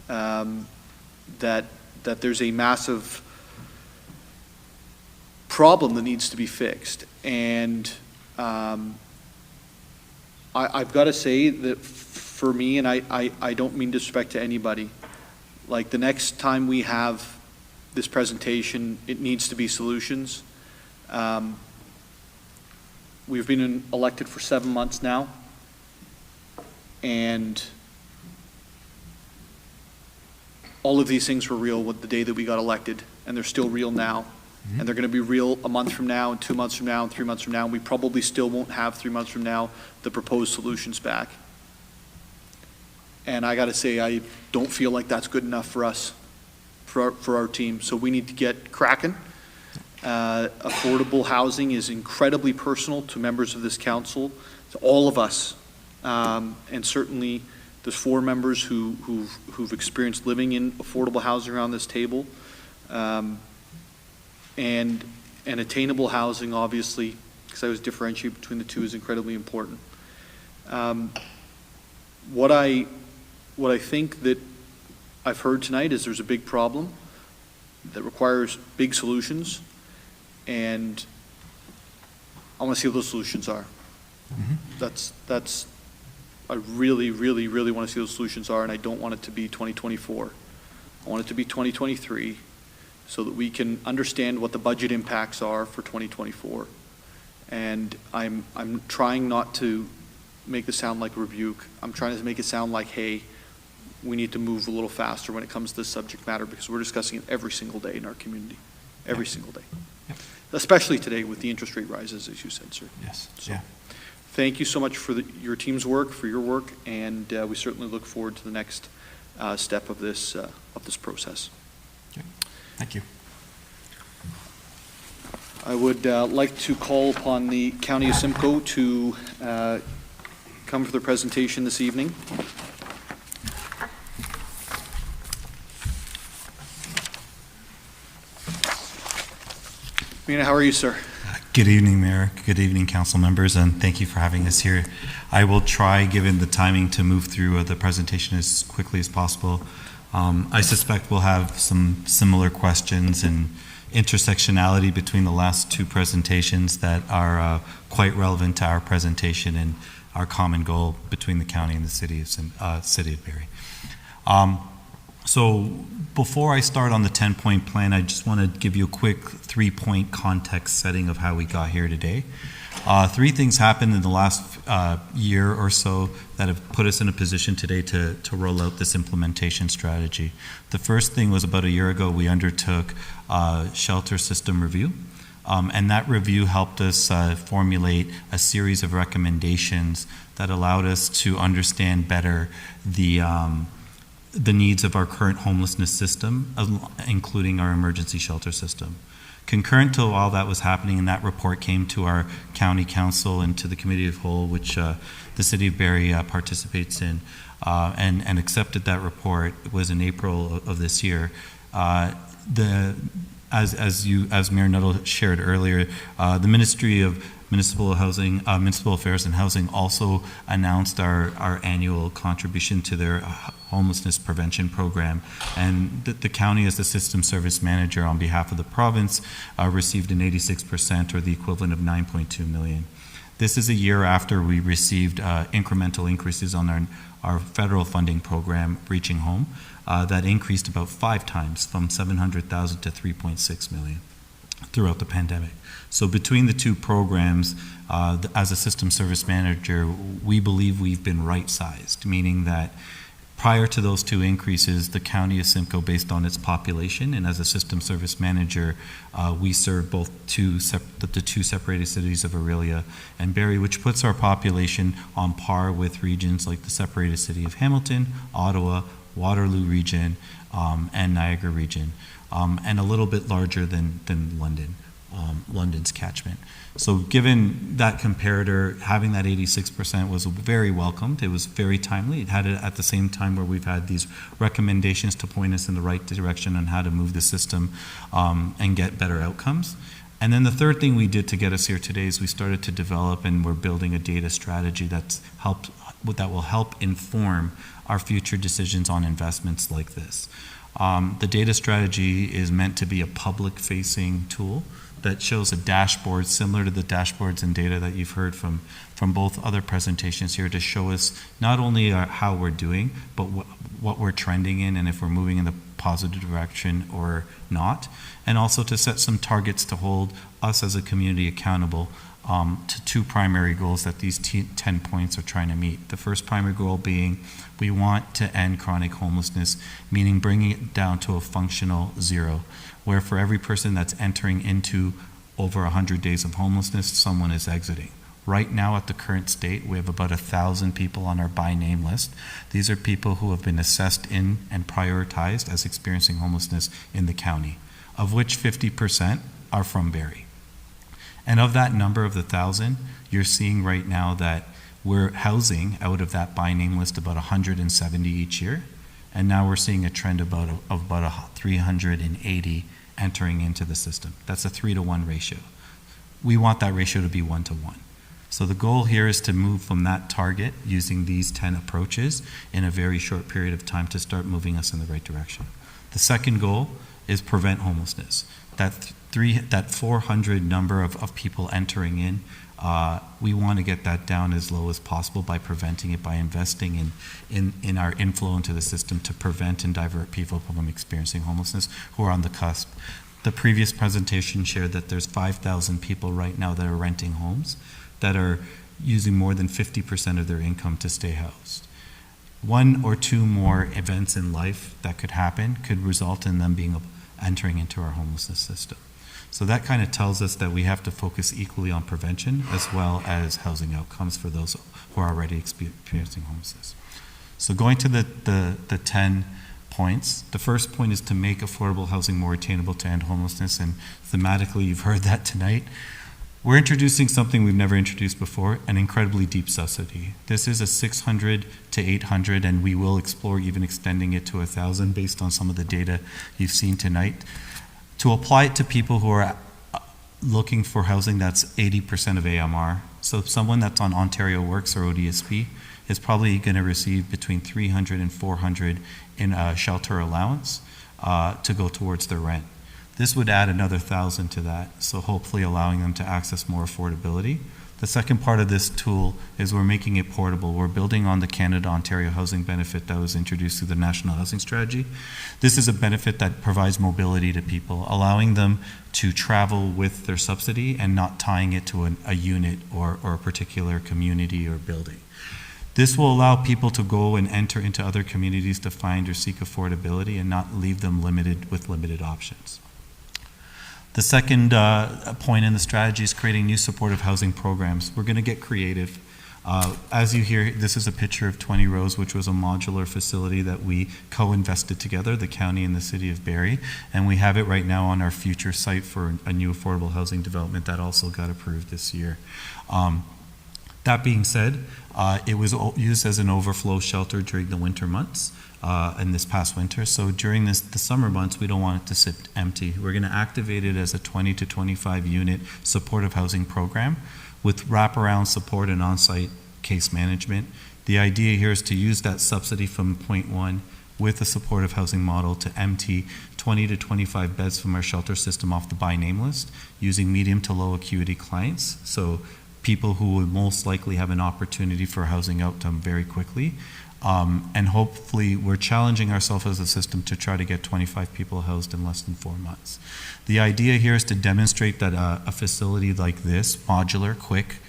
that there's a massive problem that needs to be fixed. And I've got to say that for me, and I don't mean disrespect to anybody, like the next time we have this presentation, it needs to be solutions. We've been elected for 7 months now, and all of these things were real with the day that we got elected, and they're still real now. And they're going to be real a month from now, and 2 months from now, and 3 months from now. And we probably still won't have 3 months from now the proposed solutions back. And I got to say, I don't feel like that's good enough for us, for our team. So we need to get cracking. Affordable housing is incredibly personal to members of this council, to all of us. And certainly there's 4 members who've experienced living in affordable housing around this table. And attainable housing, obviously, because I always differentiate between the two, is incredibly important. What I think that I've heard tonight is there's a big problem that requires big solutions, and I want to see what those solutions are. That's I really, really, really want to see what those solutions are, and I don't want it to be 2024. I want it to be 2023. So that we can understand what the budget impacts are for 2024. And I'm trying not to make this sound like a rebuke. I'm trying to make it sound like, hey, we need to move a little faster when it comes to this subject matter, because we're discussing it every single day in our community. Every single day. Especially today with the interest rate rises, as you said, sir. Yes. So, thank you so much for your team's work, for your work, and we certainly look forward to the next step of this process. Thank you. I would like to call upon the County of Simcoe to come for their presentation this evening. Mina, how are you, sir? Good evening, Mayor. Good evening, council members, and thank you for having us here. I will try, given the timing, to move through the presentation as quickly as possible. I suspect we'll have some similar questions and intersectionality between the last 2 presentations that are quite relevant to our presentation and our common goal between the county and the city of Barrie. So before I start on the 10-point plan, I just want to give you a quick 3-point context setting of how we got here today. 3 things happened in the last year or so that have put us in a position today to roll out this implementation strategy. The first thing was about a year ago, we undertook a shelter system review. And that review helped us formulate a series of recommendations that allowed us to understand better the needs of our current homelessness system, including our emergency shelter system. Concurrent to all that was happening, and that report came to our county council and to the committee of whole, which the city of Barrie participates in, and accepted that report. It was in April of this year. As Mayor Nuttall shared earlier, the Ministry of Municipal Affairs and Housing also announced our annual contribution to their homelessness prevention program. And the county, as the system service manager on behalf of the province, received an 86%, or the equivalent of $9.2 million. This is a year after we received incremental increases on our federal funding program, Reaching Home, that increased about 5 times, from $700,000 to $3.6 million throughout the pandemic. So between the two programs, as a system service manager, we believe we've been right-sized, meaning that prior to those two increases, the county of Simcoe, based on its population, and as a system service manager, we serve both the two separated cities of Orillia and Barrie, which puts our population on par with regions like the separated city of Hamilton, Ottawa, Waterloo region, and Niagara region, and a little bit larger than London, London's catchment. So given that comparator, having that 86% was very welcomed. It was very timely. It had it at the same time where we've had these recommendations to point us in the right direction on how to move the system and get better outcomes. And then the third thing we did to get us here today is we started to develop, and we're building a data strategy that will help inform our future decisions on investments like this. The data strategy is meant to be a public-facing tool that shows a dashboard similar to the dashboards and data that you've heard from both other presentations here, to show us not only how we're doing, but what we're trending in, and if we're moving in the positive direction or not, and also to set some targets to hold us as a community accountable to two primary goals that these 10 points are trying to meet. The first primary goal being we want to end chronic homelessness, meaning bringing it down to a functional zero, where for every person that's entering into over 100 days of homelessness, someone is exiting. Right now, at the current state, we have about 1,000 people on our by name list. These are people who have been assessed in and prioritized as experiencing homelessness in the county, of which 50% are from Barrie. And of that number of the 1,000, you're seeing right now that we're housing out of that by name list about 170 each year. And now we're seeing a trend of about 380 entering into the system. That's a 3-to-1 ratio. We want that ratio to be 1-to-1. So the goal here is to move from that target using these 10 approaches in a very short period of time to start moving us in the right direction. The second goal is prevent homelessness. That 400 number of people entering in, we want to get that down as low as possible by preventing it, by investing in our inflow into the system to prevent and divert people from experiencing homelessness who are on the cusp. The previous presentation shared that there's 5,000 people right now that are renting homes that are using more than 50% of their income to stay housed. 1 or 2 more events in life that could happen could result in them entering into our homelessness system. So that kind of tells us that we have to focus equally on prevention as well as housing outcomes for those who are already experiencing homelessness. So going to the 10 points, the first point is to make affordable housing more attainable to end homelessness, and thematically you've heard that tonight. We're introducing something we've never introduced before, an incredibly deep subsidy. This is a $600 to $800, and we will explore even extending it to $1,000 based on some of the data you've seen tonight, to apply it to people who are looking for housing that's 80% of AMR. So someone that's on Ontario Works or ODSP is probably going to receive between $300 and $400 in a shelter allowance to go towards their rent. This would add another $1,000 to that, so hopefully allowing them to access more affordability. The second part of this tool is we're making it portable. We're building on the Canada-Ontario housing benefit that was introduced through the National Housing Strategy. This is a benefit that provides mobility to people, allowing them to travel with their subsidy and not tying it to a unit or a particular community or building. This will allow people to go and enter into other communities to find or seek affordability and not leave them with limited options. The second point in the strategy is creating new supportive housing programs. We're going to get creative. As you hear, this is a picture of 20 Rows, which was a modular facility that we co-invested together, the county and the city of Barrie, and we have it right now on our future site for a new affordable housing development that also got approved this year. That being said, it was used as an overflow shelter during the winter months. In this past winter. So during the summer months, we don't want it to sit empty. We're going to activate it as a 20 to 25 unit supportive housing program with wraparound support and on-site case management. The idea here is to use that subsidy from point one with a supportive housing model to empty 20 to 25 beds from our shelter system off the by name list using medium to low acuity clients. So people who would most likely have an opportunity for a housing outcome very quickly. And hopefully we're challenging ourselves as a system to try to get 25 people housed in less than 4 months. The idea here is to demonstrate that a facility like this, modular, quick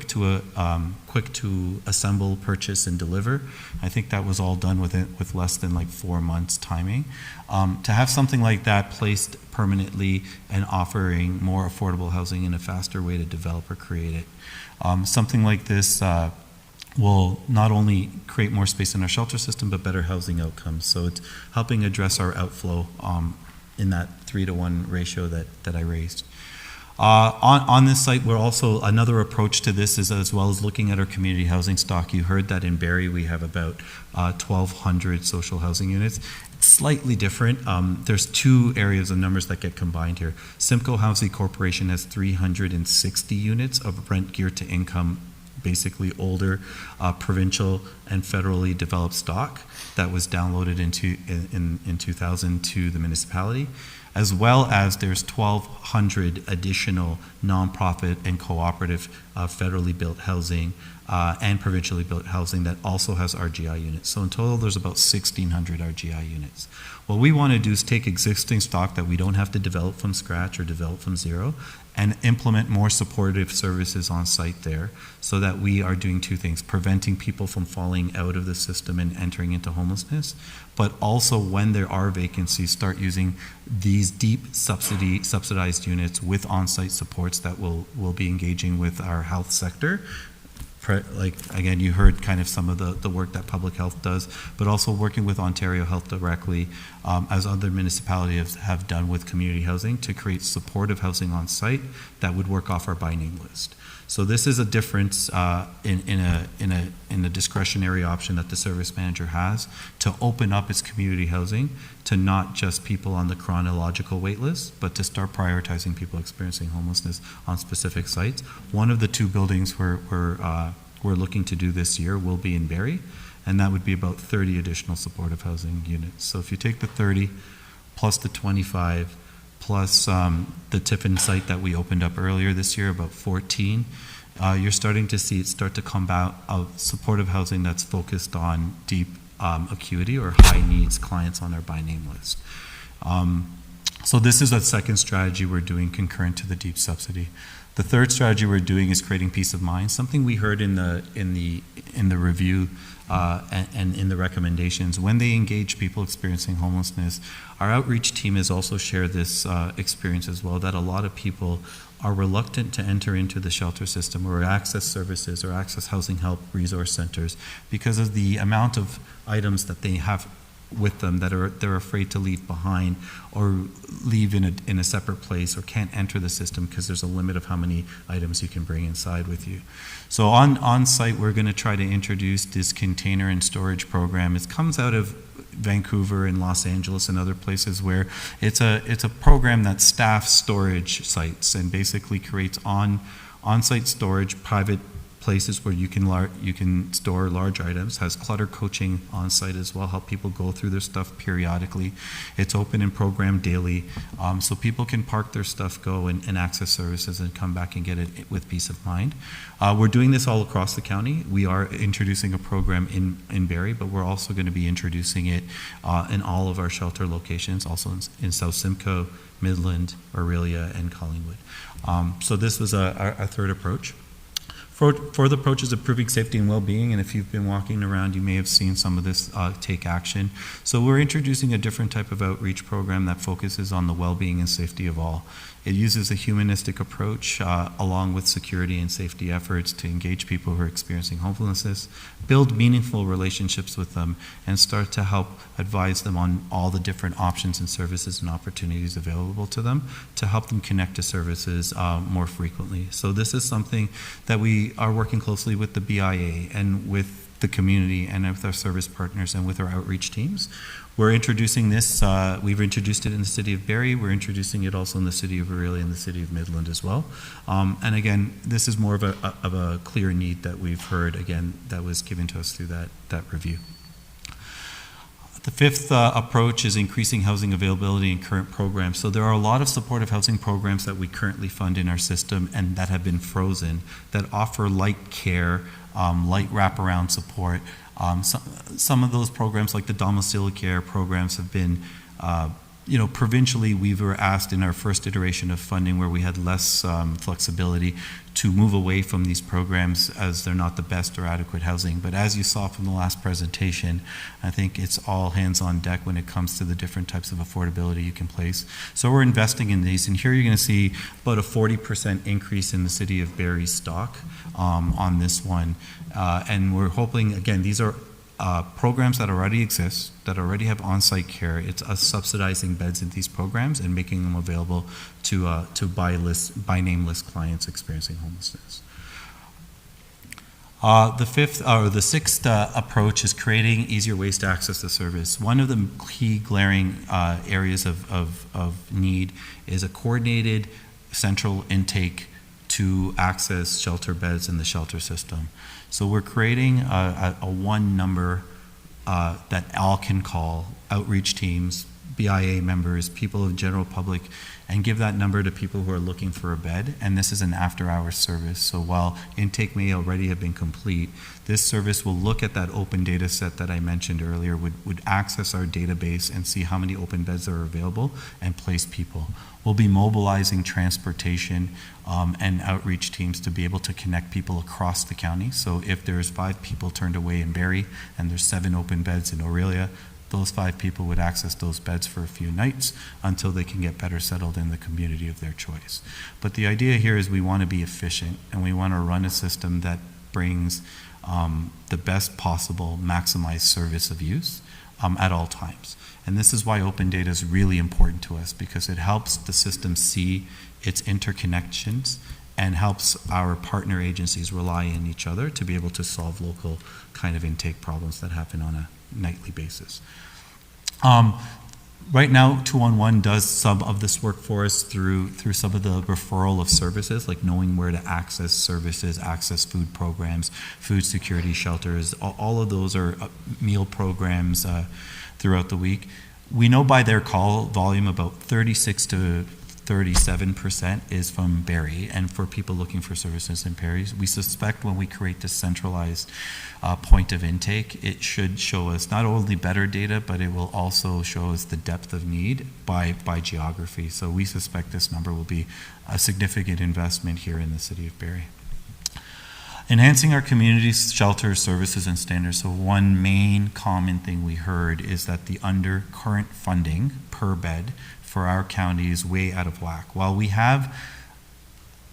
to assemble, purchase, and deliver. I think that was all done with less than like 4 months timing. To have something like that placed permanently and offering more affordable housing in a faster way to develop or create it. Something like this will not only create more space in our shelter system, but better housing outcomes. So it's helping address our outflow in that 3-to-1 ratio that I raised. On this site, we're also, another approach to this is as well as looking at our community housing stock. You heard that in Barrie we have about 1,200 social housing units. It's slightly different. There's two areas of numbers that get combined here. Simcoe Housing Corporation has 360 units of rent geared to income, basically older provincial and federally developed stock that was downloaded in 2000 to the municipality, as well as there's 1,200 additional nonprofit and cooperative federally built housing and provincially built housing that also has RGI units. So in total, there's about 1,600 RGI units. What we want to do is take existing stock that we don't have to develop from scratch or develop from zero and implement more supportive services on site there so that we are doing two things: preventing people from falling out of the system and entering into homelessness, but also when there are vacancies, start using these deep subsidized units with on-site supports that will be engaging with our health sector. Like, again, you heard kind of some of the work that public health does, but also working with Ontario Health directly, as other municipalities have done with community housing, to create supportive housing on site that would work off our by name list. So this is a difference in a discretionary option that the service manager has to open up its community housing to not just people on the chronological wait list, but to start prioritizing people experiencing homelessness on specific sites. One of the two buildings we're looking to do this year will be in Barrie, and that would be about 30 additional supportive housing units. So if you take the 30 plus the 25 plus the Tiffin site that we opened up earlier this year, about 14, you're starting to see it start to come out of supportive housing that's focused on deep acuity or high needs clients on our by name list. So this is a second strategy we're doing concurrent to the deep subsidy. The third strategy we're doing is creating peace of mind. Something we heard in the review and in the recommendations. When they engage people experiencing homelessness, our outreach team has also shared this experience as well, that a lot of people are reluctant to enter into the shelter system or access services or access housing help resource centers because of the amount of items that they have with them that they're afraid to leave behind or leave in a separate place or can't enter the system because there's a limit of how many items you can bring inside with you. So on site, we're going to try to introduce this container and storage program. It comes out of Vancouver and Los Angeles and other places where it's a program that staffs storage sites and basically creates on-site storage, private places where you can store large items, has clutter coaching on site as well, help people go through their stuff periodically. It's open and programmed daily, so people can park their stuff, go and access services and come back and get it with peace of mind. We're doing this all across the county. We are introducing a program in Barrie, but we're also going to be introducing it in all of our shelter locations, also in South Simcoe, Midland, Orillia, and Collingwood. So this was our third approach. Fourth approach is improving safety and well-being, and if you've been walking around, you may have seen some of this take action. So we're introducing a different type of outreach program that focuses on the well-being and safety of all. It uses a humanistic approach along with security and safety efforts to engage people who are experiencing homelessness, build meaningful relationships with them, and start to help advise them on all the different options and services and opportunities available to them to help them connect to services more frequently. So this is something that we are working closely with the BIA and with the community and with our service partners and with our outreach teams. We're introducing this, we've introduced it in the city of Barrie, we're introducing it also in the city of Orillia and the city of Midland as well. And again, this is more of a clear need that we've heard, again, that was given to us through that review. The fifth approach is increasing housing availability in current programs. So there are a lot of supportive housing programs that we currently fund in our system and that have been frozen that offer light care, light wraparound support. Some of those programs, like the domiciliary care programs, have been, provincially we were asked in our first iteration of funding where we had less flexibility to move away from these programs as they're not the best or adequate housing. But as you saw from the last presentation, I think it's all hands on deck when it comes to the different types of affordability you can place. So we're investing in these, and here you're going to see about a 40% increase in the city of Barrie stock on this one. And we're hoping, again, these are programs that already exist, that already have on-site care. It's us subsidizing beds in these programs and making them available to by name list clients experiencing homelessness. The sixth approach is creating easier ways to access the service. One of the key glaring areas of need is a coordinated central intake to access shelter beds in the shelter system. So we're creating a one number that all can call, outreach teams, BIA members, people of the general public, and give that number to people who are looking for a bed. And this is an after-hours service. So while intake may already have been complete, this service will look at that open data set that I mentioned earlier, would access our database and see how many open beds are available and place people. We'll be mobilizing transportation and outreach teams to be able to connect people across the county. So if there's 5 people turned away in Barrie and there's 7 open beds in Orillia, those 5 people would access those beds for a few nights until they can get better settled in the community of their choice. But the idea here is we want to be efficient and we want to run a system that brings the best possible maximized service of use at all times. And this is why open data is really important to us, because it helps the system see its interconnections and helps our partner agencies rely on each other to be able to solve local kind of intake problems that happen on a nightly basis. Right now, 211 does some of this work for us through some of the referral of services, like knowing where to access services, access food programs, food security shelters. All of those are meal programs throughout the week. We know by their call volume about 36 to 37% is from Barrie, and for people looking for services in Barrie, we suspect when we create this centralized point of intake, it should show us not only better data, but it will also show us the depth of need by geography. So we suspect this number will be a significant investment here in the city of Barrie. Enhancing our community's shelter services and standards. So one main common thing we heard is that the undercurrent funding per bed for our county is way out of whack. While we have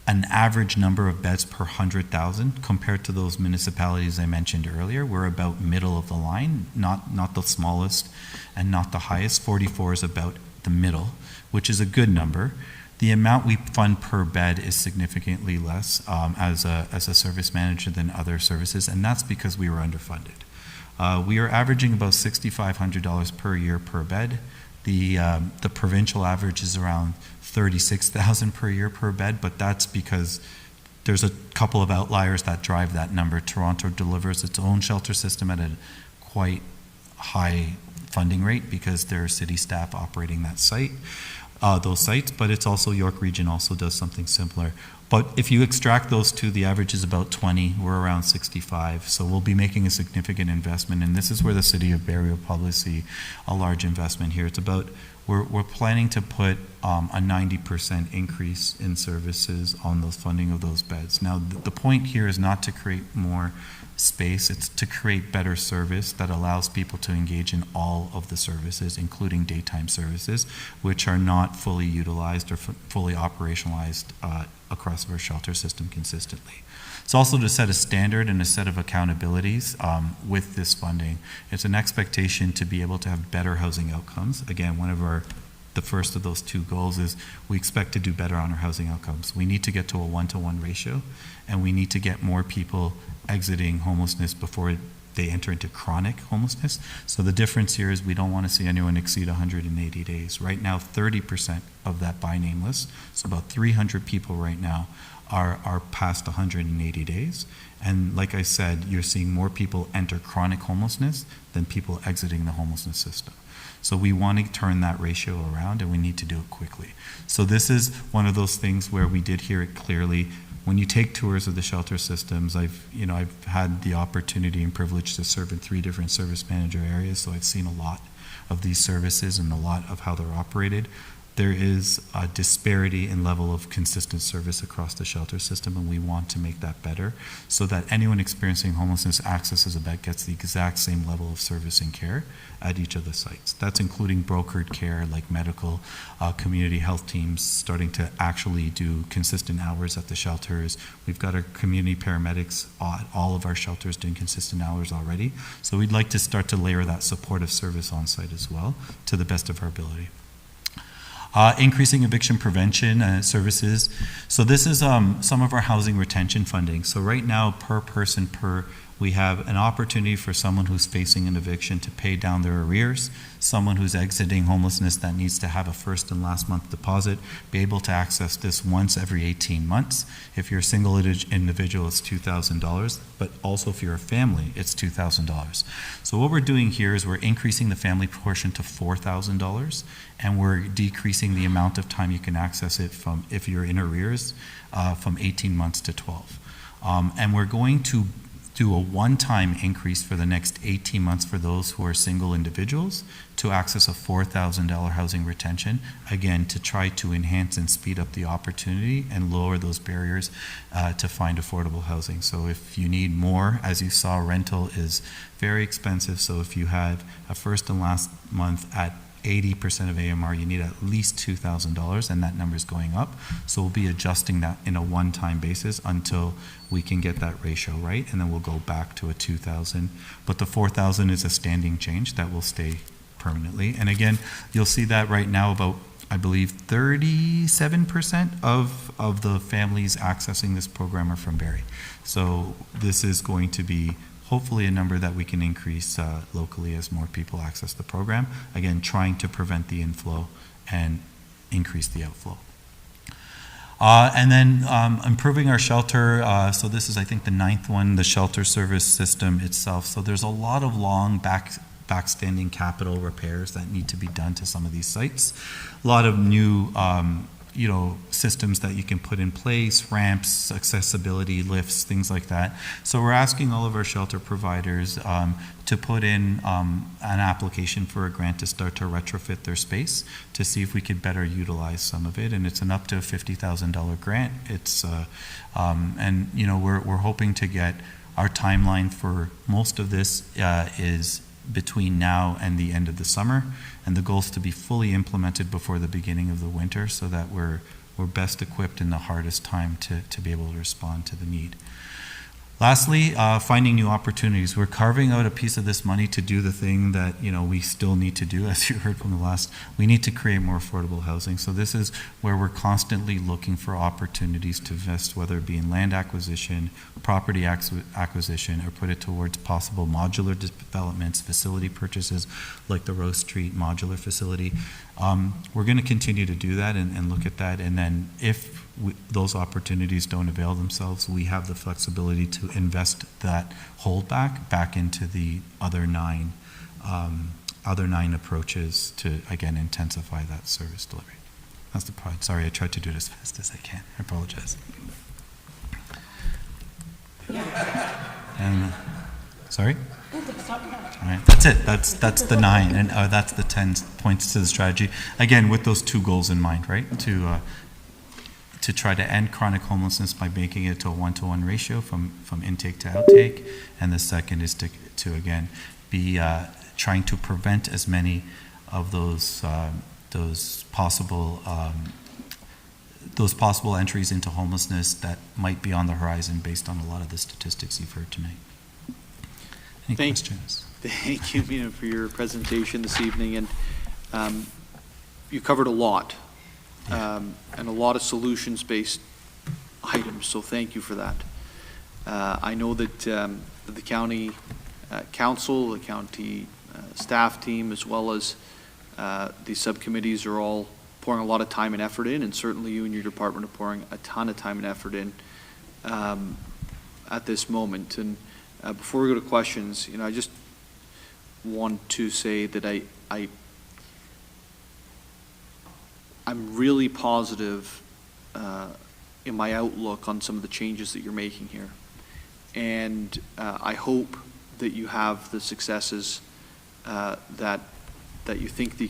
an average number of beds per 100,000 compared to those municipalities I mentioned earlier, we're about middle of the line, not the smallest and not the highest. 44 is about the middle, which is a good number. The amount we fund per bed is significantly less as a service manager than other services, and that's because we were underfunded. We are averaging about $6,500 per year per bed. The provincial average is around $36,000 per year per bed, but that's because there's a couple of outliers that drive that number. Toronto delivers its own shelter system at a quite high funding rate because there are city staff operating that site. Those sites, but it's also York Region also does something similar. But if you extract those two, the average is about 20, we're around 65. So we'll be making a significant investment, and this is where the city of Barrie will probably see a large investment here. It's about, we're planning to put a 90% increase in services on those funding of those beds. Now, the point here is not to create more space, it's to create better service that allows people to engage in all of the services, including daytime services, which are not fully utilized or fully operationalized across our shelter system consistently. It's also to set a standard and a set of accountabilities with this funding. It's an expectation to be able to have better housing outcomes. Again, the first of those 2 goals is we expect to do better on our housing outcomes. We need to get to a 1-to-1 ratio, and we need to get more people exiting homelessness before they enter into chronic homelessness. So the difference here is we don't want to see anyone exceed 180 days. Right now, 30% of that by name list, so about 300 people right now, are past 180 days. And like I said, you're seeing more people enter chronic homelessness than people exiting the homelessness system. So we want to turn that ratio around, and we need to do it quickly. So this is one of those things where we did hear it clearly. When you take tours of the shelter systems, I've had the opportunity and privilege to serve in 3 different service manager areas, so I've seen a lot of these services and a lot of how they're operated. There is a disparity in level of consistent service across the shelter system, and we want to make that better so that anyone experiencing homelessness accesses a bed, gets the exact same level of service and care at each of the sites. That's including brokered care like medical, community health teams starting to actually do consistent hours at the shelters. We've got our community paramedics at all of our shelters doing consistent hours already. So we'd like to start to layer that supportive service on site as well to the best of our ability. Increasing eviction prevention services. So this is some of our housing retention funding. So right now, per person, we have an opportunity for someone who's facing an eviction to pay down their arrears, someone who's exiting homelessness that needs to have a first and last month deposit, be able to access this once every 18 months. If you're a single individual, it's $2,000, but also if you're a family, it's $2,000. So what we're doing here is we're increasing the family portion to $4,000, and we're decreasing the amount of time you can access it from, if you're in arrears, from 18 months to 12. And we're going to do a one-time increase for the next 18 months for those who are single individuals to access a $4,000 housing retention, again, to try to enhance and speed up the opportunity and lower those barriers to find affordable housing. So if you need more, as you saw, rental is very expensive. So if you have a first and last month at 80% of AMR, you need at least $2,000, and that number is going up. So we'll be adjusting that in a one-time basis until we can get that ratio right, and then we'll go back to a 2,000. But the 4,000 is a standing change that will stay permanently. And again, you'll see that right now about, I believe, 37% of the families accessing this program are from Barrie. So this is going to be hopefully a number that we can increase locally as more people access the program. Again, trying to prevent the inflow and increase the outflow. And then improving our shelter. So this is, I think, the 9th one, the shelter service system itself. So there's a lot of long backstanding capital repairs that need to be done to some of these sites. A lot of new systems that you can put in place, ramps, accessibility, lifts, things like that. So we're asking all of our shelter providers to put in an application for a grant to start to retrofit their space to see if we could better utilize some of it. And it's an up to $50,000 grant. It's we're hoping to get our timeline for most of this is between now and the end of the summer, and the goal is to be fully implemented before the beginning of the winter so that we're best equipped in the hardest time to be able to respond to the need. Lastly, finding new opportunities. We're carving out a piece of this money to do the thing that we still need to do, as you heard from the last. We need to create more affordable housing. So this is where we're constantly looking for opportunities to invest, whether it be in land acquisition, property acquisition, or put it towards possible modular developments, facility purchases, like the Rose Street modular facility. We're going to continue to do that and look at that, and then if those opportunities don't avail themselves, we have the flexibility to invest that holdback back into the other nine approaches to, again, intensify that service delivery. That's the part. Sorry, I tried to do it as fast as I can. I apologize. And sorry? All right, that's it. That's the 9, and that's the 10 points to the strategy. Again, with those 2 goals in mind, right? To try to end chronic homelessness by making it to a 1-to-1 ratio from intake to outtake, and the second is to again be trying to prevent as many of those possible entries into homelessness that might be on the horizon based on a lot of the statistics you've heard tonight. Any questions? Thank you, Mina, for your presentation this evening, and you covered a lot. And a lot of solutions-based items, so thank you for that. I know that the county council, the county staff team, as well as the subcommittees are all pouring a lot of time and effort in, and certainly you and your department are pouring a ton of time and effort in at this moment. And before we go to questions, I just want to say that I'm really positive in my outlook on some of the changes that you're making here. And I hope that you have the successes that you think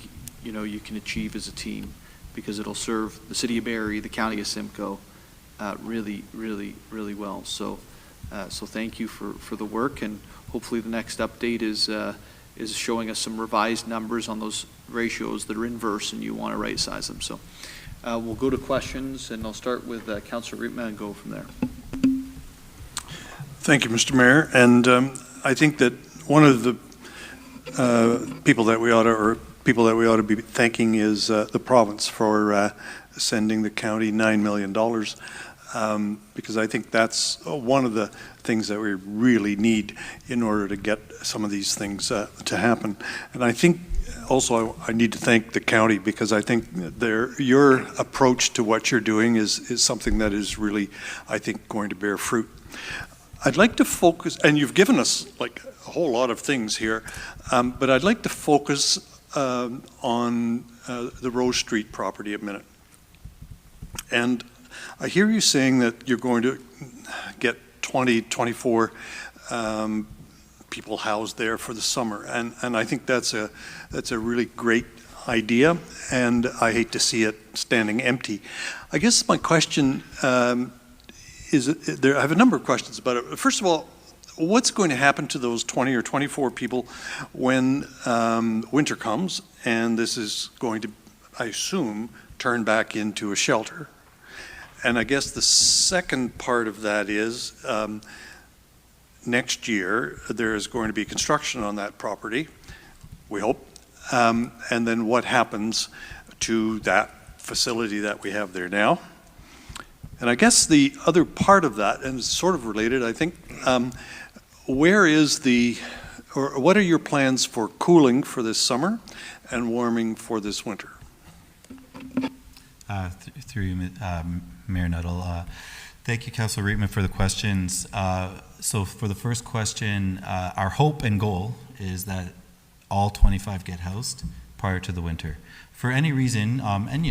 you can achieve as a team, because it'll serve the city of Barrie, the county of Simcoe, really, really, really well. So thank you for the work, and hopefully the next update is showing us some revised numbers on those ratios that are inverse and you want to right size them. So we'll go to questions, and I'll start with Councillor Rietman and go from there. Thank you, Mr. Mayor. And I think that one of the people that we ought to be thanking is the province for sending the county $9 million, because I think that's one of the things that we really need in order to get some of these things to happen. And I think also I need to thank the county, because I think your approach to what you're doing is something that is really, I think, going to bear fruit. I'd like to focus, and you've given us like a whole lot of things here, but I'd like to focus on the Rose Street property a minute. And I hear you saying that you're going to get 24 people housed there for the summer, and I think that's a really great idea, and I hate to see it standing empty. I guess my question I have a number of questions about it. First of all, what's going to happen to those 20 or 24 people when winter comes, and this is going to, I assume, turn back into a shelter? And I guess the second part of that is next year there is going to be construction on that property, we hope, and then what happens to that facility that we have there now? And I guess the other part of that, and it's sort of related, I think, what are your plans for cooling for this summer and warming for this winter? Through you, Mayor Nuttall. Thank you, Councillor Rietman, for the questions. So for the first question, our hope and goal is that all 25 get housed prior to the winter. For any reason, and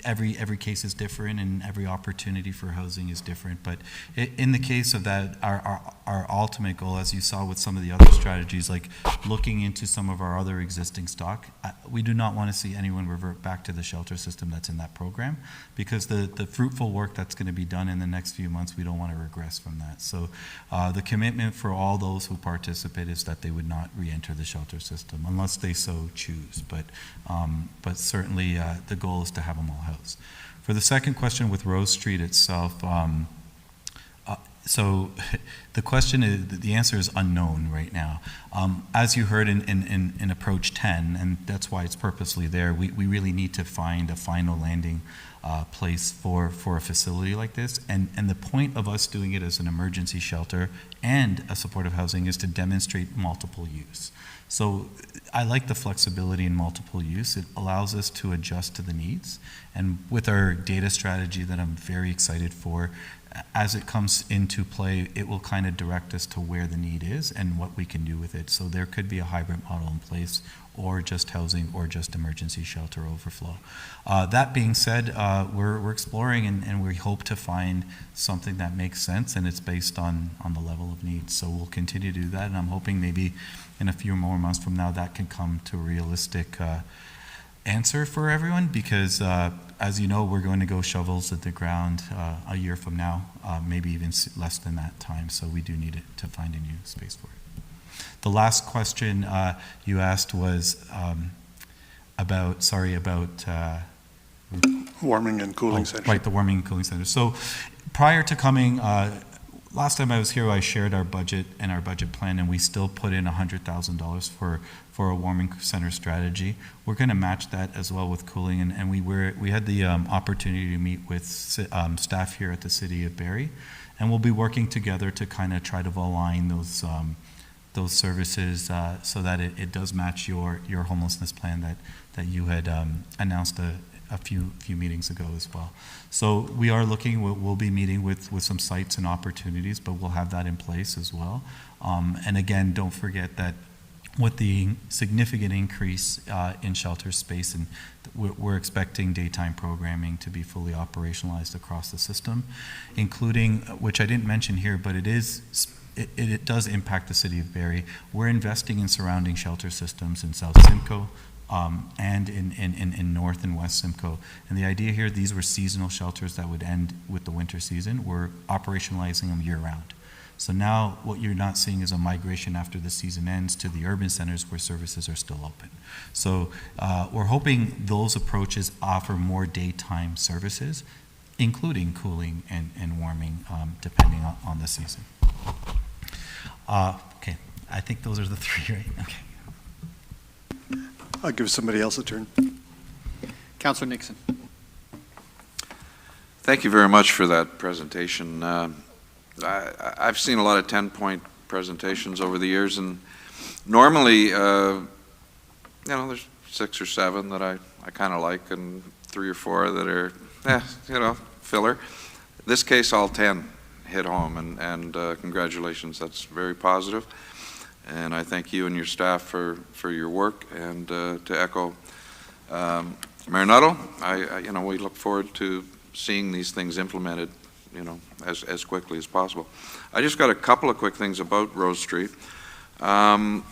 every case is different, and every opportunity for housing is different. But in the case of that, our ultimate goal, as you saw with some of the other strategies, like looking into some of our other existing stock, we do not want to see anyone revert back to the shelter system that's in that program, because the fruitful work that's going to be done in the next few months, we don't want to regress from that. So the commitment for all those who participate is that they would not re-enter the shelter system unless they so choose. But certainly the goal is to have them all housed. For the second question with Rose Street itself, so the question is, the answer is unknown right now. As you heard in Approach 10, and that's why it's purposely there, we really need to find a final landing place for a facility like this. And the point of us doing it as an emergency shelter and a supportive housing is to demonstrate multiple use. So I like the flexibility in multiple use. It allows us to adjust to the needs. And with our data strategy that I'm very excited for, as it comes into play, it will kind of direct us to where the need is and what we can do with it. So there could be a hybrid model in place, or just housing, or just emergency shelter overflow. That being said, we're exploring, and we hope to find something that makes sense, and it's based on the level of need. So we'll continue to do that, and I'm hoping maybe in a few more months from now that can come to a realistic answer for everyone, because as you know, we're going to go shovels at the ground a year from now, maybe even less than that time, so we do need to find a new space for it. The last question you asked was about warming and cooling centers. Right, the warming and cooling centers. So prior to coming, last time I was here, I shared our budget and our budget plan, and we still put in $100,000 for a warming center strategy. We're going to match that as well with cooling, and we had the opportunity to meet with staff here at the City of Barrie, and we'll be working together to kind of try to align those services so that it does match your homelessness plan that you had announced a few meetings ago as well. So we are looking, we'll be meeting with some sites and opportunities, but we'll have that in place as well. And again, don't forget that with the significant increase in shelter space, and we're expecting daytime programming to be fully operationalized across the system, including, which I didn't mention here, but it does impact the city of Barrie. We're investing in surrounding shelter systems in South Simcoe and in North and West Simcoe. And the idea here, these were seasonal shelters that would end with the winter season. We're operationalizing them year-round. So now what you're not seeing is a migration after the season ends to the urban centers where services are still open. So we're hoping those approaches offer more daytime services, including cooling and warming, depending on the season. Okay, I think those are the three, right? Okay. I'll give somebody else a turn. Councillor Nixon. Thank you very much for that presentation. I've seen a lot of 10-point presentations over the years, and normally, there's 6 or 7 that I kind of like, and 3 or 4 that are, filler. This case, all 10 hit home, and congratulations. That's very positive. And I thank you and your staff for your work. And to echo Mayor Nuttall, we look forward to seeing these things implemented, as quickly as possible. I just got a couple of quick things about Rose Street. One,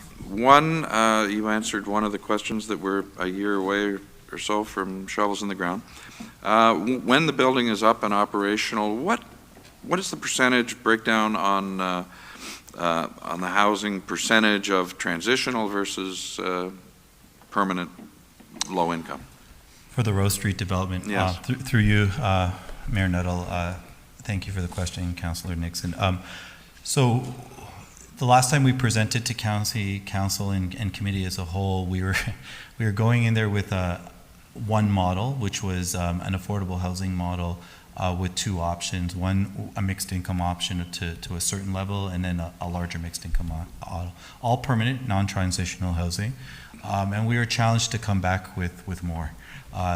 you answered one of the questions that we're a year away or so from shovels in the ground. When the building is up and operational, what is the percentage breakdown on the housing percentage of transitional versus permanent low income? For the Rose Street development, yes. Through you, Mayor Nuttall, thank you for the question, Councillor Nixon. So the last time we presented to council and committee as a whole, we were going in there with one model, which was an affordable housing model with 2 options. One, a mixed income option to a certain level, and then a larger mixed income model. All permanent, non-transitional housing. And we were challenged to come back with more.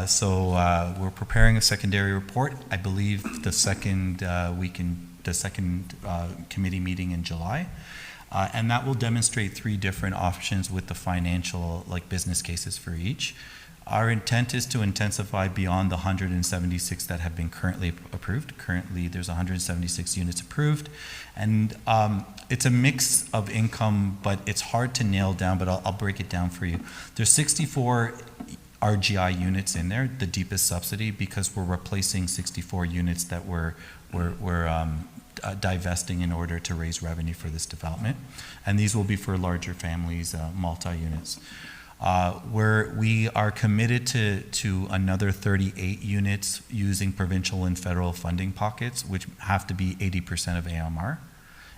So we're preparing a secondary report. I believe the second committee meeting in July. And that will demonstrate 3 different options with the financial, business cases for each. Our intent is to intensify beyond the 176 that have been currently approved. Currently, there's 176 units approved. And it's a mix of income, but it's hard to nail down, but I'll break it down for you. There's 64 RGI units in there, the deepest subsidy, because we're replacing 64 units that we're divesting in order to raise revenue for this development. And these will be for larger families, multi-units. We are committed to another 38 units using provincial and federal funding pockets, which have to be 80% of AMR.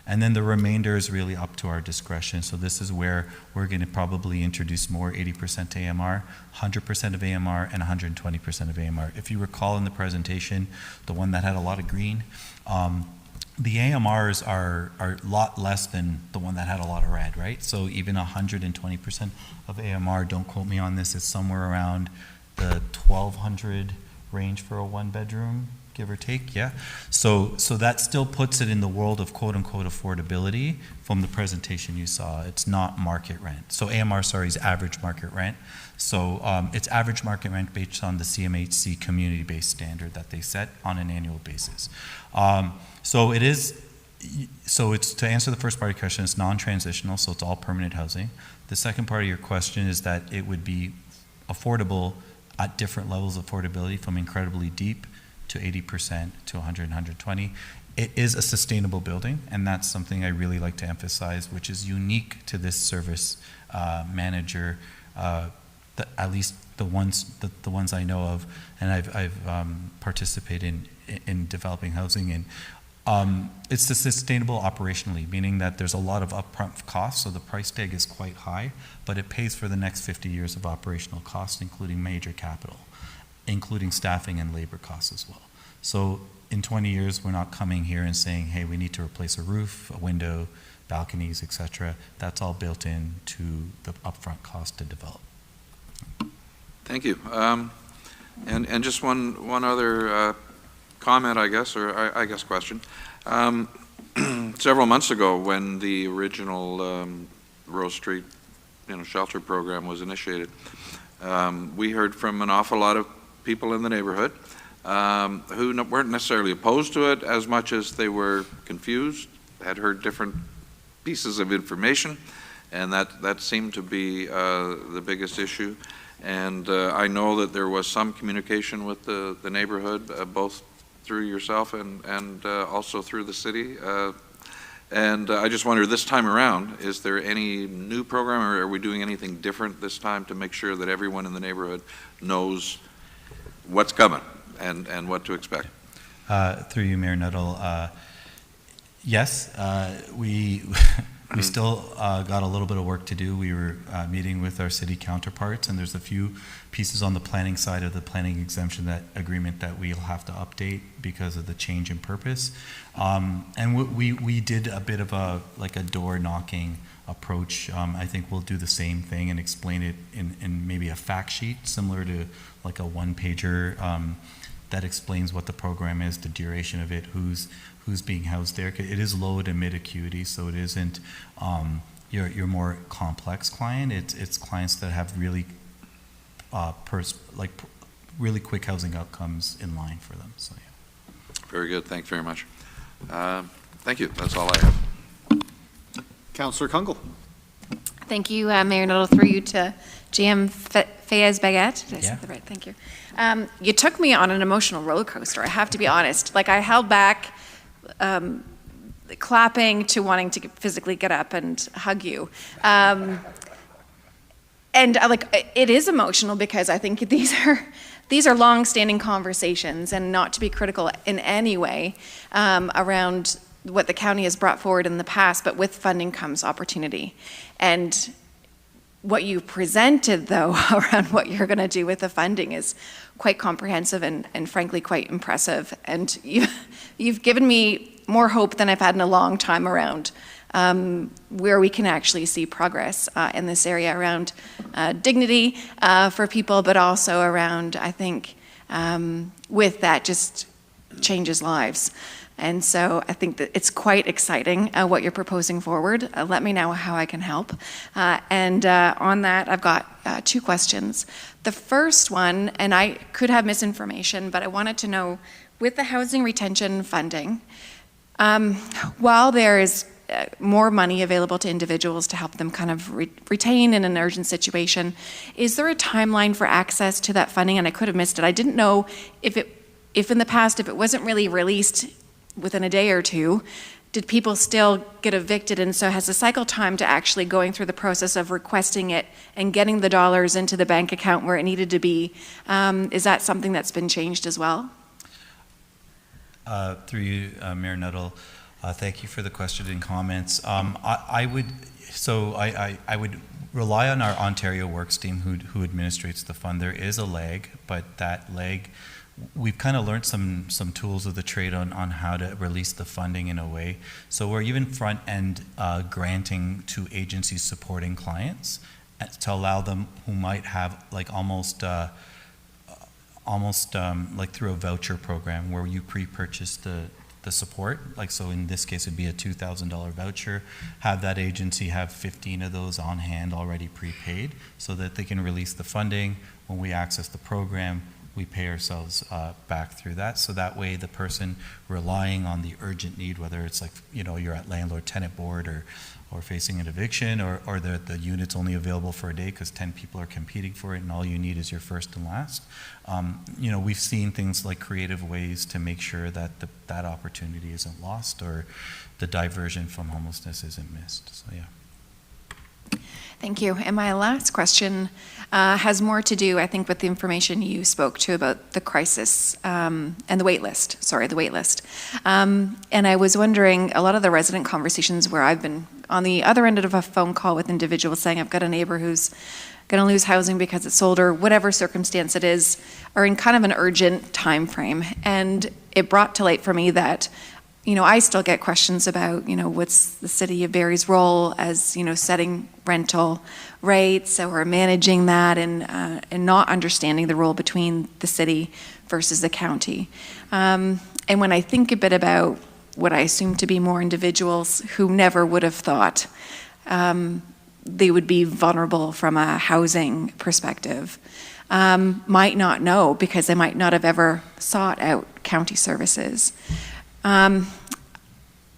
And then the remainder is really up to our discretion. So this is where we're going to probably introduce more 80% AMR, 100% of AMR, and 120% of AMR. If you recall in the presentation, the one that had a lot of green, the AMRs are a lot less than the one that had a lot of red, right? So even 120% of AMR, don't quote me on this, is somewhere around the 1,200 range for a 1-bedroom, give or take, yeah? So that still puts it in the world of quote-unquote affordability from the presentation you saw. It's not market rent. So AMR, is average market rent. So it's average market rent based on the CMHC community-based standard that they set on an annual basis. So it's, to answer the first part of your question, it's non-transitional, so it's all permanent housing. The second part of your question is that it would be affordable at different levels of affordability, from incredibly deep to 80% to 100, 120. It is a sustainable building, and that's something I really like to emphasize, which is unique to this service manager, at least the ones I know of, and I've participated in developing housing, and it's sustainable operationally, meaning that there's a lot of upfront costs, so the price tag is quite high, but it pays for the next 50 years of operational costs, including major capital, including staffing and labor costs as well. So in 20 years, we're not coming here and saying, hey, we need to replace a roof, a window, balconies, etc. That's all built into the upfront cost to develop. Thank you. And just one other comment, I guess, or I guess question. Several months ago, when the original Rose Street, shelter program was initiated, we heard from an awful lot of people in the neighborhood who weren't necessarily opposed to it as much as they were confused, had heard different pieces of information, and that seemed to be the biggest issue. And I know that there was some communication with the neighborhood, both through yourself and also through the city. And I just wonder, this time around, is there any new program, or are we doing anything different this time to make sure that everyone in the neighborhood knows what's coming and what to expect? Through you, Mayor Nuttall, yes, we we still got a little bit of work to do. We were meeting with our city counterparts, and there's a few pieces on the planning side of the planning exemption agreement that we'll have to update because of the change in purpose. And we did a bit of a door knocking approach. I think we'll do the same thing and explain it in maybe a fact sheet similar to like a one-pager that explains what the program is, the duration of it, who's being housed there. It is low to mid acuity, so it isn't your more complex client. It's clients that have really really quick housing outcomes in line for them. So yeah. Very good. Thanks very much. Thank you. That's all I have. Councillor Kungle. Thank you, Mayor Nuttall, through you to GM Fayez-Baguette. Did I say that right? Thank you. You took me on an emotional roller coaster, I have to be honest. Like, I held back clapping to wanting to physically get up and hug you. And it is emotional because I think these are long-standing conversations, and not to be critical in any way around what the county has brought forward in the past, but with funding comes opportunity. And what you presented, though, around what you're going to do with the funding is quite comprehensive and frankly quite impressive. And you've given me more hope than I've had in a long time around where we can actually see progress in this area around dignity for people, but also around, I think, with that just changes lives. And so I think that it's quite exciting what you're proposing forward. Let me know how I can help. And on that, I've got two questions. The first one, and I could have misinformation, but I wanted to know, with the housing retention funding, while there is more money available to individuals to help them kind of retain in an urgent situation, is there a timeline for access to that funding? And I could have missed it. I didn't know if in the past, if it wasn't really released within a day or two, did people still get evicted? And so has the cycle time to actually going through the process of requesting it and getting the dollars into the bank account where it needed to be, is that something that's been changed as well? Through you, Mayor Nuttall, thank you for the question and comments. I would rely on our Ontario Works team who administrates the fund. There is a lag, but that lag, we've kind of learned some tools of the trade on how to release the funding in a way. So we're even front end granting to agencies supporting clients to allow them who might have like almost like through a voucher program where you pre-purchase the support. Like, so in this case, it'd be a $2,000 voucher, have that agency have 15 of those on hand already prepaid so that they can release the funding. When we access the program, we pay ourselves back through that. So that way the person relying on the urgent need, whether it's like, you're at landlord-tenant board or facing an eviction, or the unit's only available for a day because 10 people are competing for it and all you need is your first and last. We've seen things like creative ways to make sure that that opportunity isn't lost or the diversion from homelessness isn't missed. So yeah. Thank you. And my last question has more to do, I think, with the information you spoke to about the crisis and the wait list. And I was wondering, a lot of the resident conversations where I've been on the other end of a phone call with individuals saying, I've got a neighbor who's going to lose housing because it's sold, or whatever circumstance it is, are in kind of an urgent time frame. And it brought to light for me that I still get questions about, what's the city of Barrie's role as, setting rental rates or managing that and not understanding the role between the city versus the county. And when I think a bit about what I assume to be more individuals who never would have thought they would be vulnerable from a housing perspective, might not know because they might not have ever sought out county services.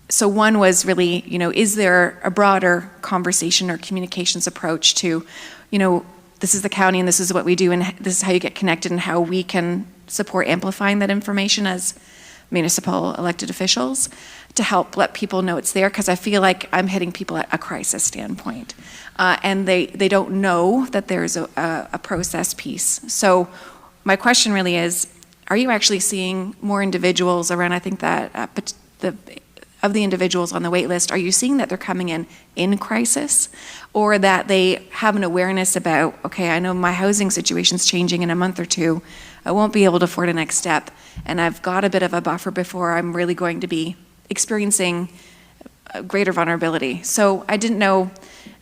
So one was really, is there a broader conversation or communications approach to, this is the county and this is what we do and this is how you get connected and how we can support amplifying that information as municipal elected officials to help let people know it's there, because I feel like I'm hitting people at a crisis standpoint. And they don't know that there's a process piece. So my question really is, are you actually seeing more individuals around, I think that of the individuals on the wait list, are you seeing that they're coming in crisis, or that they have an awareness about, okay, I know my housing situation's changing in a month or two, I won't be able to afford a next step, and I've got a bit of a buffer before I'm really going to be experiencing greater vulnerability. So I didn't know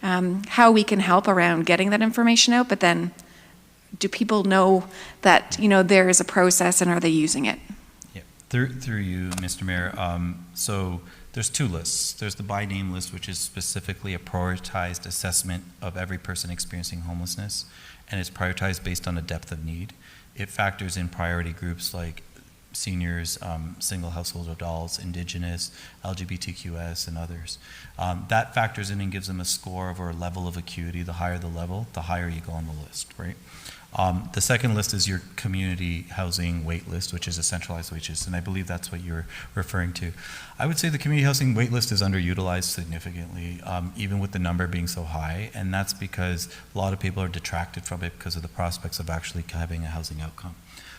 how we can help around getting that information out, but then do people know that, there is a process and are they using it? Through you, Mr. Mayor. So there's two lists. There's the by name list, which is specifically a prioritized assessment of every person experiencing homelessness, and it's prioritized based on a depth of need. It factors in priority groups like seniors, single household adults, Indigenous, LGBTQS, and others. That factors in and gives them a score of or a level of acuity. The higher the level, the higher you go on the list, right? The second list is your community housing wait list, which is a centralized wait list, and I believe that's what you're referring to. I would say the community housing wait list is underutilized significantly, even with the number being so high, and that's because a lot of people are detracted from it because of the prospects of actually having a housing outcome.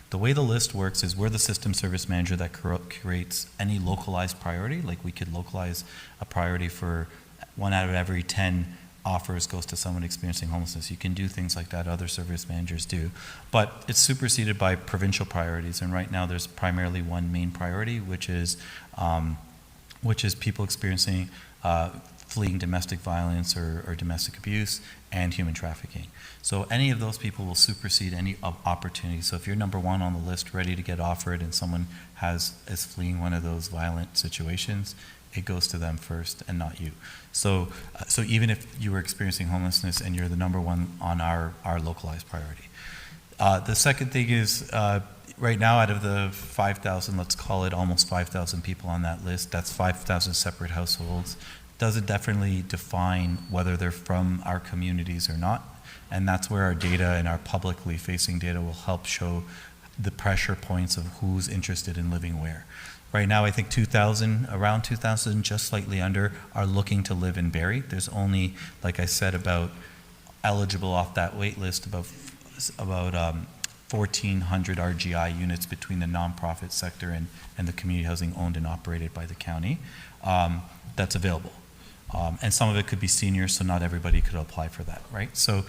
The way the list works is we're the system service manager that creates any localized priority. Like we could localize a priority for 1 out of every 10 offers goes to someone experiencing homelessness. You can do things like that, other service managers do. But it's superseded by provincial priorities, and right now there's primarily one main priority, which is people experiencing fleeing domestic violence or domestic abuse and human trafficking. So any of those people will supersede any opportunity. So if you're number one on the list, ready to get offered, and someone is fleeing one of those violent situations, it goes to them first and not you. So even if you were experiencing homelessness and you're the number one on our localized priority. The second thing is, right now out of the 5,000, let's call it almost 5,000 people on that list, that's 5,000 separate households. Doesn't definitely define whether they're from our communities or not. And that's where our data and our publicly facing data will help show the pressure points of who's interested in living where. Right now, I think around 2,000, just slightly under, are looking to live in Barrie. There's only, like I said, about eligible off that wait list, about 1,400 RGI units between the nonprofit sector and the community housing owned and operated by the county that's available. And some of it could be seniors, so not everybody could apply for that, right? So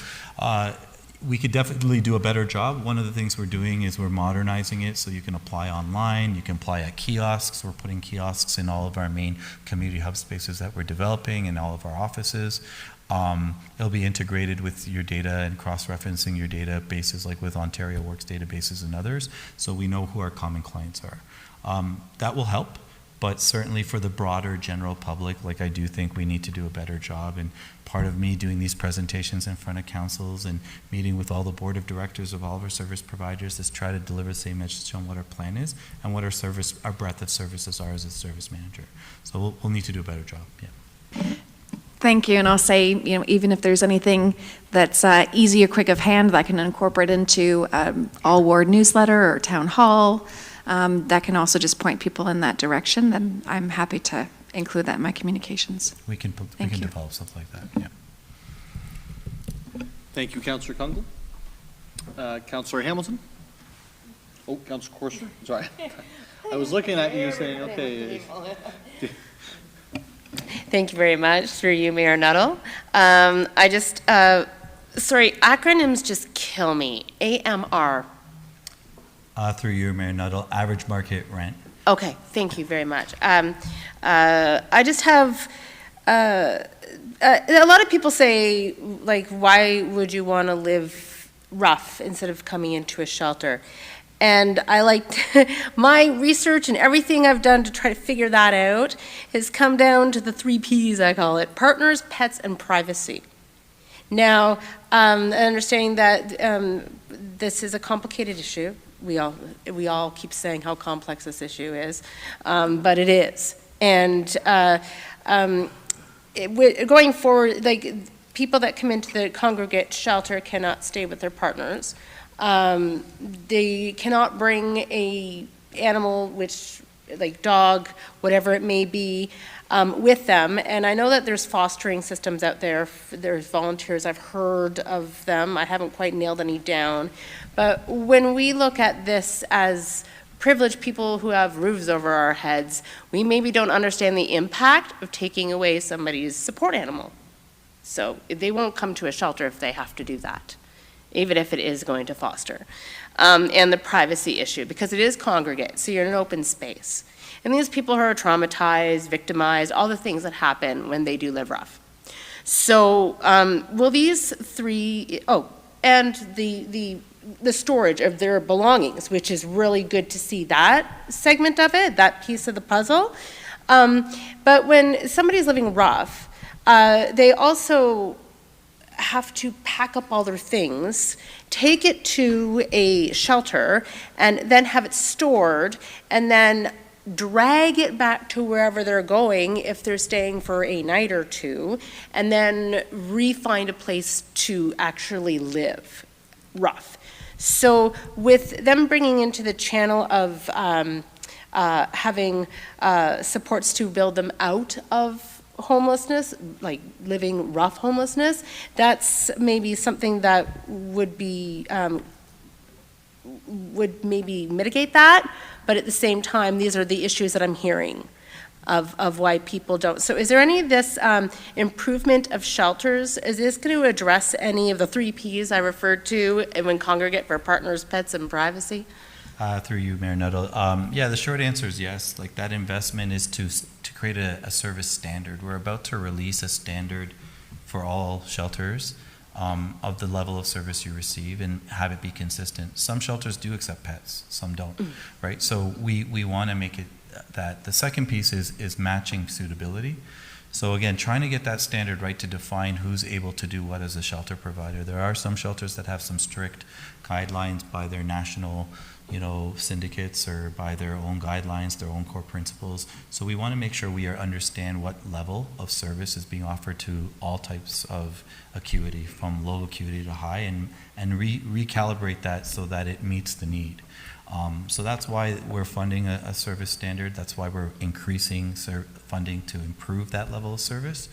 we could definitely do a better job. One of the things we're doing is we're modernizing it so you can apply online, you can apply at kiosks. We're putting kiosks in all of our main community hub spaces that we're developing in all of our offices. It'll be integrated with your data and cross-referencing your databases like with Ontario Works databases and others, so we know who our common clients are. That will help. But certainly for the broader general public, like I do think we need to do a better job. And part of me doing these presentations in front of councils and meeting with all the board of directors of all of our service providers is try to deliver the same message on what our plan is and what our breadth of services are as a service manager. So we'll need to do a better job, yeah. Thank you, and I'll say, even if there's anything that's easy or quick of hand that I can incorporate into all ward newsletter or town hall, that can also just point people in that direction, then I'm happy to include that in my communications. We can develop stuff like that, yeah. Thank you, Councillor Kungle. Councillor Hamilton? Oh, Councillor Courser, sorry. I was looking at you saying, okay. Thank you very much, through you, Mayor Nuttall. Sorry, acronyms just kill me. AMR. Through your Mayor Nuttall, average market rent. Okay, thank you very much. I just have, a lot of people say, like, why would you want to live rough instead of coming into a shelter? And I my research and everything I've done to try to figure that out has come down to the 3 Ps, I call it: partners, pets, and privacy. Now, understanding that this is a complicated issue. We all keep saying how complex this issue is, but it is. And going forward, like, people that come into the congregate shelter cannot stay with their partners. They cannot bring a animal, which, like dog, whatever it may be, with them. And I know that there's fostering systems out there. There's volunteers. I've heard of them. I haven't quite nailed any down. But when we look at this as privileged people who have roofs over our heads, we maybe don't understand the impact of taking away somebody's support animal. So they won't come to a shelter if they have to do that, even if it is going to foster. And the privacy issue, because it is congregate, so you're in an open space. And these people are traumatized, victimized, all the things that happen when they do live rough. So will these 3, and the storage of their belongings, which is really good to see that segment of it, that piece of the puzzle. But when somebody's living rough, they also have to pack up all their things, take it to a shelter, and then have it stored, and then drag it back to wherever they're going if they're staying for a night or 2, and then re-find a place to actually live rough. So with them bringing into the channel of having supports to build them out of homelessness, like living rough homelessness, that's maybe something that would be would maybe mitigate that. But at the same time, these are the issues that I'm hearing of why people don't. So is there any of this improvement of shelters? Is this going to address any of the 3 Ps I referred to when congregate for partners, pets, and privacy? Through you, Mayor Nuttall. Yeah, the short answer is yes. Like, that investment is to create a service standard. We're about to release a standard for all shelters of the level of service you receive and have it be consistent. Some shelters do accept pets, some don't, right? So we want to make it that. The second piece is matching suitability. So again, trying to get that standard right to define who's able to do what as a shelter provider. There are some shelters that have some strict guidelines by their national, syndicates, or by their own guidelines, their own core principles. So we want to make sure we understand what level of service is being offered to all types of acuity, from low acuity to high, and recalibrate that so that it meets the need. So that's why we're funding a service standard. That's why we're increasing funding to improve that level of service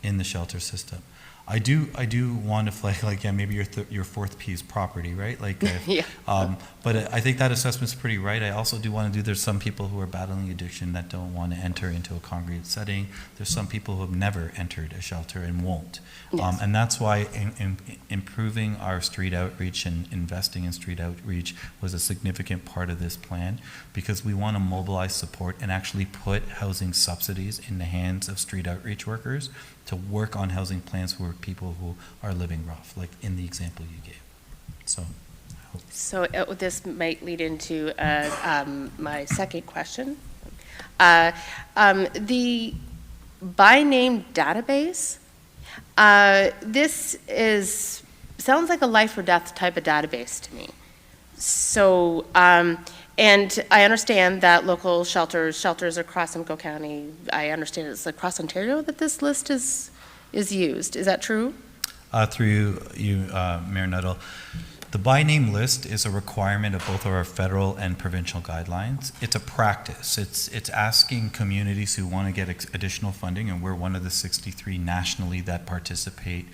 in the shelter system. I do want to flag, like, yeah, maybe your 4th P is property, right? Like, yeah. But I think that assessment's pretty right. I also do want to do. There's some people who are battling addiction that don't want to enter into a congregate setting. There's some people who have never entered a shelter and won't. Yes. And that's why improving our street outreach and investing in street outreach was a significant part of this plan, because we want to mobilize support and actually put housing subsidies in the hands of street outreach workers to work on housing plans for people who are living rough, like in the example you gave. So this might lead into my second question. The by name database, this sounds like a life or death type of database to me. So, and I understand that local shelters across Simcoe County, I understand it's across Ontario that this list is used. Is that true? Through you, Mayor Nuttall, the by name list is a requirement of both our federal and provincial guidelines. It's a practice. It's asking communities who want to get additional funding, and we're one of the 63 nationally that participate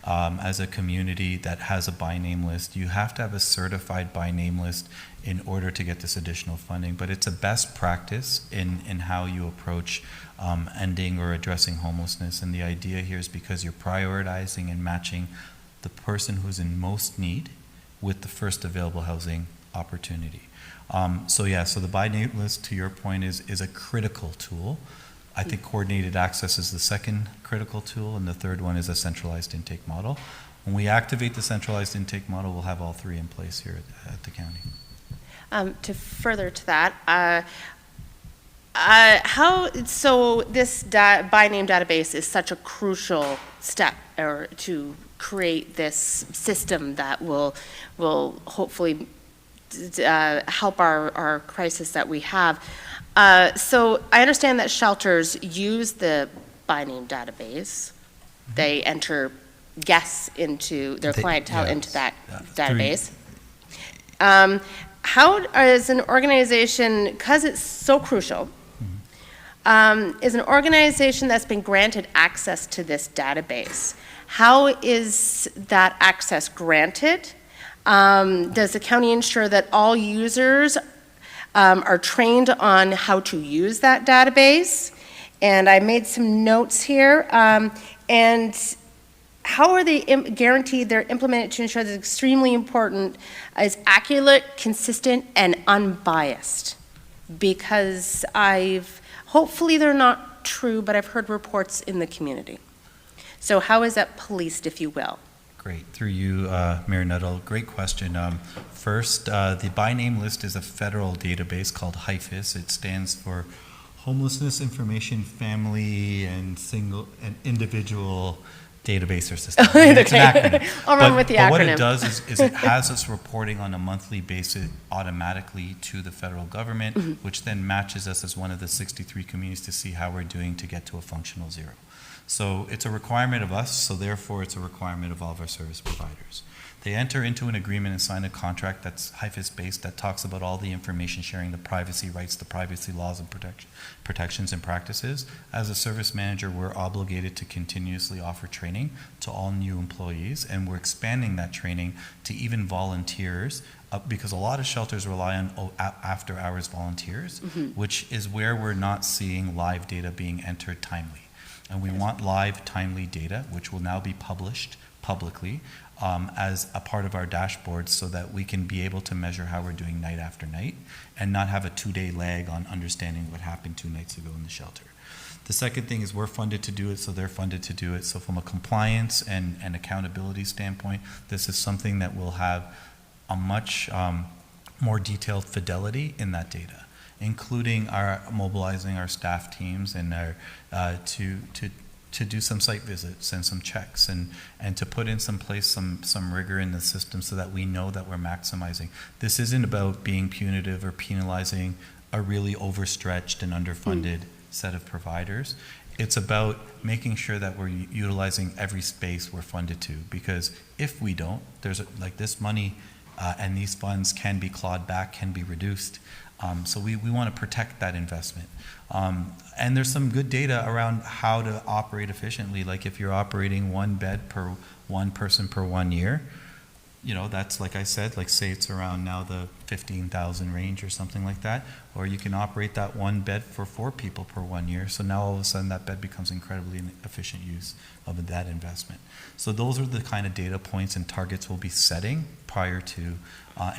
as a community that has a by name list. You have to have a certified by name list in order to get this additional funding, but it's a best practice in how you approach ending or addressing homelessness. And the idea here is because you're prioritizing and matching the person who's in most need with the first available housing opportunity. So the by name list, to your point, is a critical tool. I think coordinated access is the second critical tool, and the third one is a centralized intake model. When we activate the centralized intake model, we'll have all three in place here at the county. To further to that, so this by name database is such a crucial step to create this system that will hopefully help our crisis that we have. So I understand that shelters use the by name database. They enter guests into their clientele into that database. How is an organization, because it's so crucial, is an organization that's been granted access to this database, how is that access granted? Does the county ensure that all users are trained on how to use that database? And I made some notes here. And how are they guaranteed they're implemented to ensure that it's extremely important is accurate, consistent, and unbiased? Because hopefully they're not true, but I've heard reports in the community. So how is that policed, if you will? Great. Through you, Mayor Nuttall, great question. First, the by name list is a federal database called HIFIS. It stands for Homelessness Information Family and Individual Database or System. It's an acronym. I'll run with the acronym. But what it does is it has us reporting on a monthly basis automatically to the federal government, which then matches us as one of the 63 communities to see how we're doing to get to a functional zero. So it's a requirement of us, so therefore it's a requirement of all of our service providers. They enter into an agreement and sign a contract that's HIFIS-based that talks about all the information sharing, the privacy rights, the privacy laws and protections and practices. As a service manager, we're obligated to continuously offer training to all new employees, and we're expanding that training to even volunteers because a lot of shelters rely on after-hours volunteers, which is where we're not seeing live data being entered timely. And we want live, timely data, which will now be published publicly as a part of our dashboard so that we can be able to measure how we're doing night after night and not have a 2-day lag on understanding what happened 2 nights ago in the shelter. The second thing is we're funded to do it, so they're funded to do it. So from a compliance and accountability standpoint, this is something that will have a much more detailed fidelity in that data, including our mobilizing our staff teams and our to do some site visits and some checks and to put in some rigor in the system so that we know that we're maximizing. This isn't about being punitive or penalizing a really overstretched and underfunded set of providers. It's about making sure that we're utilizing every space we're funded to, because if we don't, there's this money and these funds can be clawed back, can be reduced. So we want to protect that investment. And there's some good data around how to operate efficiently. Like if you're operating 1 bed per 1 person per 1 year, that's, like I said, say it's around now the 15,000 range or something like that. Or you can operate that 1 bed for 4 people per 1 year. So now all of a sudden that bed becomes incredibly efficient use of that investment. So those are the kind of data points and targets we'll be setting prior to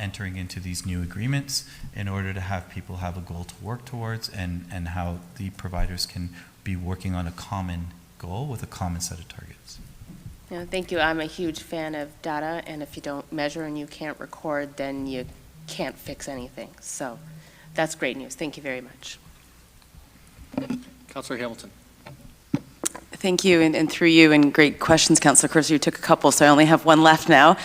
entering into these new agreements in order to have people have a goal to work towards and how the providers can be working on a common goal with a common set of targets. Yeah, thank you. I'm a huge fan of data, and if you don't measure and you can't record, then you can't fix anything. So that's great news. Thank you very much. Councillor Hamilton. Thank you, and through you, and great questions, Councillor Curser. You took a couple, so I only have one left now.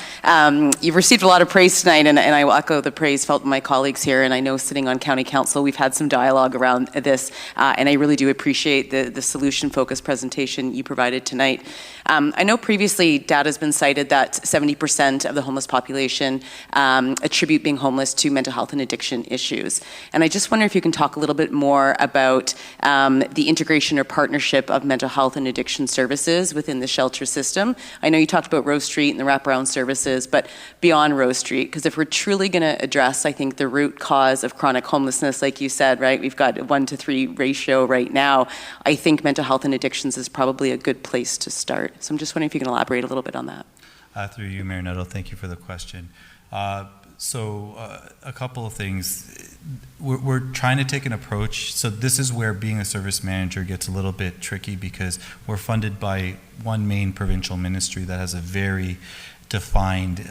You've received a lot of praise tonight, and I will echo the praise felt by my colleagues here, and I know sitting on County Council, we've had some dialogue around this, and I really do appreciate the solution-focused presentation you provided tonight. I know previously data has been cited that 70% of the homeless population attribute being homeless to mental health and addiction issues. And I just wonder if you can talk a little bit more about the integration or partnership of mental health and addiction services within the shelter system. I know you talked about Rose Street and the wraparound services, but beyond Rose Street, because if we're truly going to address, I think, the root cause of chronic homelessness, like you said, right, we've got a 1-to-3 ratio right now, I think mental health and addictions is probably a good place to start. So I'm just wondering if you can elaborate a little bit on that. Through you, Mayor Nuttall, thank you for the question. So a couple of things. We're trying to take an approach. So this is where being a service manager gets a little bit tricky because we're funded by one main provincial ministry that has a very defined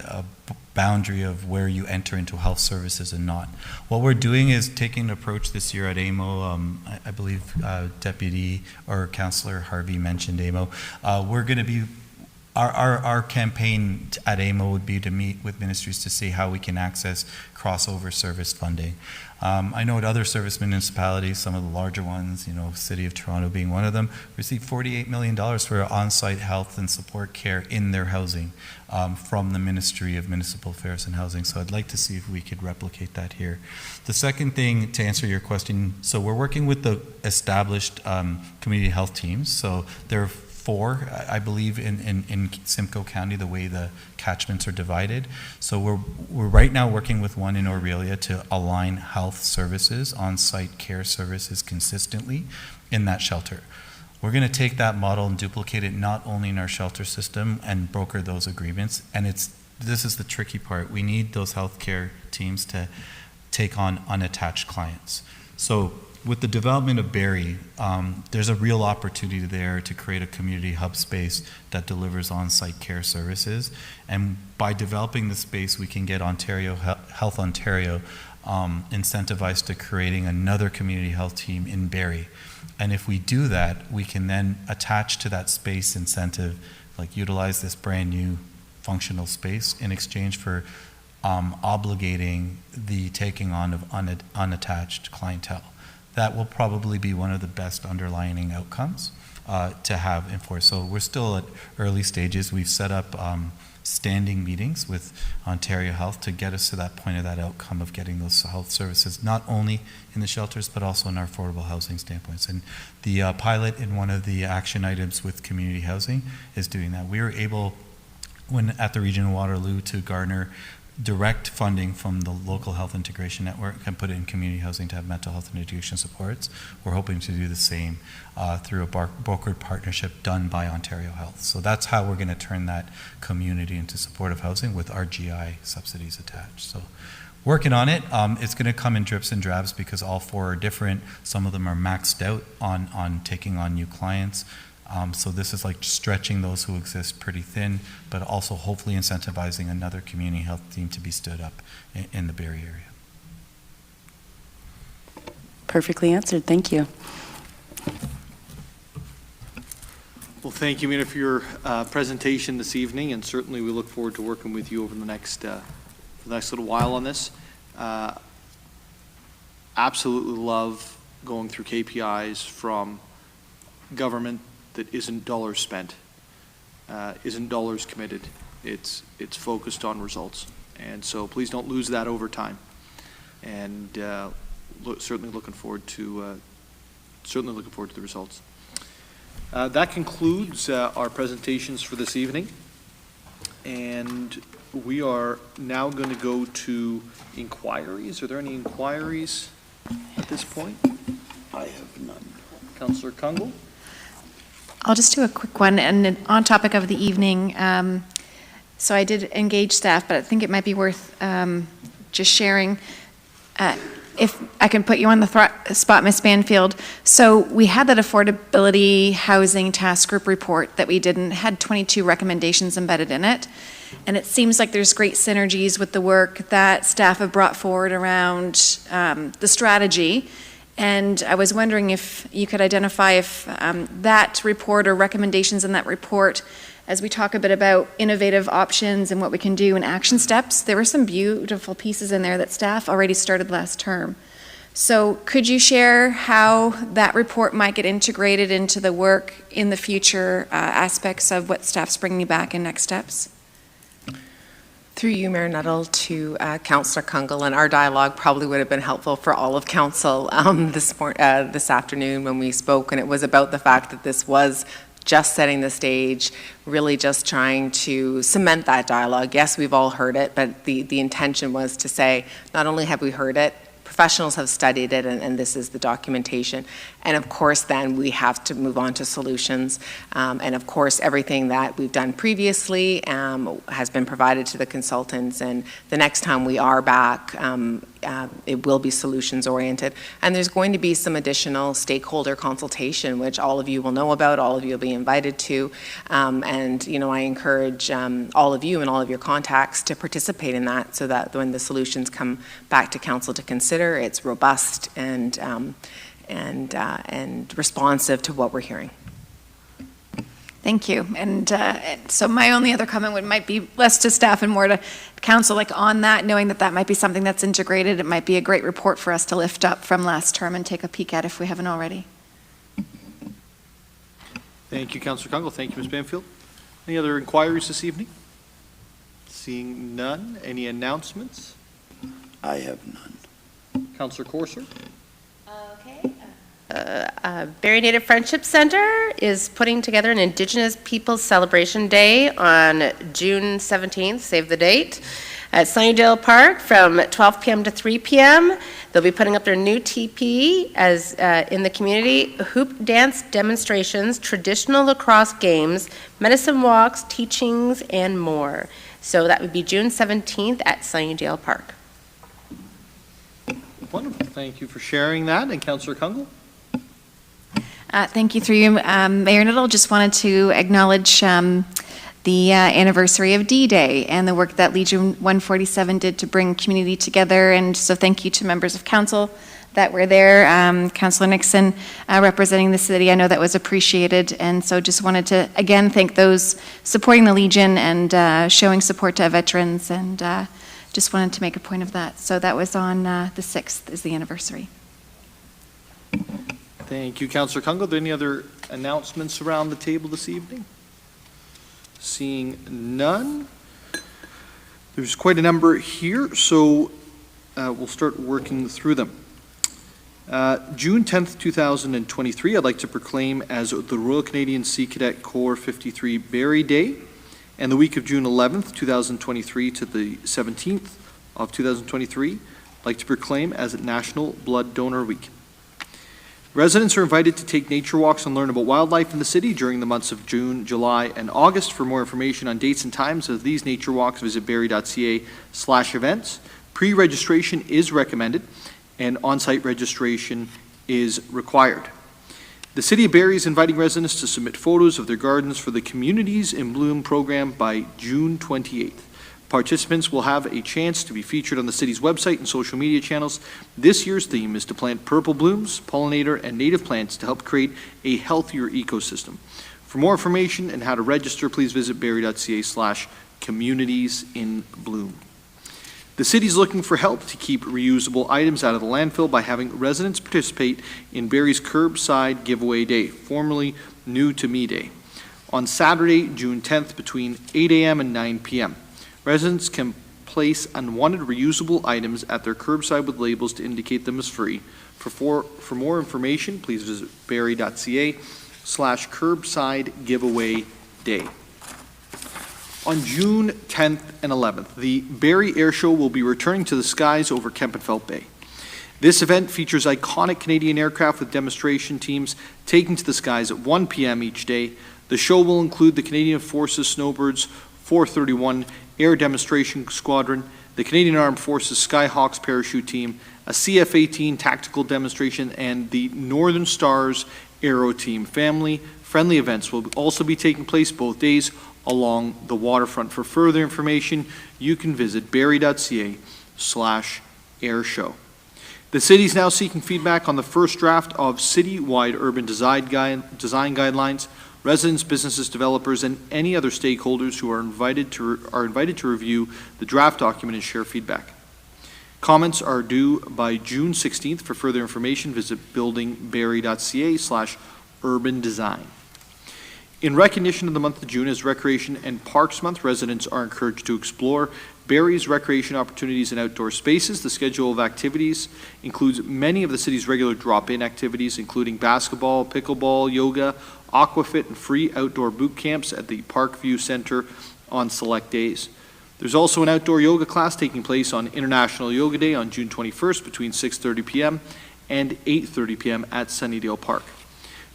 boundary of where you enter into health services and not. What we're doing is taking an approach this year at AMO. I believe Deputy or Councillor Harvey mentioned AMO. We're going to be Our campaign at AMO would be to meet with ministries to see how we can access crossover service funding. I know at other service municipalities, some of the larger ones, City of Toronto being one of them, receive $48 million for on-site health and support care in their housing from the Ministry of Municipal Affairs and Housing. So I'd like to see if we could replicate that here. The second thing, to answer your question, so we're working with the established community health teams. So they're 4, I believe, in Simcoe County, the way the catchments are divided. So we're right now working with one in Aurelia to align health services, on-site care services consistently in that shelter. We're going to take that model and duplicate it not only in our shelter system and broker those agreements. And this is the tricky part. We need those healthcare teams to take on unattached clients. So with the development of Barrie, there's a real opportunity there to create a community hub space that delivers on-site care services. And by developing the space, we can get Health Ontario incentivized to creating another community health team in Barrie. And if we do that, we can then attach to that space incentive, like utilize this brand new functional space in exchange for obligating the taking on of unattached clientele. That will probably be one of the best underlying outcomes to have enforced. So we're still at early stages. We've set up standing meetings with Ontario Health to get us to that point of that outcome of getting those health services, not only in the shelters, but also in our affordable housing standpoints. And the pilot in one of the action items with community housing is doing that. We were able, when at the Region of Waterloo, to garner direct funding from the local health integration network and put it in community housing to have mental health and education supports. We're hoping to do the same through a brokered partnership done by Ontario Health. So that's how we're going to turn that community into supportive housing with RGI subsidies attached. So working on it. It's going to come in drips and drabs because all 4 are different. Some of them are maxed out on taking on new clients. So this is like stretching those who exist pretty thin, but also hopefully incentivizing another community health team to be stood up in the Barrie area. Perfectly answered. Thank you. Well, thank you, Mina, for your presentation this evening, and certainly we look forward to working with you over the next little while on this. Absolutely love going through KPIs from government that isn't dollars spent, isn't dollars committed. It's focused on results, and so please don't lose that over time. And certainly looking forward to the results. That concludes our presentations for this evening, and we are now going to go to inquiries. Are there any inquiries at this point? I have none. Councillor Kungle? I'll just do a quick one, and on topic of the evening, so I did engage staff, but I think it might be worth just sharing. If I can put you on the spot, Ms. Banfield. So we had that affordability housing task group report that we did and had 22 recommendations embedded in it. And it seems like there's great synergies with the work that staff have brought forward around the strategy. And I was wondering if you could identify if that report or recommendations in that report, as we talk a bit about innovative options and what we can do and action steps, there were some beautiful pieces in there that staff already started last term. So could you share how that report might get integrated into the work in the future aspects of what staff's bringing back in next steps? Through you, Mayor Nuttall, to Councillor Kungle, and our dialogue probably would have been helpful for all of Council this afternoon when we spoke, and it was about the fact that this was just setting the stage, really just trying to cement that dialogue. Yes, we've all heard it, but the intention was to say, not only have we heard it, professionals have studied it, and this is the documentation. And of course, then we have to move on to solutions. And of course, everything that we've done previously has been provided to the consultants. And the next time we are back, it will be solutions oriented. And there's going to be some additional stakeholder consultation, which all of you will know about, all of you will be invited to. And, you know, I encourage all of you and all of your contacts to participate in that, so that when the solutions come back to council to consider, it's robust and responsive to what we're hearing. Thank you. And so my only other comment might be less to staff and more to council, like on that, knowing that that might be something that's integrated. It might be a great report for us to lift up from last term and take a peek at if we haven't already. Thank you, Councillor Kungl. Thank you, Ms. Banfield. Any other inquiries this evening? Seeing none. Any announcements? I have none. Councillor Corser? Barrie Native Friendship Center is putting together an Indigenous Peoples Celebration Day on June 17th, save the date, at Sunnydale Park from 12 p.m. to 3 p.m. They'll be putting up their new TP as in the community, hoop dance demonstrations, traditional lacrosse games, medicine walks, teachings, and more. So that would be June 17th at Sunnydale Park. Wonderful. Thank you for sharing that. And Councillor Kungl? Thank you through you, Mayor Nuttall. Just wanted to acknowledge the anniversary of D-Day and the work that Legion 147 did to bring community together. And so thank you to members of council that were there. Councillor Nixon representing the city, I know that was appreciated. And so just wanted to, again, thank those supporting the Legion and showing support to veterans, and just wanted to make a point of that. So that was on the 6th is the anniversary. Thank you, Councillor Kungl. Are there any other announcements around the table this evening? Seeing none. There's quite a number here, so we'll start working through them. June 10th, 2023, I'd like to proclaim as the Royal Canadian Sea Cadet Corps 53 Barrie Day, and the week of June 11th, 2023 to the 17th of 2023, I'd like to proclaim as National Blood Donor Week. Residents are invited to take nature walks and learn about wildlife in the city during the months of June, July, and August. For more information on dates and times of these nature walks, visit barrie.ca/events. Pre-registration is recommended, and on-site registration is required. The City of Barrie is inviting residents to submit photos of their gardens for the Communities in Bloom program by June 28th. Participants will have a chance to be featured on the city's website and social media channels. This year's theme is to plant purple blooms, pollinator, and native plants to help create a healthier ecosystem. For more information and how to register, please visit barrie.ca/communitiesinbloom. The city is looking for help to keep reusable items out of the landfill by having residents participate in Barrie's Curbside Giveaway Day, formerly New to Me Day, on Saturday, June 10th between 8 a.m. and 9 p.m. Residents can place unwanted reusable items at their curbside with labels to indicate them as free. For more information, please visit barrie.ca/curbside giveaway day. On June 10th and 11th, the Barrie Air Show will be returning to the skies over Kempenfelt Bay. This event features iconic Canadian aircraft with demonstration teams taking to the skies at 1 p.m. each day. The show will include the Canadian Forces Snowbirds 431 Air Demonstration Squadron, the Canadian Armed Forces Skyhawks Parachute Team, a CF-18 Tactical Demonstration, and the Northern Stars Aero Team. Family-friendly events will also be taking place both days along the waterfront. For further information, you can visit barrie.ca/airshow. The city is now seeking feedback on the first draft of city-wide urban design guidelines. Residents, businesses, developers, and any other stakeholders who are invited to review the draft document and share feedback. Comments are due by June 16th. For further information, visit buildingbarrie.ca/urban design. In recognition of the month of June as Recreation and Parks Month, residents are encouraged to explore Barrie's recreation opportunities and outdoor spaces. The schedule of activities includes many of the city's regular drop-in activities, including basketball, pickleball, yoga, aquafit, and free outdoor boot camps at the Parkview Center on select days. There's also an outdoor yoga class taking place on International Yoga Day on June 21st between 6:30 p.m. and 8:30 p.m. at Sunnydale Park.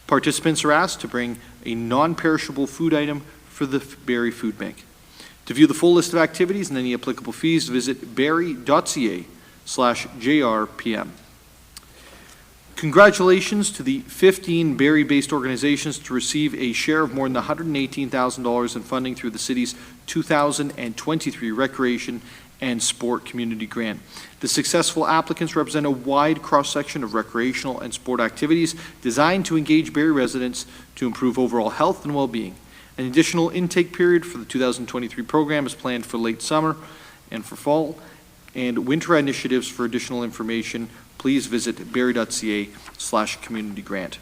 Participants are asked to bring a non-perishable food item for the Barrie Food Bank. To view the full list of activities and any applicable fees, visit barrie.ca/JRPM. Congratulations to the 15 Barrie-based organizations to receive a share of more than $118,000 in funding through the city's 2023 Recreation and Sport Community Grant. The successful applicants represent a wide cross-section of recreational and sport activities designed to engage Barrie residents to improve overall health and well-being. An additional intake period for the 2023 program is planned for late summer and for fall and winter initiatives. For additional information, please visit barrie.ca/community grant.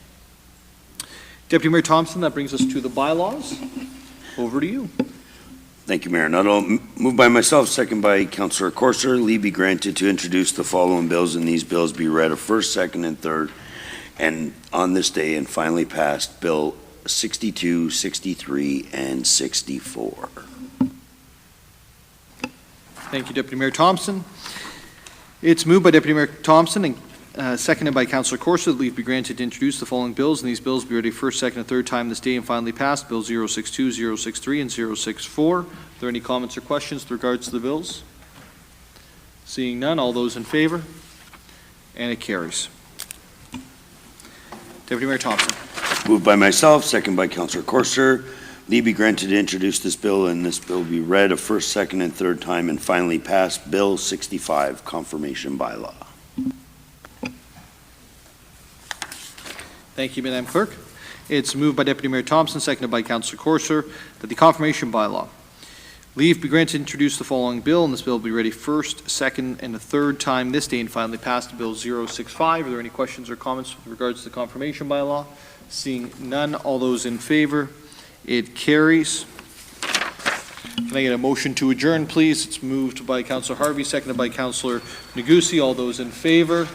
Deputy Mayor Thompson, that brings us to the bylaws. Over to you. Thank you, Mayor Nuttall. Moved by myself, second by Councillor Corser. Leave be granted to introduce the following bills, and these bills be read a first, second, and third, and on this day and finally passed, Bill 62, 63, and 64. Thank you, Deputy Mayor Thompson. It's moved by Deputy Mayor Thompson and seconded by Councillor Corser that leave be granted to introduce the following bills, and these bills be read a first, second, and third time this day and finally passed, Bill 062, 063, and 064. Are there any comments or questions with regards to the bills? Seeing none, all those in favor? And it carries. Deputy Mayor Thompson. Moved by myself, second by Councillor Corser. Leave be granted to introduce this bill, and this bill be read a first, second, and third time and finally passed, Bill 65, Confirmation Bylaw. Thank you, Madam Clerk. It's moved by Deputy Mayor Thompson, seconded by Councillor Corser, that the confirmation bylaw leave be granted to introduce the following bill, and this bill will be read a first, second, and a third time this day and finally passed, Bill 065. Are there any questions or comments with regards to the confirmation bylaw? Seeing none, all those in favor? It carries. Can I get a motion to adjourn, please? It's moved by Councillor Harvey, seconded by Councillor Negussi. All those in favor?